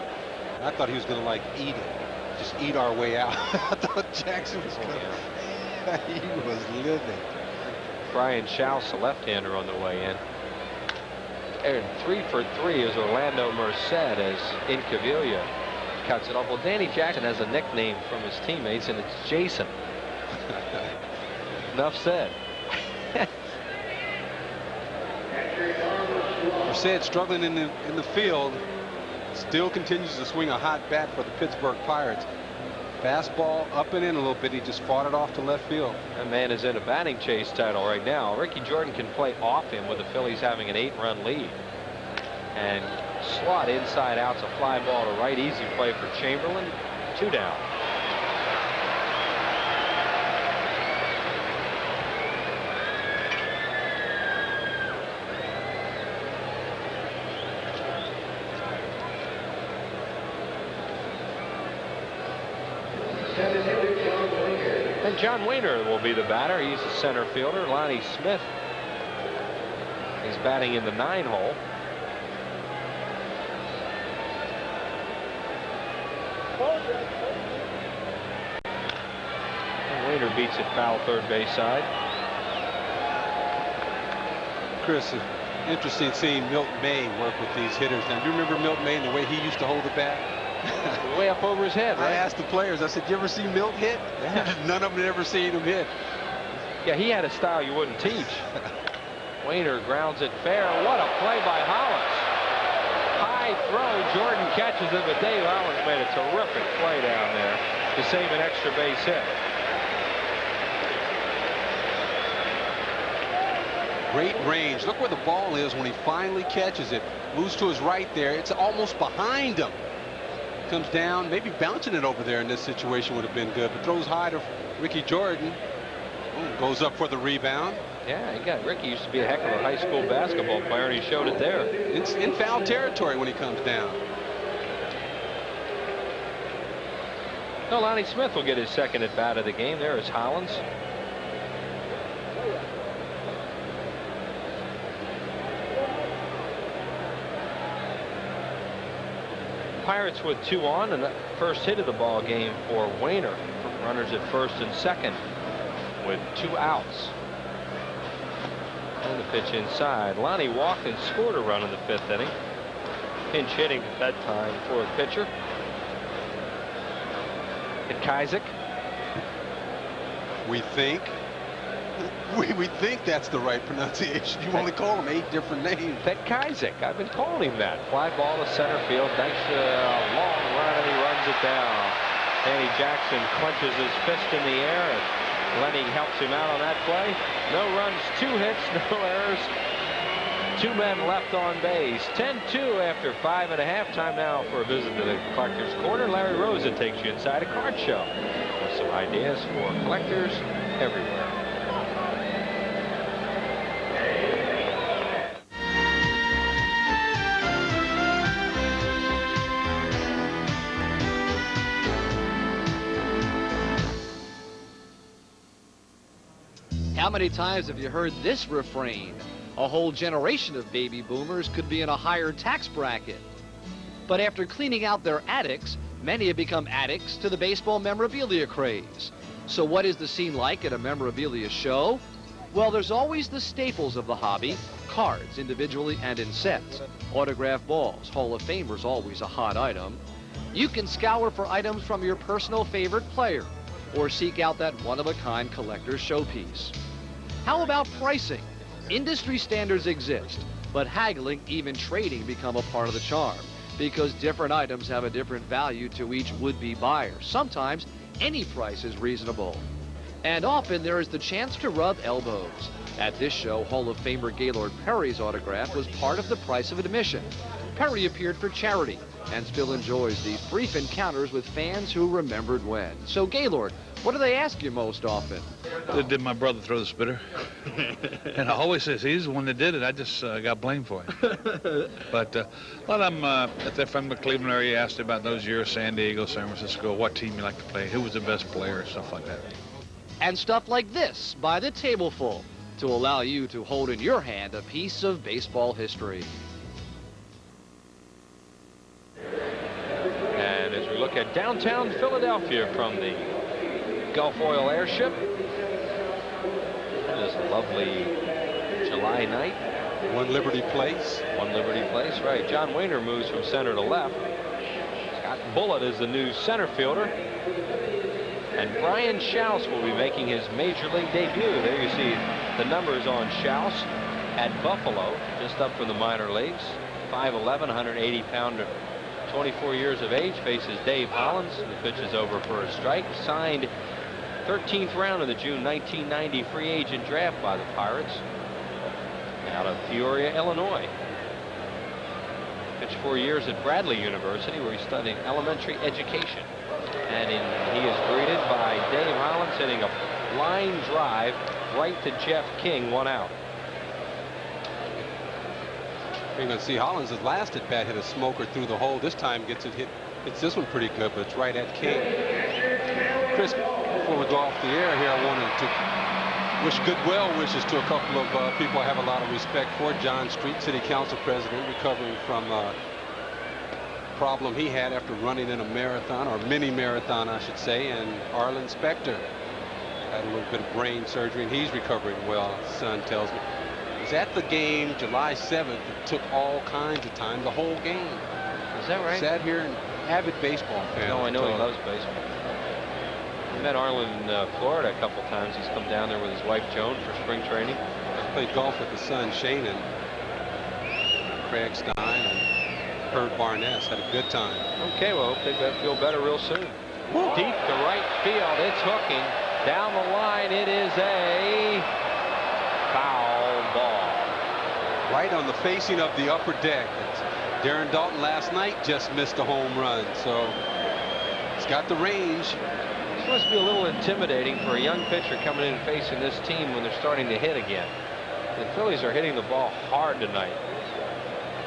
I thought he was going to like eat it, just eat our way out. I thought Jackson was going to. He was living. Brian Schaus, a left-hander, on the way in. And 3 for 3 is Orlando Merced as Incaviglia cuts it off. Well, Danny Jackson has a nickname from his teammates, and it's Jason. Enough said. Merced struggling in the field, still continues to swing a hot bat for the Pittsburgh Pirates. Fastball up and in a little bit. He just fought it off to left field. That man is in a batting chase title right now. Ricky Jordan can play off him with the Phillies having an 8-run lead. And Slot inside out's a fly ball to right. Easy play for Chamberlain. 2 down. And John Wayner will be the batter. He's a center fielder. Lonnie Smith is batting in the 9 hole. And Wayner beats it foul third base side. Chris, interesting seeing Milt May work with these hitters. Now, do you remember Milt May and the way he used to hold the bat? Way up over his head, right? I asked the players, I said, you ever see Milt hit? Yeah. None of them had ever seen him hit. Yeah, he had a style you wouldn't teach. Wayner grounds it fair. What a play by Hollins. High throw. Jordan catches it, but Dave Hollins made a terrific play down there to save an extra base hit. Great range. Look where the ball is when he finally catches it. Moves to his right there. It's almost behind him. Comes down. Maybe bouncing it over there in this situation would have been good. But throws high to Ricky Jordan. Ooh, goes up for the rebound. Yeah, he got Ricky used to be a heck of a high school basketball player, and he showed it there. It's in foul territory when he comes down. No, Lonnie Smith will get his second at bat of the game. There is Hollins. Pirates with 2 on, and the first hit of the ball game for Wayner. Runners at first and second with 2 outs. And the pitch inside. Lonnie walked and scored a run in the 5th inning. Pinch hitting at that time for the pitcher. And Kajzik. We think that's the right pronunciation. You only call him 8 different names. Kajzik. I've been calling him that. Fly ball to center field. Nice long run, and he runs it down. Danny Jackson clenches his fist in the air, and Lenny helps him out on that play. No runs, 2 hits, no errors. 2 men left on base. 10-2 after 5.5. Time now for a visit to the Collector's Corner. Larry Rosa takes you inside a card show with some ideas for collectors everywhere. How many times have you heard this refrain? A whole generation of baby boomers could be in a higher tax bracket. But after cleaning out their attics, many have become addicts to the baseball memorabilia craze. So what is the scene like at a memorabilia show? Well, there's always the staples of the hobby, cards individually and in sets, autographed balls, Hall of Famers always a hot item. You can scour for items from your personal favorite player or seek out that one-of-a-kind collector's showpiece. How about pricing? Industry standards exist, but haggling, even trading, become a part of the charm because different items have a different value to each would-be buyer. Sometimes any price is reasonable. And often there is the chance to rub elbows. At this show, Hall of Famer Gaylord Perry's autograph was part of the price of admission. Perry appeared for charity and still enjoys these brief encounters with fans who remembered when. So Gaylord, what do they ask you most often? Did my brother throw the spitter? And I always says he's the one that did it. I just got blamed for it. But a lot of them, if they're from the Cleveland area, asked about those years, San Diego, San Francisco, what team you like to play, who was the best player, stuff like that. And stuff like this by the tableful to allow you to hold in your hand a piece of baseball history. And as we look at downtown Philadelphia from the Gulf Oil Airship, it is a lovely July night. One Liberty Place. One Liberty Place, right. John Wayner moves from center to left. Scott Bullitt is the new center fielder. And Brian Schaus will be making his major league debut. There you see the numbers on Schaus at Buffalo, just up from the minor leagues. 5'11", 180-pounder, 24 years of age, faces Dave Hollins. The pitch is over for a strike. Signed 13th round of the June 1990 free agent draft by the Pirates out of Peoria, Illinois. Pitched 4 years at Bradley University, where he studied elementary education. And he is greeted by Dave Hollins hitting a line drive right to Jeff King, 1 out. You're going to see Hollins' last at bat hit a smoker through the hole. This time gets it hit. It's this one pretty good, but it's right at King. Chris, before we go off the air here, I wanted to wish good well wishes to a couple of people I have a lot of respect for. John Street, City Council President, recovering from a problem he had after running in a marathon, or mini marathon, I should say, and Arlen Specter had a little bit of brain surgery, and he's recovering well, his son tells me. He was at the game July 7th. It took all kinds of time, the whole game. Is that right? Sat here, and avid baseball fan. No, I know he loves baseball. I met Arlen in Florida a couple times. He's come down there with his wife Joan for spring training. I played golf with his son Shane and Craig Stein and Herb Barness. Had a good time. Okay, well, hope they feel better real soon. Deep to right field. It's hooking. Down the line, it is a foul ball. Right on the facing of the upper deck. Darren Dalton last night just missed a home run, so he's got the range. This must be a little intimidating for a young pitcher coming in and facing this team when they're starting to hit again. The Phillies are hitting the ball hard tonight.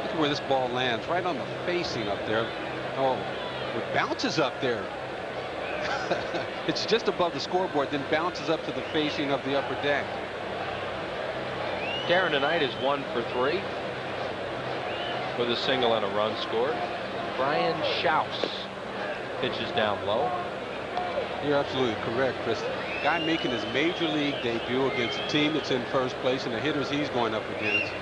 Look at where this ball lands, right on the facing up there. Oh, it bounces up there. It's just above the scoreboard, then bounces up to the facing of the upper deck. Darren tonight is 1 for 3 with a single and a run scored. Brian Schaus pitches down low. You're absolutely correct, Chris. Guy making his major league debut against a team that's in first place and the hitters he's going up against.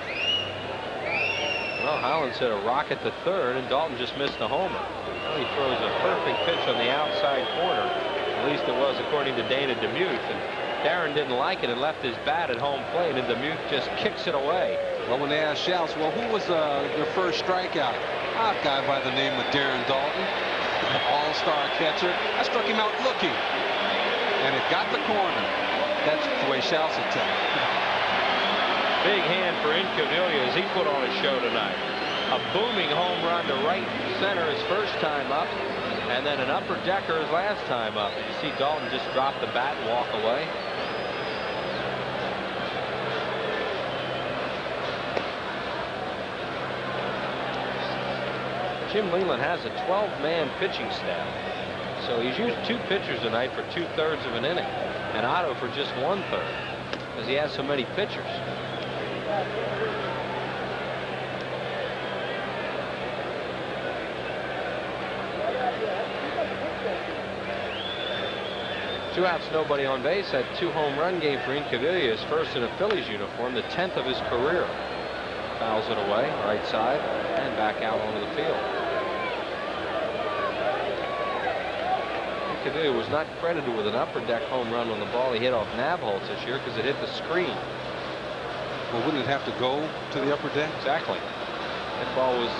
Well, Howlands hit a rocket to third, and Dalton just missed a homer. Well, he throws a perfect pitch on the outside corner. At least it was, according to Dana DeMuth. And Darren didn't like it and left his bat at home plate, and DeMuth just kicks it away. Well, when they asked Schaus, well, who was your first strikeout? A guy by the name of Darren Dalton, all-star catcher. I struck him out looking, and it got the corner. That's the way Schaus would tell it. Big hand for Incaviglia as he put on a show tonight. A booming home run to right center his first time up, and then an upper decker his last time up. You see Dalton just drop the bat and walk away. Jim Leland has a 12-man pitching staff. So he's used 2 pitchers tonight for 2/3 of an inning, and Otto for just 1/3, because he has so many pitchers. Two outs, nobody on base. That 2-home run game for Incaviglia, his first in a Phillies uniform, the 10th of his career. Fouls it away, right side, and back out onto the field. Incaviglia was not credited with an upper deck home run on the ball he hit off Nabholz this year because it hit the screen. Well, wouldn't it have to go to the upper deck? Exactly. That ball was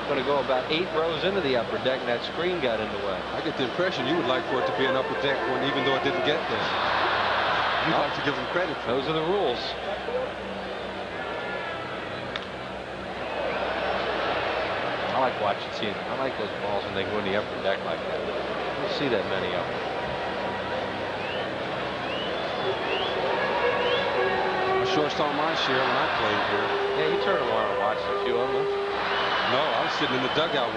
going to go about 8 rows into the upper deck, and that screen got in the way. I get the impression you would like for it to be an upper deck one, even though it didn't get there. You'd like to give them credit for those are the rules. I like watching, I like those balls when they go in the upper deck like that. You don't see that many of them. I sure saw my share when I played here. Yeah, you turned around and watched a few of them. No, I was sitting in the dugout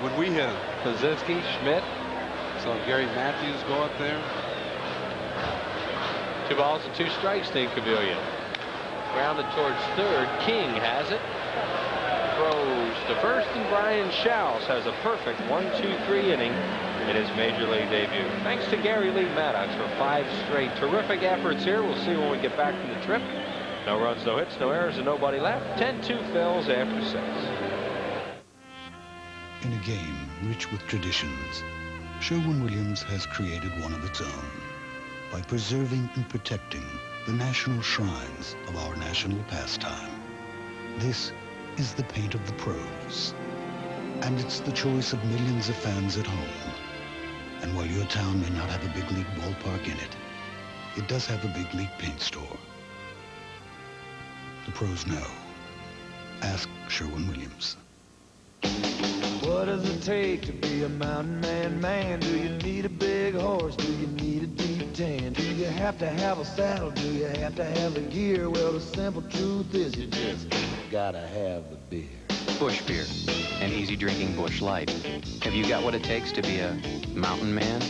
when we hit him. Kaczynski, Schmidt. Saw Gary Matthews go up there. 2 balls and 2 strikes to Incaviglia. Grounded towards third. King has it. Throws to first, and Brian Schaus has a perfect 1-2-3 inning in his major league debut. Thanks to Gary Lee Maddox for 5 straight terrific efforts here. We'll see when we get back from the trip. No runs, no hits, no errors, and nobody left. 10-2 Phils after 6. In a game rich with traditions, Sherwin-Williams has created one of its own by preserving and protecting the national shrines of our national pastime. This is the paint of the pros, and it's the choice of millions of fans at home. And while your town may not have a big league ballpark in it, it does have a big league paint store. The pros know. Ask Sherwin-Williams. What does it take to be a mountain man? Do you need a big horse? Do you need a deep tan? Do you have to have a saddle? Do you have to have the gear? Well, the simple truth is you just gotta have the beer. Bush beer, an easy drinking Bush Light. Have you got what it takes to be a mountain man?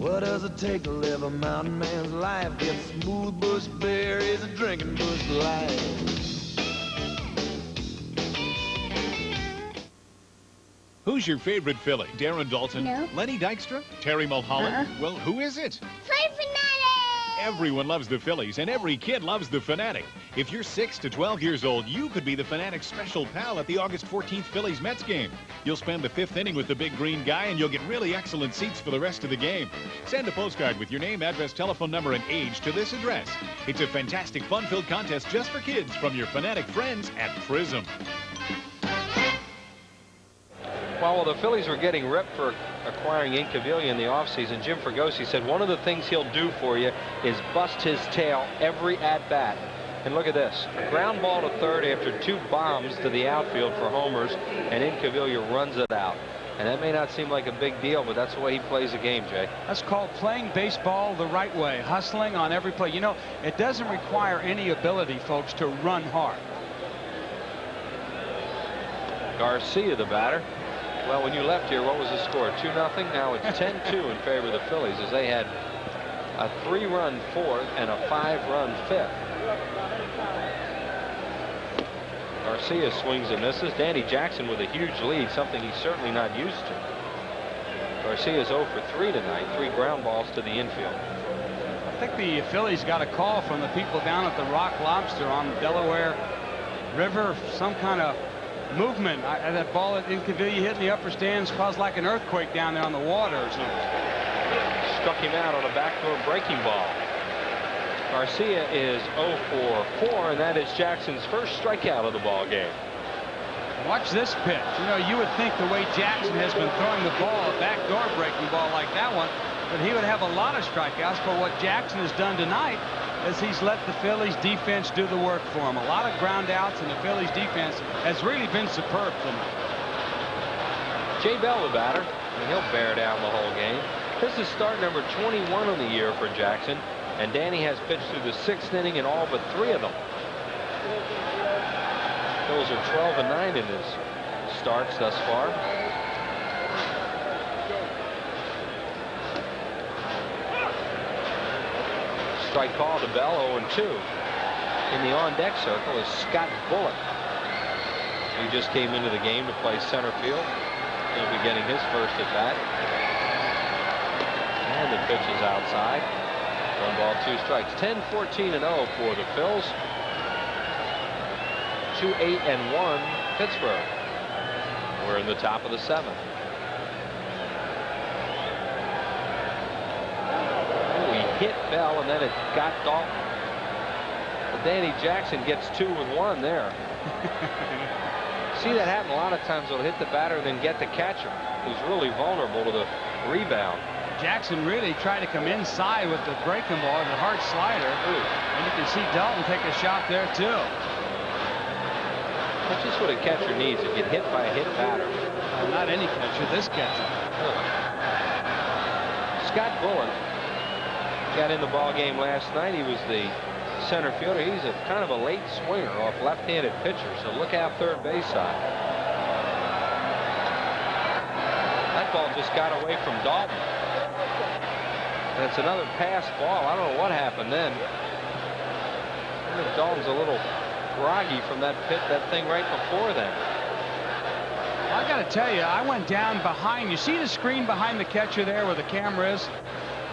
What does it take to live a mountain man's life? Get smooth bush beer, is a drinking bush life. Who's your favorite Philly? Darren Dalton? No. Lenny Dykstra? Terry Mulholland? Well, who is it? Everyone loves the Phillies, and every kid loves the Fanatic. If you're 6 to 12 years old, you could be the Fanatic's special pal at the August 14th Phillies-Mets game. You'll spend the 5th inning with the big green guy, and you'll get really excellent seats for the rest of the game. Send a postcard with your name, address, telephone number, and age to this address. It's a fantastic, fun-filled contest just for kids from your Fanatic friends at Prism. While the Phillies were getting ripped for acquiring Incaviglia in the offseason, Jim Fregosi said one of the things he'll do for you is bust his tail every at-bat. And look at this. Ground ball to third after 2 bombs to the outfield for homers, and Incaviglia runs it out. And that may not seem like a big deal, but that's the way he plays the game, Jay. That's called playing baseball the right way, hustling on every play. You know, it doesn't require any ability, folks, to run hard. Garcia, the batter. Well, when you left here, what was the score? 2-0. Now it's 10-2 in favor of the Phillies, as they had a 3-run 4th and a 5-run 5th. Garcia swings and misses. Danny Jackson with a huge lead, something he's certainly not used to. Garcia's 0 for 3 tonight, 3 ground balls to the infield. I think the Phillies got a call from the people down at the Rock Lobster on the Delaware River, some kind of movement. That ball at Incaviglia hit in the upper stands caused like an earthquake down there on the water or something. Struck him out on a backdoor breaking ball. Garcia is 0 for 4, and that is Jackson's first strikeout of the ball game. Watch this pitch. You know, you would think the way Jackson has been throwing the ball, a backdoor breaking ball like that one, that he would have a lot of strikeouts. But what Jackson has done tonight is he's let the Phillies defense do the work for him. A lot of ground outs, and the Phillies defense has really been superb tonight. Jay Bell, the batter, and he'll bear down the whole game. This is start number 21 of the year for Jackson, and Danny has pitched through the 6th inning in all but 3 of them. Phillies are 12-9 in his starts thus far. Strike call to Bell, 0-2. In the on-deck circle is Scott Bullock. He just came into the game to play center field. He'll be getting his first at bat. And the pitch is outside. 1 ball, 2 strikes. 10-14-0 for the Phils. 2-8-1 Pittsburgh. We're in the top of the 7th. Hit Bell, and then it got Dalton. But Danny Jackson gets 2 with 1 there. See that happen a lot of times. They'll hit the batter and then get the catcher, who's really vulnerable to the rebound. Jackson really tried to come inside with the breaking ball, the hard slider. And you can see Dalton take a shot there too. That's just what a catcher needs, to get hit by a hit batter. Not any catcher, this catcher. Scott Bullock got in the ball game last night. He was the center fielder. He's a kind of a late swinger off left-handed pitcher, so look out third base side. That ball just got away from Dalton. And it's another pass ball. I don't know what happened then. I think Dalton's a little groggy from that thing right before then. I got to tell you, I went down behind. You see the screen behind the catcher there where the camera is?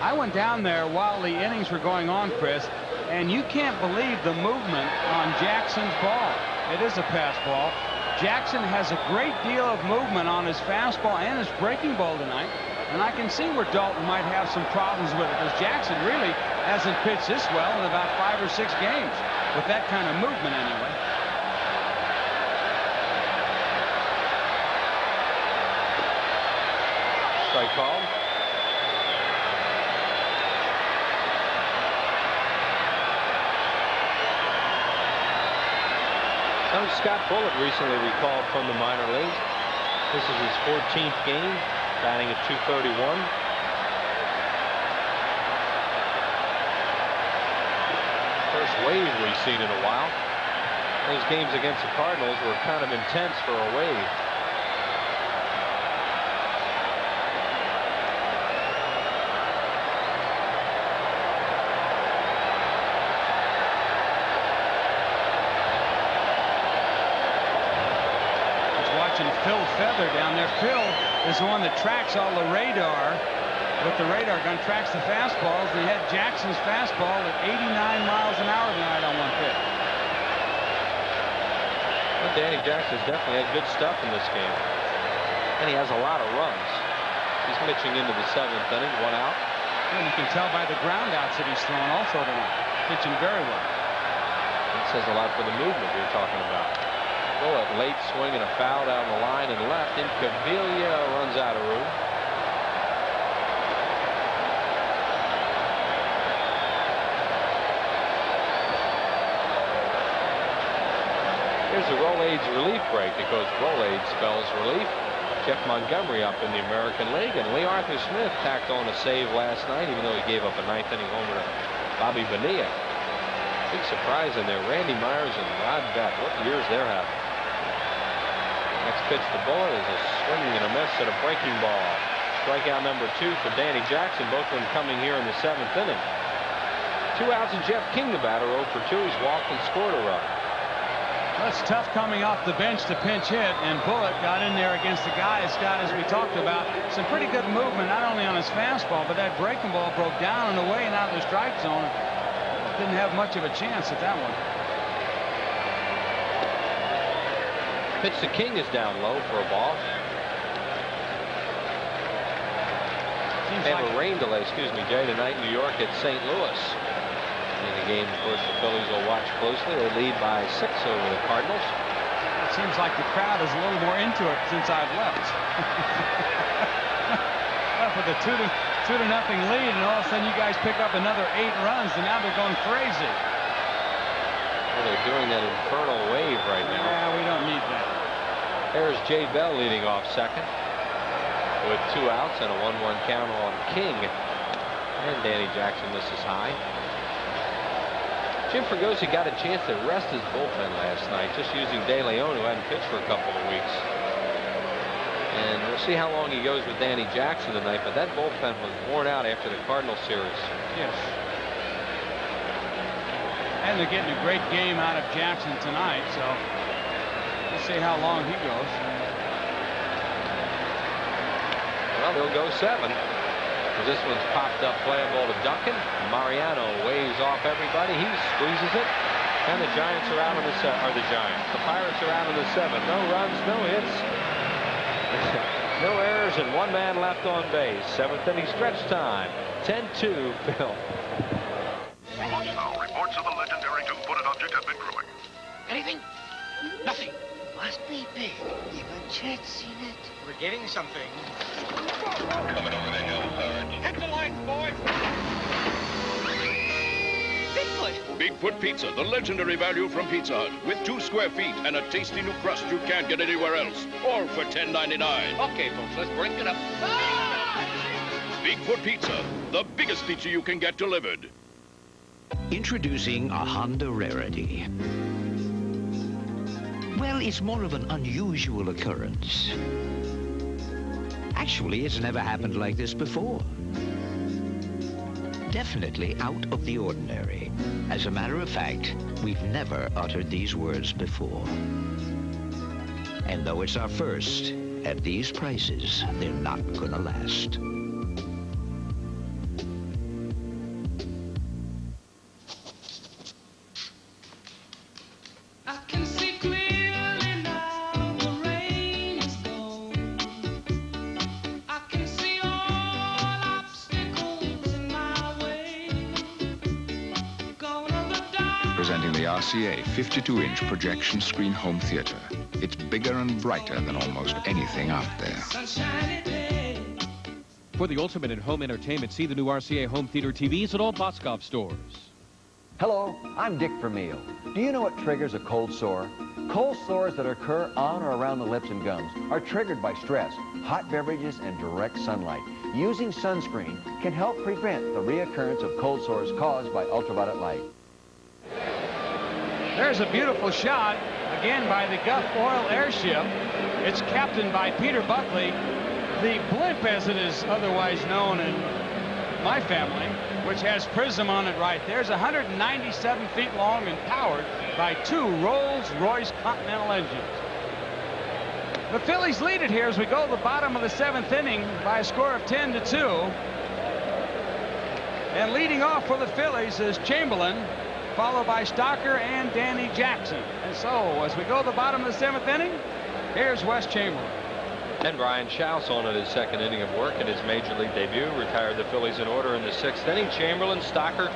I went down there while the innings were going on, Chris, and you can't believe the movement on Jackson's ball. It is a pass ball. Jackson has a great deal of movement on his fastball and his breaking ball tonight, and I can see where Dalton might have some problems with it, because Jackson really hasn't pitched this well in about 5 or 6 games, with that kind of movement anyway. Strike called. Scott Bullock recently recalled from the minor leagues. This is his 14th game, batting at .231. First wave we've seen in a while. Those games against the Cardinals were kind of intense for a wave. is the one that tracks all the radar. With the radar gun, tracks the fastballs. They had Jackson's fastball at 89 miles an hour tonight on one pitch. Well, Danny Jackson's definitely had good stuff in this game. And he has a lot of runs. He's pitching into the 7th inning, 1 out. And you can tell by the ground outs that he's thrown also tonight. Pitching very well. That says a lot for the movement you're talking about. Bullet, late swing and a foul down the line and left. Incaviglia runs out of room. Here's the Rolaids relief break because Rolaids spells relief. Jeff Montgomery up in the American League, and Lee Arthur Smith tacked on a save last night, even though he gave up a 9th inning homer to Bobby Bonilla. Big surprise in there. Randy Myers and Rod Beck. What years they're having. Next pitch to Bullet is a swinging and a miss at a breaking ball. Strikeout number 2 for Danny Jackson, both of them coming here in the 7th inning. 2 outs and Jeff King, the batter, 0 for 2. He's walked and scored a run. That's tough coming off the bench to pinch hit, and Bullet got in there against the guy, Scott, as we talked about. Some pretty good movement, not only on his fastball, but that breaking ball broke down and away and out of the strike zone. Didn't have much of a chance at that one. Pitch to King is down low for a ball. They have a rain delay, Jay, tonight in New York at St. Louis. In the game, of course, the Phillies will watch closely. They lead by 6 over the Cardinals. It seems like the crowd is a little more into it since I've left. Left with a 2-0 lead, and all of a sudden you guys pick up another 8 runs, and now they're going crazy. Well, they're doing that infernal wave right now. Yeah, we don't need that. There's Jay Bell leading off second with 2 outs and a 1-1 count on King. And Danny Jackson misses high. Jim Fregosi got a chance to rest his bullpen last night, just using De Leon, who hadn't pitched for a couple of weeks. And we'll see how long he goes with Danny Jackson tonight, but that bullpen was worn out after the Cardinal series. Yes. And they're getting a great game out of Jackson tonight, so we'll see how long he goes. Well, they'll go 7. This one's popped up, playing ball to Duncan. Mariano waves off everybody. He squeezes it. And the Giants are out of the 7. Or the Giants. The Pirates are out of the 7. No runs, no hits. No errors, and 1 man left on base. 7th inning stretch time. 10-2, Phil. Now, reports of the legendary two-footed object have been growing. Anything? Nothing. Must be big. Even Chet's seen it. We're getting something. Coming over the hill, Sarge. Hit the light, boys. Bigfoot. Bigfoot Pizza, the legendary value from Pizza Hut, with 2 square feet and a tasty new crust you can't get anywhere else, all for $10.99. Okay, folks, let's break it up. Bigfoot Pizza, the biggest pizza you can get delivered. Introducing a Honda rarity. Well, it's more of an unusual occurrence. Actually, it's never happened like this before. Definitely out of the ordinary. As a matter of fact, we've never uttered these words before. And though it's our first, at these prices, they're not gonna last. Presenting the RCA 52-inch projection screen home theater. It's bigger and brighter than almost anything out there. For the ultimate in home entertainment, see the new RCA home theater TVs at all Boscov stores. Hello, I'm Dick Vermeil. Do you know what triggers a cold sore? Cold sores that occur on or around the lips and gums are triggered by stress, hot beverages, and direct sunlight. Using sunscreen can help prevent the reoccurrence of cold sores caused by ultraviolet light. There's a beautiful shot, again by the Guff Oil airship. It's captained by Peter Buckley, the blimp as it is otherwise known in my family, which has prism on it right there. It's 197 feet long and powered by 2 Rolls-Royce Continental engines. The Phillies lead it here as we go to the bottom of the 7th inning by a score of 10-2. And leading off for the Phillies is Chamberlain, followed by Stocker and Danny Jackson. And so as we go to the bottom of the 7th inning, here's Wes Chamberlain. And Brian Schaus on at his 2nd inning of work in his major league debut. Retired the Phillies in order in the 6th inning. Chamberlain, Stocker,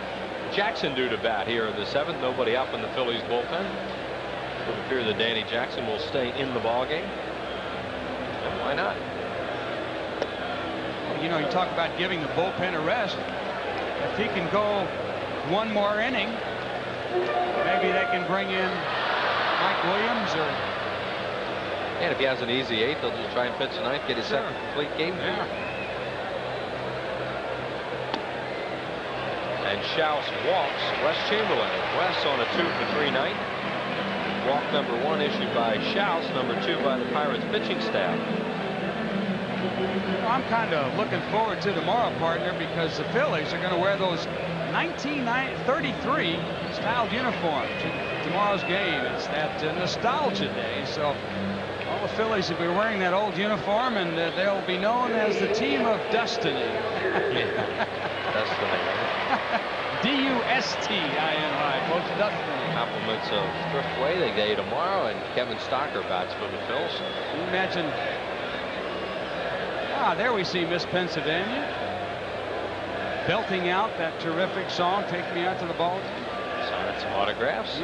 Jackson due to bat here in the 7th. Nobody up in the Phillies bullpen. It would appear that Danny Jackson will stay in the ballgame. And why not? Well, you know, you talk about giving the bullpen a rest. If he can go one more inning, maybe they can bring in Mike Williams or... And if he has an easy 8th, they'll just try and pitch tonight, get his second complete game. Yeah. And Schaus walks Wes Chamberlain. Wes on a 2-for-3 night. Walk number 1 issued by Schaus, number 2 by the Pirates pitching staff. I'm kind of looking forward to tomorrow, partner, because the Phillies are going to wear those 1933 styled uniforms in tomorrow's game. It's that nostalgia day, so all the Phillies will be wearing that old uniform, and they'll be known as the team of Destiny. Destiny. D-U-S-T-I-N-Y, folks. Destiny. Compliments of Thriftway Day tomorrow, and Kevin Stocker bats for the Phils. Can you imagine? There we see Miss Pennsylvania belting out that terrific song, Take Me Out to the Ball. Signing some autographs.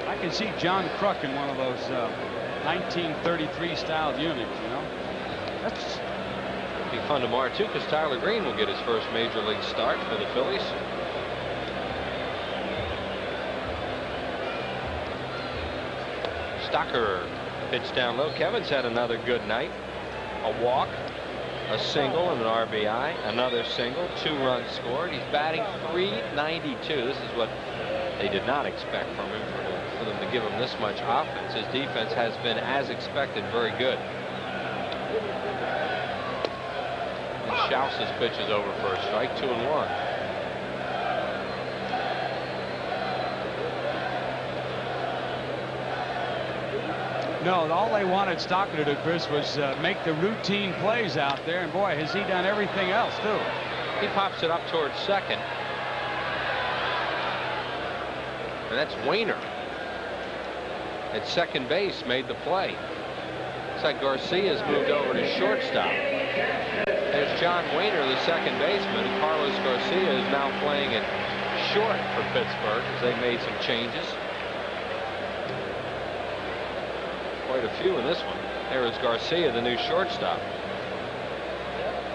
I can see John Kruk in one of those 1933 styled units, you know. That's be fun tomorrow too, because Tyler Green will get his first major league start for the Phillies. Stocker pitched down low. Kevin's had another good night. A walk, a single, and an RBI. Another single, 2 runs scored. He's batting .392. This is what they did not expect from him, for them to give him this much offense. His defense has been, as expected, very good. And Schaus's pitch is over for a strike, 2-1. No, all they wanted Stocker to do, Chris, was make the routine plays out there, and boy, has he done everything else too. He pops it up towards second, and that's Wainer at second base, made the play. Looks like Garcia's moved over to shortstop. There's John Wainer, the second baseman, and Carlos Garcia is now playing at short for Pittsburgh as they made some changes. Quite a few in this one. There is Garcia, the new shortstop.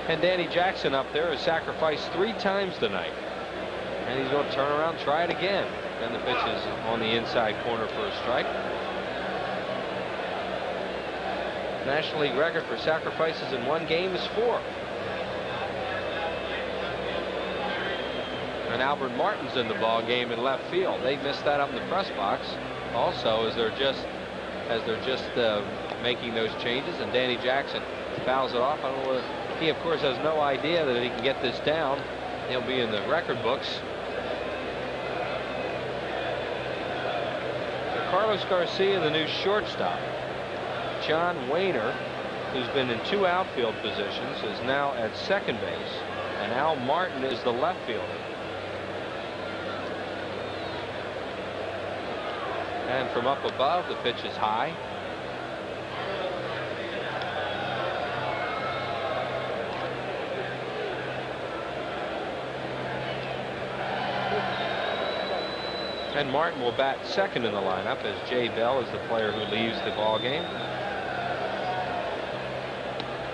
And Danny Jackson up there has sacrificed 3 times tonight. And he's going to turn around, try it again. Then the pitch is on the inside corner for a strike. National League record for sacrifices in one game is 4. And Albert Martin's in the ball game in left field. They missed that up in the press box. Also, as they're just making those changes, and Danny Jackson fouls it off. I don't know. He, of course, has no idea that he can get this down. He'll be in the record books. So Carlos Garcia, the new shortstop. John Wainer, who's been in 2 outfield positions, is now at second base, and Al Martin is the left fielder. And from up above, the pitch is high. And Martin will bat second in the lineup, as Jay Bell is the player who leaves the ball game.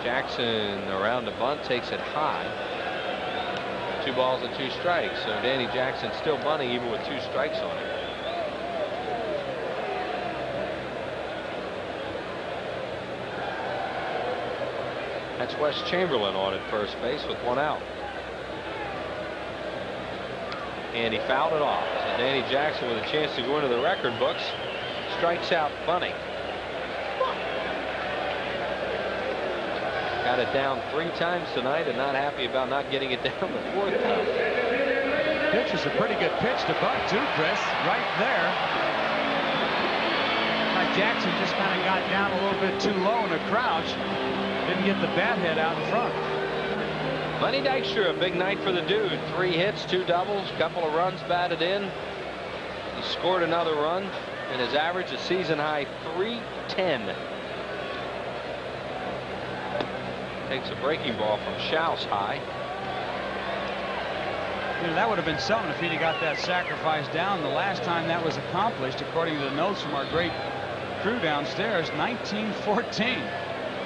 Jackson around the bunt, takes it high. 2 balls and 2 strikes. So Danny Jackson still bunting even with 2 strikes on him. That's Wes Chamberlain on at first base with 1 out. And he fouled it off. So Danny Jackson, with a chance to go into the record books, strikes out bunting. Got it down 3 times tonight, and not happy about not getting it down the 4th time. Pitch is a pretty good pitch to bunt too, Chris. Right there. I Jackson just kind of got down a little bit too low in a crouch. Didn't get the bat head out in front. Lenny Dykstra, a big night for the dude. 3 hits, 2 doubles, couple of runs batted in. He scored another run, and his average is season high 310. Takes a breaking ball from Schaus high. You know, that would have been something if he'd have got that sacrifice down the last time that was accomplished, according to the notes from our great crew downstairs, 1914.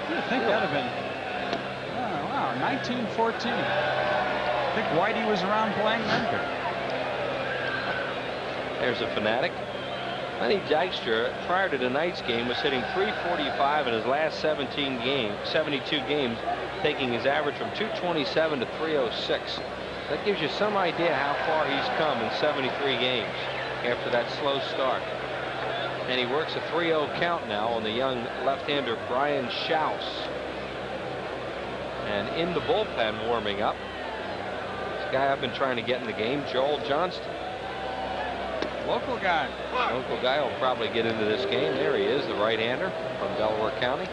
I think that would have been, oh, wow, 1914. I think Whitey was around playing then. There's a fanatic. Lenny Dykstra, prior to tonight's game, was hitting .345 in his last 72 games, taking his average from .227 to .306. That gives you some idea how far he's come in 73 games after that slow start. And he works a 3-0 count now on the young left-hander Brian Schaus. And in the bullpen warming up, this guy I've been trying to get in the game, Joel Johnston. Local guy. Local guy will probably get into this game. There he is, the right-hander from Delaware County.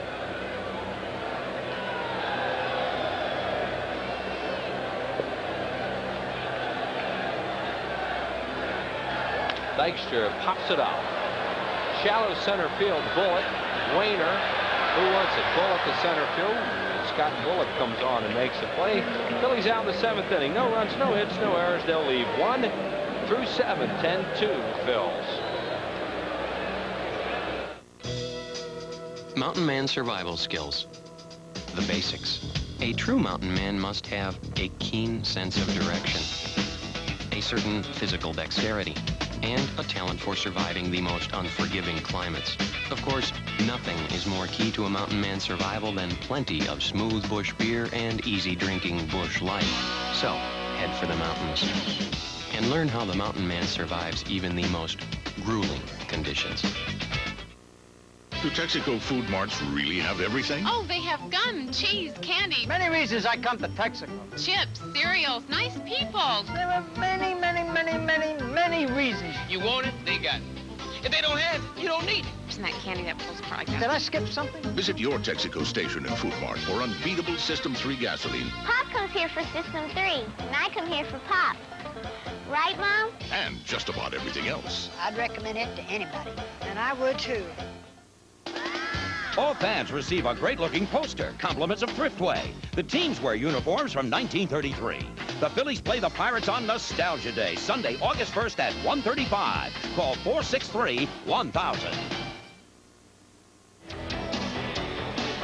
Dykstra pops it out. Shallow center field. Bullock. Wainer. Who wants it? Bullock to center field. Scott Bullock comes on and makes the play. Phillies out in the 7th inning. No runs, no hits, no errors. They'll leave 1 through 7. 10-2 Phils. Mountain man survival skills. The basics. A true mountain man must have a keen sense of direction, a certain physical dexterity, and a talent for surviving the most unforgiving climates. Of course, nothing is more key to a mountain man's survival than plenty of smooth bush beer and easy drinking bush light. So, head for the mountains and learn how the mountain man survives even the most grueling conditions. Do Texaco food marts really have everything? Oh, they have gum, cheese, candy. Many reasons I come to Texaco. Chips, cereals, nice people. There are many reasons. You want it, they got it. If they don't have it, you don't need it. Isn't that candy that pulls apart like that? Did I skip something? Visit your Texaco station and food mart for unbeatable System 3 gasoline. Pop comes here for System 3, and I come here for Pop. Right, Mom? And just about everything else. I'd recommend it to anybody. And I would, too. All fans receive a great-looking poster, compliments of Thriftway. The teams wear uniforms from 1933. The Phillies play the Pirates on Nostalgia Day, Sunday, August 1st at 1:35. Call 463-1000.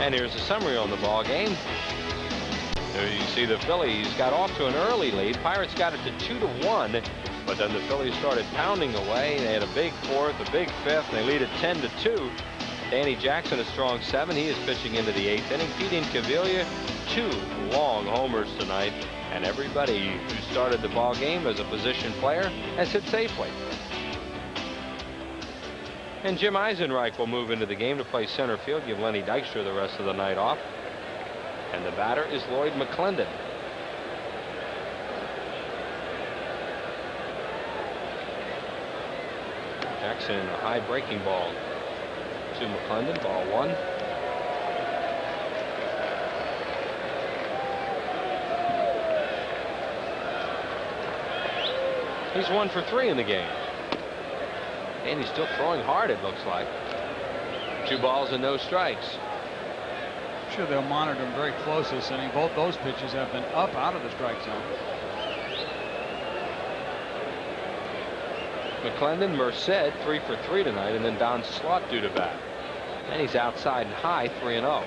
And here's a summary on the ball game. There you see the Phillies got off to an early lead. Pirates got it to 2-1, but then the Phillies started pounding away. They had a big 4th, a big 5th, and they lead it 10-2. Danny Jackson, a strong 7. He is pitching into the 8th inning. Pete Incaviglia, 2 long homers tonight. And everybody who started the ball game as a position player has hit safely. And Jim Eisenreich will move into the game to play center field, give Lenny Dykstra the rest of the night off. And the batter is Lloyd McClendon. Jackson, a high breaking ball to McClendon, ball 1. He's 1 for 3 in the game. And he's still throwing hard, it looks like. 2 balls and no strikes. I'm sure they'll monitor him very close this inning. Both those pitches have been up out of the strike zone. McClendon, Merced, 3 for 3 tonight, and then Don Slaught due to bat. And he's outside and high, 3-0.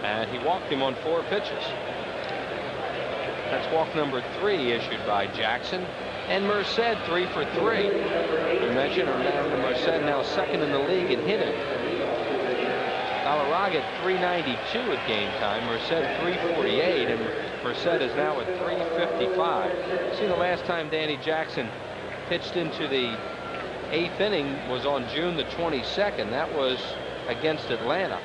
And he walked him on 4 pitches. That's walk number 3 issued by Jackson. And Merced, 3 for 3. We mentioned Merced now 2nd in the league in hitting. Galarraga at 392 at game time. Merced 348, and Merced is now at 355. See, the last time Danny Jackson pitched into the 8th inning was on June the 22nd. That was against Atlanta.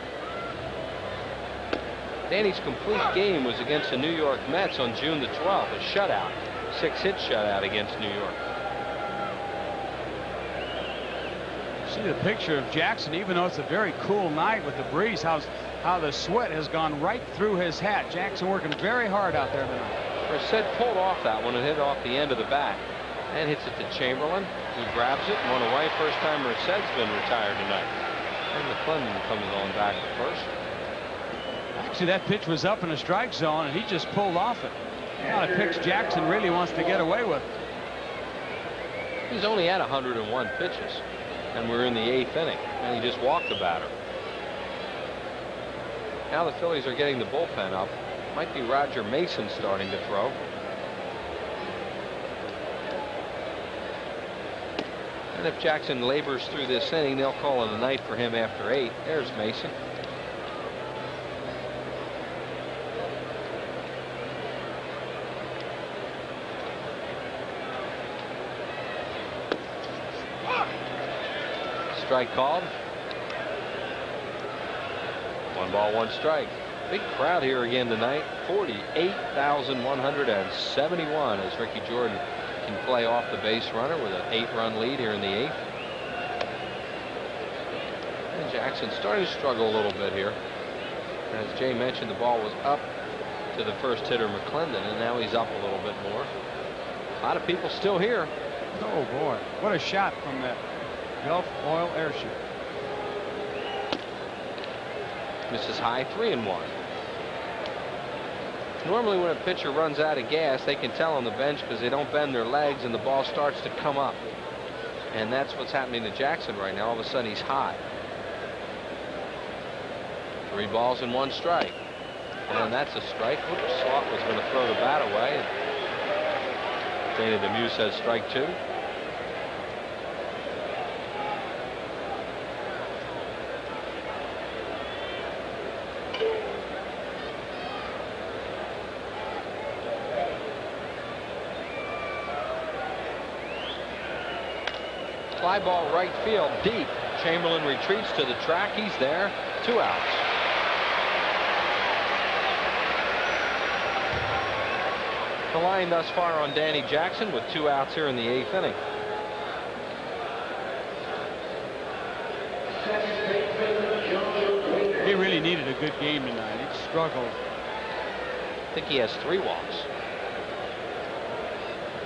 Danny's complete game was against the New York Mets on June the 12th, a shutout, 6-hit shutout against New York. See the picture of Jackson, even though it's a very cool night with the breeze, how the sweat has gone right through his hat. Jackson working very hard out there tonight. Merced pulled off that one and hit off the end of the bat and hits it to Chamberlain, who grabs it and one away. First time Merced's been retired tonight. And McClendon comes on back to first. Actually, that pitch was up in a strike zone, and he just pulled off it. Now the pitch Jackson really wants to get away with. He's only had 101 pitches, and we're in the 8th inning, and he just walked the batter. Now the Phillies are getting the bullpen up. Might be Roger Mason starting to throw. And if Jackson labors through this inning, they'll call it a night for him after 8. There's Mason. Strike called. 1 ball, 1 strike. Big crowd here again tonight. 48,171 as Ricky Jordan can play off the base runner with an 8-run lead here in the 8th. And Jackson starting to struggle a little bit here. As Jay mentioned, the ball was up to the first hitter, McClendon, and now he's up a little bit more. A lot of people still here. Oh boy, what a shot from that Gulf Oil airship. Misses high, 3-1. Normally when a pitcher runs out of gas, they can tell on the bench because they don't bend their legs and the ball starts to come up. And that's what's happening to Jackson right now. All of a sudden he's high. 3 balls and 1 strike. And that's a strike. Oops, Slot was going to throw the bat away. Danny Demus says strike 2. Fly ball right field deep. Chamberlain retreats to the track. He's there. 2 outs. The line thus far on Danny Jackson with 2 outs here in the 8th inning. He really needed a good game tonight. He struggled. I think he has 3 walks.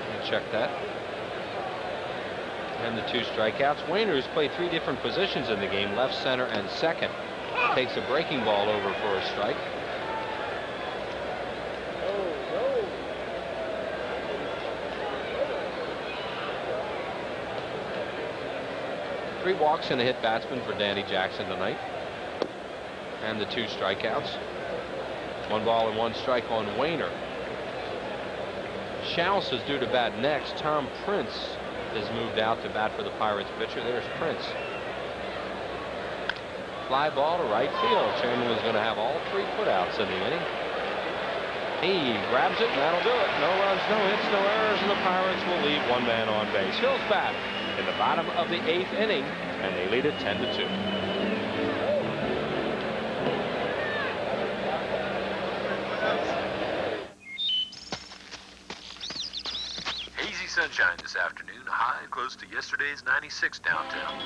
Let me check that. And the 2 strikeouts. Wainers played 3 different positions in the game, left, center, and second. Takes a breaking ball over for a strike. Three walks and a hit batsman for Danny Jackson tonight. And the 2 strikeouts. 1 ball and 1 strike on Wainer. Schaus is due to bat next. Tom Prince has moved out to bat for the Pirates pitcher. There's Prince. Fly ball to right field. Chamberlain's going to have all 3 putouts in the inning. He grabs it, and that'll do it. No runs, no hits, no errors, and the Pirates will leave 1 man on base. Phil's bat in the bottom of the 8th inning, and they lead it 10-2. Hazy sunshine this afternoon, high close to yesterday's 96 downtown.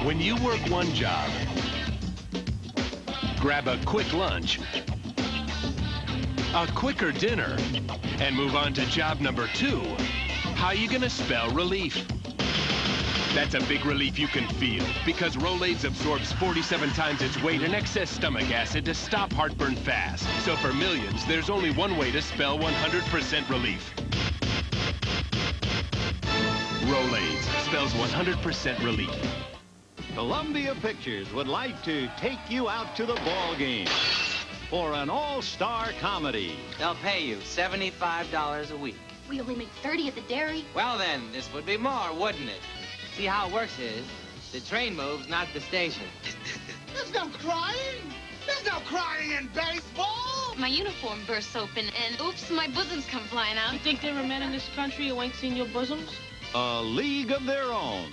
When you work one job, grab a quick lunch, a quicker dinner, and move on to job number 2, how you gonna spell relief? That's a big relief you can feel, because Rolaids absorbs 47 times its weight in excess stomach acid to stop heartburn fast. So for millions, there's only one way to spell 100% relief. Rolaids spells 100% relief. Columbia Pictures would like to take you out to the ball game for an all-star comedy. They'll pay you $75 a week. We only make 30 at the dairy. Well, then, this would be more, wouldn't it? See, how it works is, the train moves, not the station. There's no crying. There's no crying in baseball. My uniform bursts open, and oops, my bosoms come flying out. You think there are men in this country who ain't seen your bosoms? A league of their own.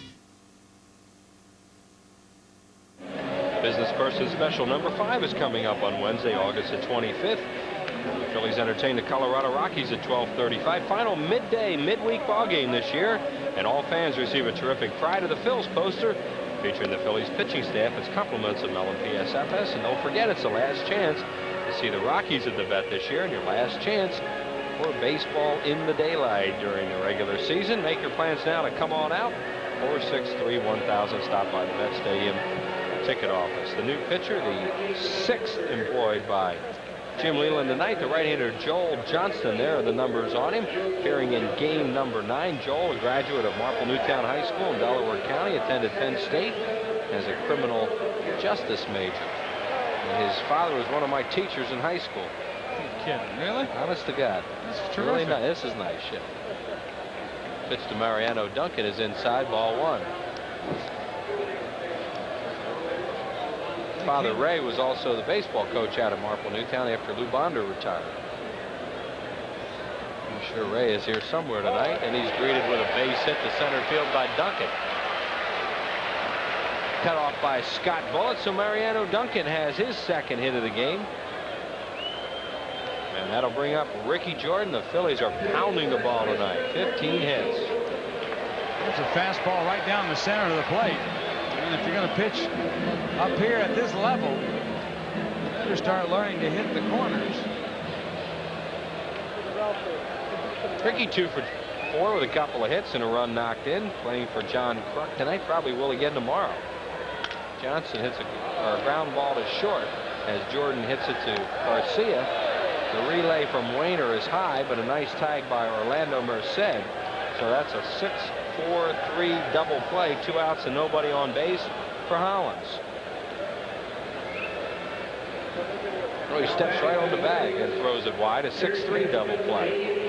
Business Person Special number 5 is coming up on Wednesday, August the 25th. The Phillies entertain the Colorado Rockies at 12:35. Final midweek ball game this year, and all fans receive a terrific Pride of the Phils poster featuring the Phillies pitching staff as compliments of Mellon PSFS. And don't forget, it's the last chance to see the Rockies at the vet this year, and your last chance for baseball in the daylight during the regular season. Make your plans now to come on out. 463-1000. Stop by the Vet Stadium ticket office. The new pitcher, the 6th employed by Jim Leland tonight, the right-hander Joel Johnston. There are the numbers on him. Appearing in game number 9. Joel, a graduate of Marple Newtown High School in Delaware County, attended Penn State as a criminal justice major. And his father was one of my teachers in high school. You're kidding, really? Honest to God. That's Really terrific. nice. This is nice shit. Pitch to Mariano Duncan is inside, ball 1. Father Ray was also the baseball coach out of Marple Newtown after Lou Bonder retired. I'm sure Ray is here somewhere tonight, and he's greeted with a base hit to center field by Duncan. Cut off by Scott Bullitt, so Mariano Duncan has his 2nd hit of the game. And that'll bring up Ricky Jordan. The Phillies are pounding the ball tonight. 15 hits. It's a fastball right down the center of the plate. And if you're going to pitch up here at this level, you better start learning to hit the corners. Ricky 2 for 4 with a couple of hits and a run knocked in. Playing for John Kruk tonight. Probably will again tomorrow. Johnson hits a ground ball to short as Jordan hits it to Garcia. The relay from Wainer is high, but a nice tag by Orlando Merced. So that's a 6-4-3 double play. 2 outs and nobody on base for Hollins. Oh, he steps right on the bag and throws it wide. A 6-3 double play.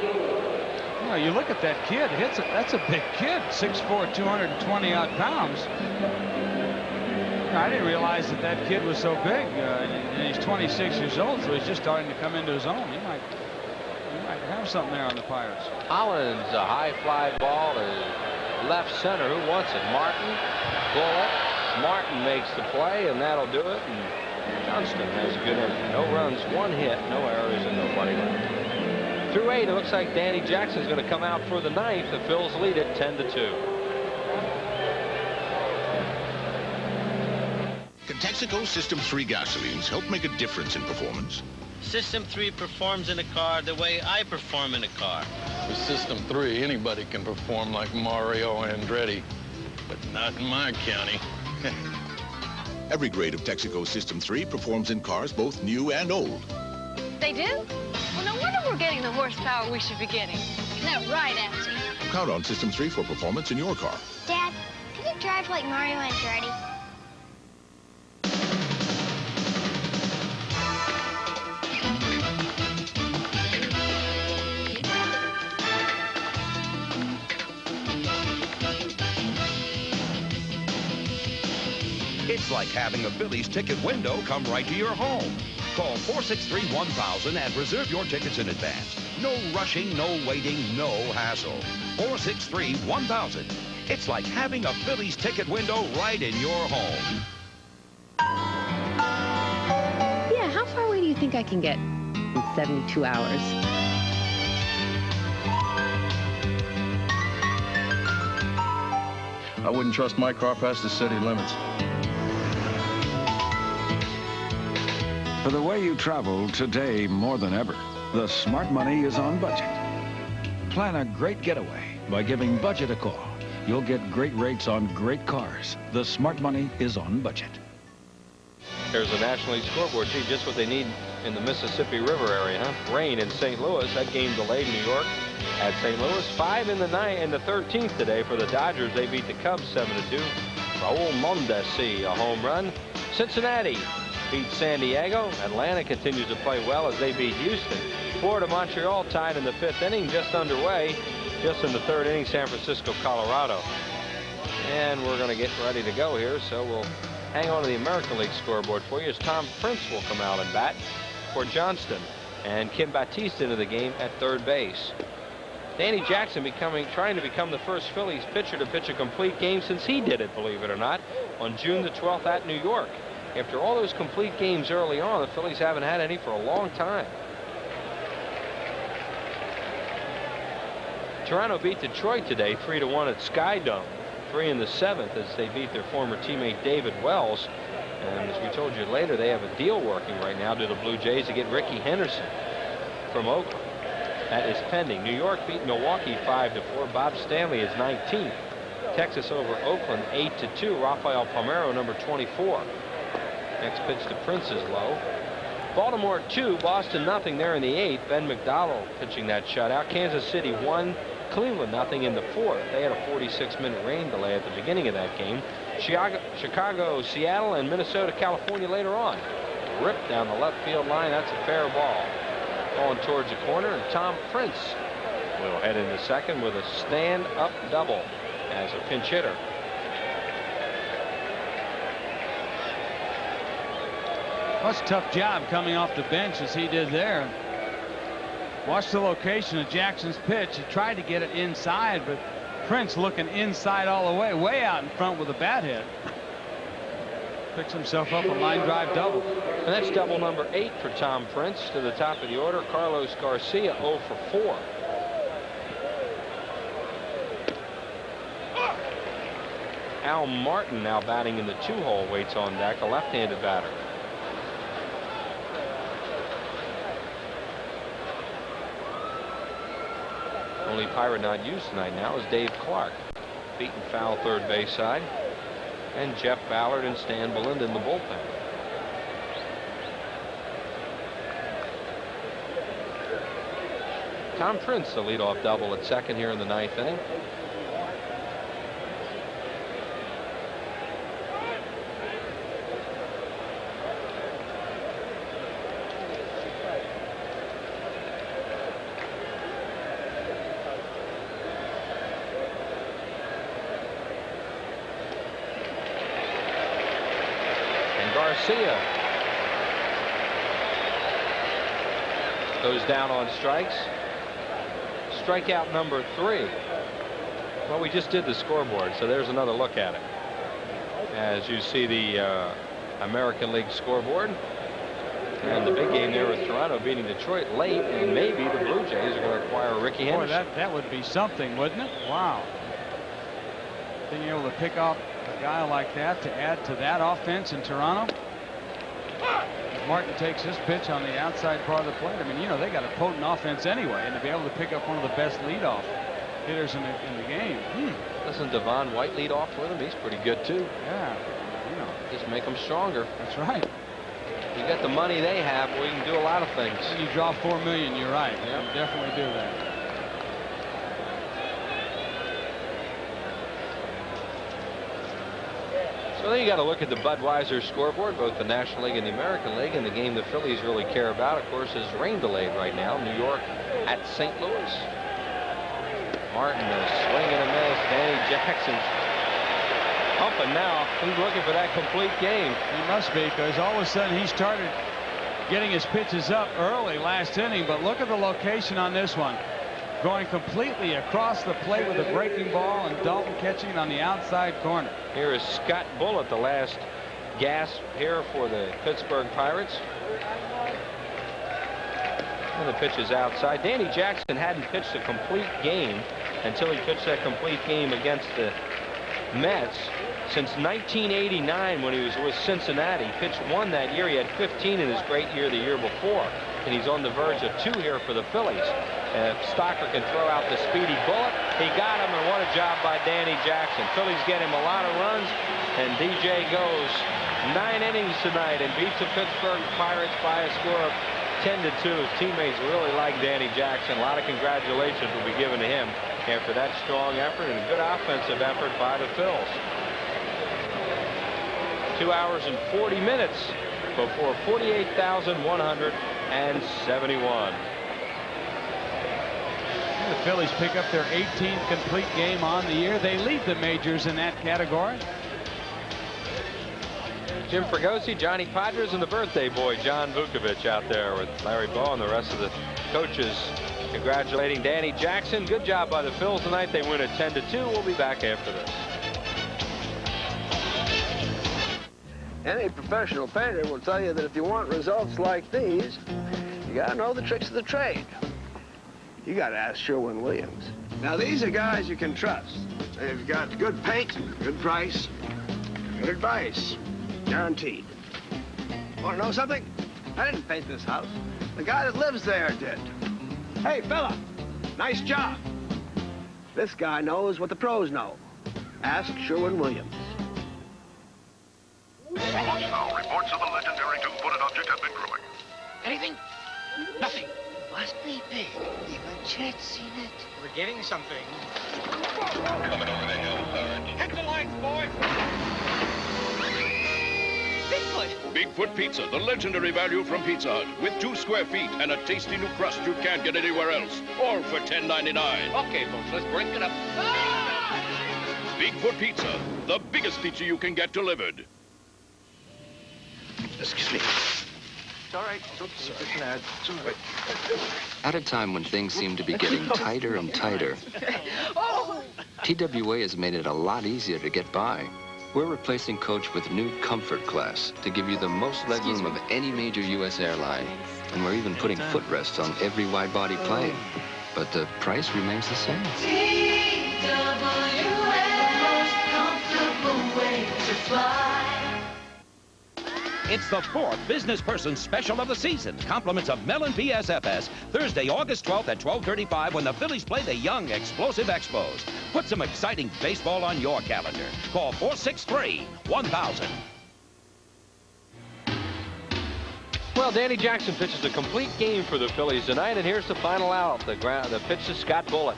You know, you look at that kid. That's a big kid. 6'4", 220 odd pounds. I didn't realize that kid was so big. And he's 26 years old, so he's just starting to come into his own. He might have something there on the Pirates. Hollins, a high fly ball to left center. Who wants it? Martin. Bullitt. Martin makes the play, and that'll do it. And Johnston has a good inning. No runs, 1 hit, no errors, and nobody left. Through 8, it looks like Danny Jackson's going to come out for the 9th. The Phils lead it 10-2. Can Texaco System 3 gasolines help make a difference in performance? System 3 performs in a car the way I perform in a car. With System 3, anybody can perform like Mario Andretti, but not in my county. Every grade of Texaco System 3 performs in cars both new and old. They do? Well, no wonder we're getting the horsepower we should be getting. Isn't that right, Auntie? Count on System 3 for performance in your car. Dad, can you drive like Mario Andretti? It's like having a Phillies ticket window come right to your home. Call 463-1000 and reserve your tickets in advance. No rushing, no waiting, no hassle. 463-1000. It's like having a Phillies ticket window right in your home. Yeah, how far away do you think I can get in 72 hours? I wouldn't trust my car past the city limits. For the way you travel today more than ever, the Smart Money is on budget. Plan a great getaway by giving Budget a call. You'll get great rates on great cars. The Smart Money is on budget. There's a National League scoreboard. Gee, just what they need in the Mississippi River area, huh? Rain in St. Louis. That game delayed New York at St. Louis. 5 in the 9th and the 13th today for the Dodgers. They beat the Cubs 7-2. Raul Mondesi, a home run. Cincinnati beat San Diego. Atlanta continues to play well as they beat Houston Florida, Montreal tied in the 5th inning, just underway. Just in the 3rd inning, San Francisco, Colorado. And we're going to get ready to go here, so we'll hang on to the American League scoreboard for you as Tom Prince will come out and bat for Johnston. And Kim Batiste into the game at 3rd base. Danny Jackson trying to become the first Phillies pitcher to pitch a complete game since he did it, believe it or not, on June the 12th at New York. After all those complete games early on, the Phillies haven't had any for a long time. Toronto beat Detroit today 3-1 at Skydome. 3 in the 7th as they beat their former teammate David Wells. And as we told you later, they have a deal working right now to the Blue Jays to get Ricky Henderson from Oakland. That is pending. New York beat Milwaukee 5-4. Bob Stanley is 19th. Texas over Oakland 8-2. Rafael Palmeiro, number 24. Next pitch to Prince is low. Baltimore 2, Boston nothing there in the 8th. Ben McDowell pitching that shutout. Kansas City 1, Cleveland nothing in the 4th. They had a 46-minute rain delay at the beginning of that game. Chicago, Seattle, and Minnesota, California later on. Ripped down the left field line. That's a fair ball. Falling towards the corner, and Tom Prince will head into second with a stand-up double as a pinch hitter. That's a tough job coming off the bench as he did there. Watch the location of Jackson's pitch. He tried to get it inside, but Prince looking inside all the way, way out in front with a bat hit. Picks himself up a line drive double. And that's double number 8 for Tom Prince. To the top of the order, Carlos Garcia 0 for 4. Al Martin now batting in the 2-hole, waits on deck, a left-handed batter. Only Pirate not used tonight now is Dave Clark. Beaten foul 3rd base side. And Jeff Ballard and Stan Belinda in the bullpen. Tom Prince, the leadoff double at second here in the 9th inning. Garcia goes down on strikes. Strikeout number 3. Well, we just did the scoreboard, so there's another look at it. As you see the American League scoreboard. And the big game there with Toronto beating Detroit late, and maybe the Blue Jays are going to acquire Ricky Henderson. Boy, that would be something, wouldn't it? Wow. Being able to pick up a guy like that to add to that offense in Toronto. Martin takes his pitch on the outside part of the plate. I mean, you know, they got a potent offense anyway, and to be able to pick up one of the best leadoff hitters in the game. Doesn't Devon White lead off with him? He's pretty good too. Yeah, you know, just make them stronger. That's right. You got the money they have, well, you can do a lot of things. When you draw $4 million, you're right. Yep. You definitely do that. So then you got to look at the Budweiser scoreboard, both the National League and the American League, and the game the Phillies really care about, of course, is rain delayed right now. New York at St. Louis. Martin a swing and a miss. Danny Jackson pumping now. He's looking for that complete game. He must be, because all of a sudden he started getting his pitches up early last inning. But look at the location on this one. Going completely across the plate with a breaking ball, and Dalton catching it on the outside corner. Here is Scott Bullitt, the last gasp here for the Pittsburgh Pirates. And the pitch is outside. Danny Jackson hadn't pitched a complete game until he pitched that complete game against the Mets since 1989 when he was with Cincinnati. Pitched 1 that year. He had 15 in his great year the year before. And he's on the verge of 2 here for the Phillies. If Stocker can throw out the speedy Bullet, he got him, and what a job by Danny Jackson. Phillies get him a lot of runs, and DJ goes 9 innings tonight and beats the Pittsburgh Pirates by a score of 10-2. His teammates really like Danny Jackson. A lot of congratulations will be given to him after that strong effort and a good offensive effort by the Phils. 2 hours and 40 minutes before 48,171. The Phillies pick up their 18th complete game on the year. They lead the majors in that category. Jim Fregosi, Johnny Podgers, and the birthday boy, John Vukovich, out there with Larry Bow and the rest of the coaches congratulating Danny Jackson. Good job by the Phils tonight. They win it 10-2. We'll be back after this. Any professional painter will tell you that if you want results like these, you gotta know the tricks of the trade. You gotta ask Sherwin-Williams. Now, these are guys you can trust. They've got good paint, good price, good advice. Guaranteed. Want to know something? I didn't paint this house. The guy that lives there did. Hey, fella, nice job. This guy knows what the pros know. Ask Sherwin-Williams. Now, reports of the legendary two-footed object have been growing. Anything? Nothing. Must be big. Even Chet's seen it. We're getting something. Coming over the hill, Sarge. Hit the lights, boys. Bigfoot. Bigfoot Pizza, the legendary value from Pizza Hut, with 2 square feet and a tasty new crust you can't get anywhere else, all for $10.99. Okay, folks, let's break it up. Bigfoot Pizza, the biggest pizza you can get delivered. Excuse me. It's all right. It's just an ad. It's all right. At a time when things seem to be getting tighter and tighter, TWA has made it a lot easier to get by. We're replacing coach with new Comfort Class to give you the most legroom of any major U.S. airline. And we're even putting footrests on every wide-body plane. But the price remains the same. TWA, most comfortable way to fly. It's the 4th Business Person Special of the season. Compliments of Mellon PSFS. Thursday, August 12th at 12:35 when the Phillies play the young, explosive Expos. Put some exciting baseball on your calendar. Call 463-1000. Well, Danny Jackson pitches a complete game for the Phillies tonight, and here's the final out. The pitch to Scott Bullitt.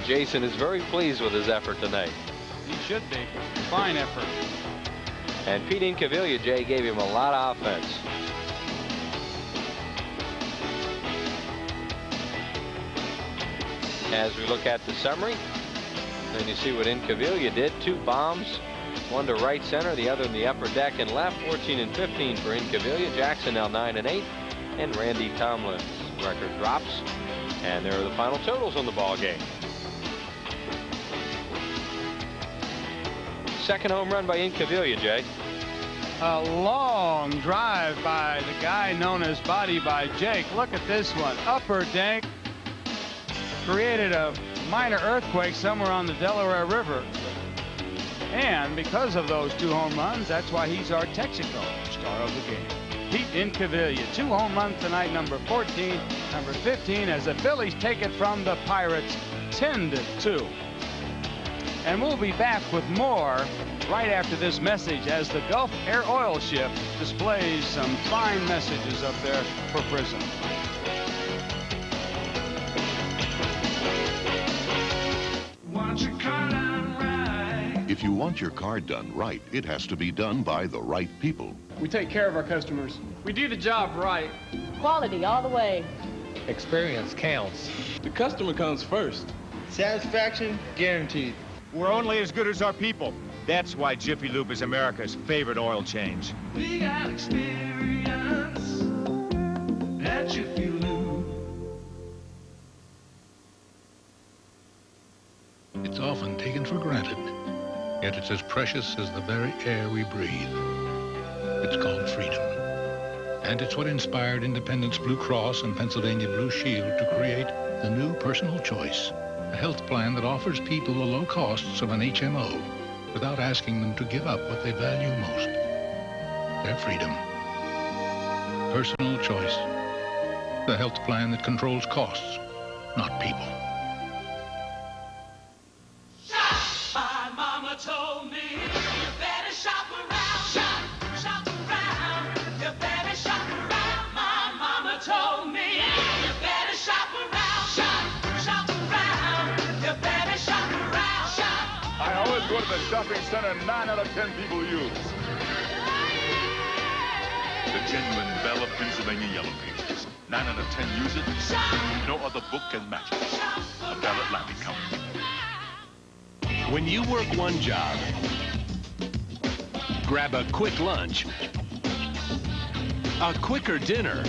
Jason is very pleased with his effort tonight. He should be. Fine effort. And Pete Incaviglia, Jay, gave him a lot of offense. As we look at the summary, then you see what Incaviglia did. 2 bombs, one to right center, the other in the upper deck and left. 14 and 15 for Incaviglia. Jackson now 9 and 8. And Randy Tomlin's record drops. And there are the final totals on the ball game. Second home run by Incaviglia, Jay. A long drive by the guy known as Body by Jake. Look at this one. Upper deck. Created a minor earthquake somewhere on the Delaware River. And because of those 2 home runs, that's why he's our Texaco star of the game. Pete Incaviglia, 2 home runs tonight, number 14, number 15, as the Phillies take it from the Pirates 10-2. And we'll be back with more right after this message as the Gulf Air Oil ship displays some fine messages up there for prison. If you want your car done right, it has to be done by the right people. We take care of our customers. We do the job right. Quality all the way. Experience counts. The customer comes first. Satisfaction guaranteed. We're only as good as our people. That's why Jiffy Lube is America's favorite oil change. We got experience at Jiffy Lube. It's often taken for granted, yet it's as precious as the very air we breathe. It's called freedom. And it's what inspired Independence Blue Cross and Pennsylvania Blue Shield to create the new Personal Choice, a health plan that offers people the low costs of an HMO without asking them to give up what they value most, their freedom. Personal Choice, the health plan that controls costs, not people. My mama told me you better shop around. Shop around. You better shop around. My mama told me you better shop around. Shop around. You better shop around. I always go to the shopping center 9 out of 10 people use. The genuine Belle of Pennsylvania yellow pages. 9 out of 10 use it. No other book can match it. A Belle Atlantic Company. When you work one job, grab a quick lunch, a quicker dinner,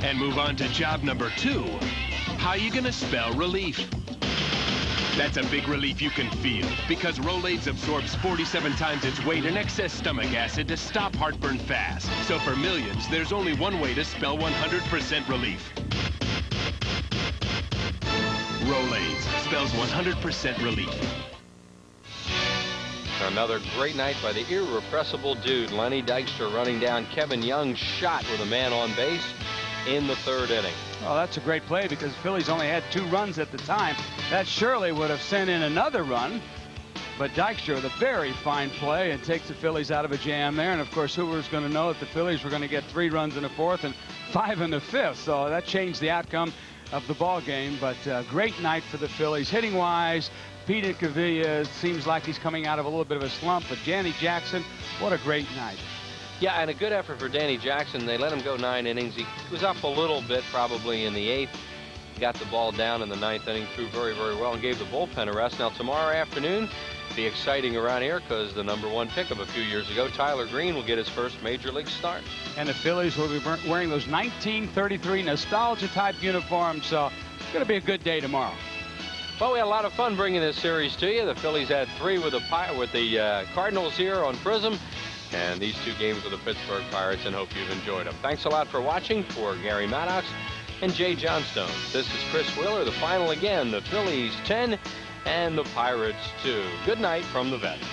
and move on to job number 2. How you gonna spell relief? That's a big relief you can feel, because Rolaids absorbs 47 times its weight in excess stomach acid to stop heartburn fast. So for millions, there's only one way to spell 100% relief. Rolaids spells 100% relief. Another great night by the irrepressible dude, Lenny Dykstra, running down Kevin Young's shot with a man on base in the 3rd inning. Well, that's a great play because the Phillies only had 2 runs at the time. That surely would have sent in another run. But Dykstra with a very fine play and takes the Phillies out of a jam there. And, of course, who was going to know that the Phillies were going to get 3 runs in the 4th and 5 in the 5th. So that changed the outcome of the ball game. But great night for the Phillies. Hitting-wise, Pete Incaviglia seems like he's coming out of a little bit of a slump. But Danny Jackson, what a great night. Yeah, and a good effort for Danny Jackson. They let him go 9 innings. He was up a little bit probably in the 8th. Got the ball down in the 9th inning, threw very, very well, and gave the bullpen a rest. Now, tomorrow afternoon, be exciting around here because the #1 pick of a few years ago, Tyler Green, will get his first Major League start. And the Phillies will be wearing those 1933 nostalgia-type uniforms. So it's going to be a good day tomorrow. Well, we had a lot of fun bringing this series to you. The Phillies had 3 with the Cardinals here on Prism. And these 2 games with the Pittsburgh Pirates, and hope you've enjoyed them. Thanks a lot for watching. For Gary Maddox and Jay Johnstone, this is Chris Wheeler. The final again, the Phillies 10 and the Pirates 2. Good night from the vet.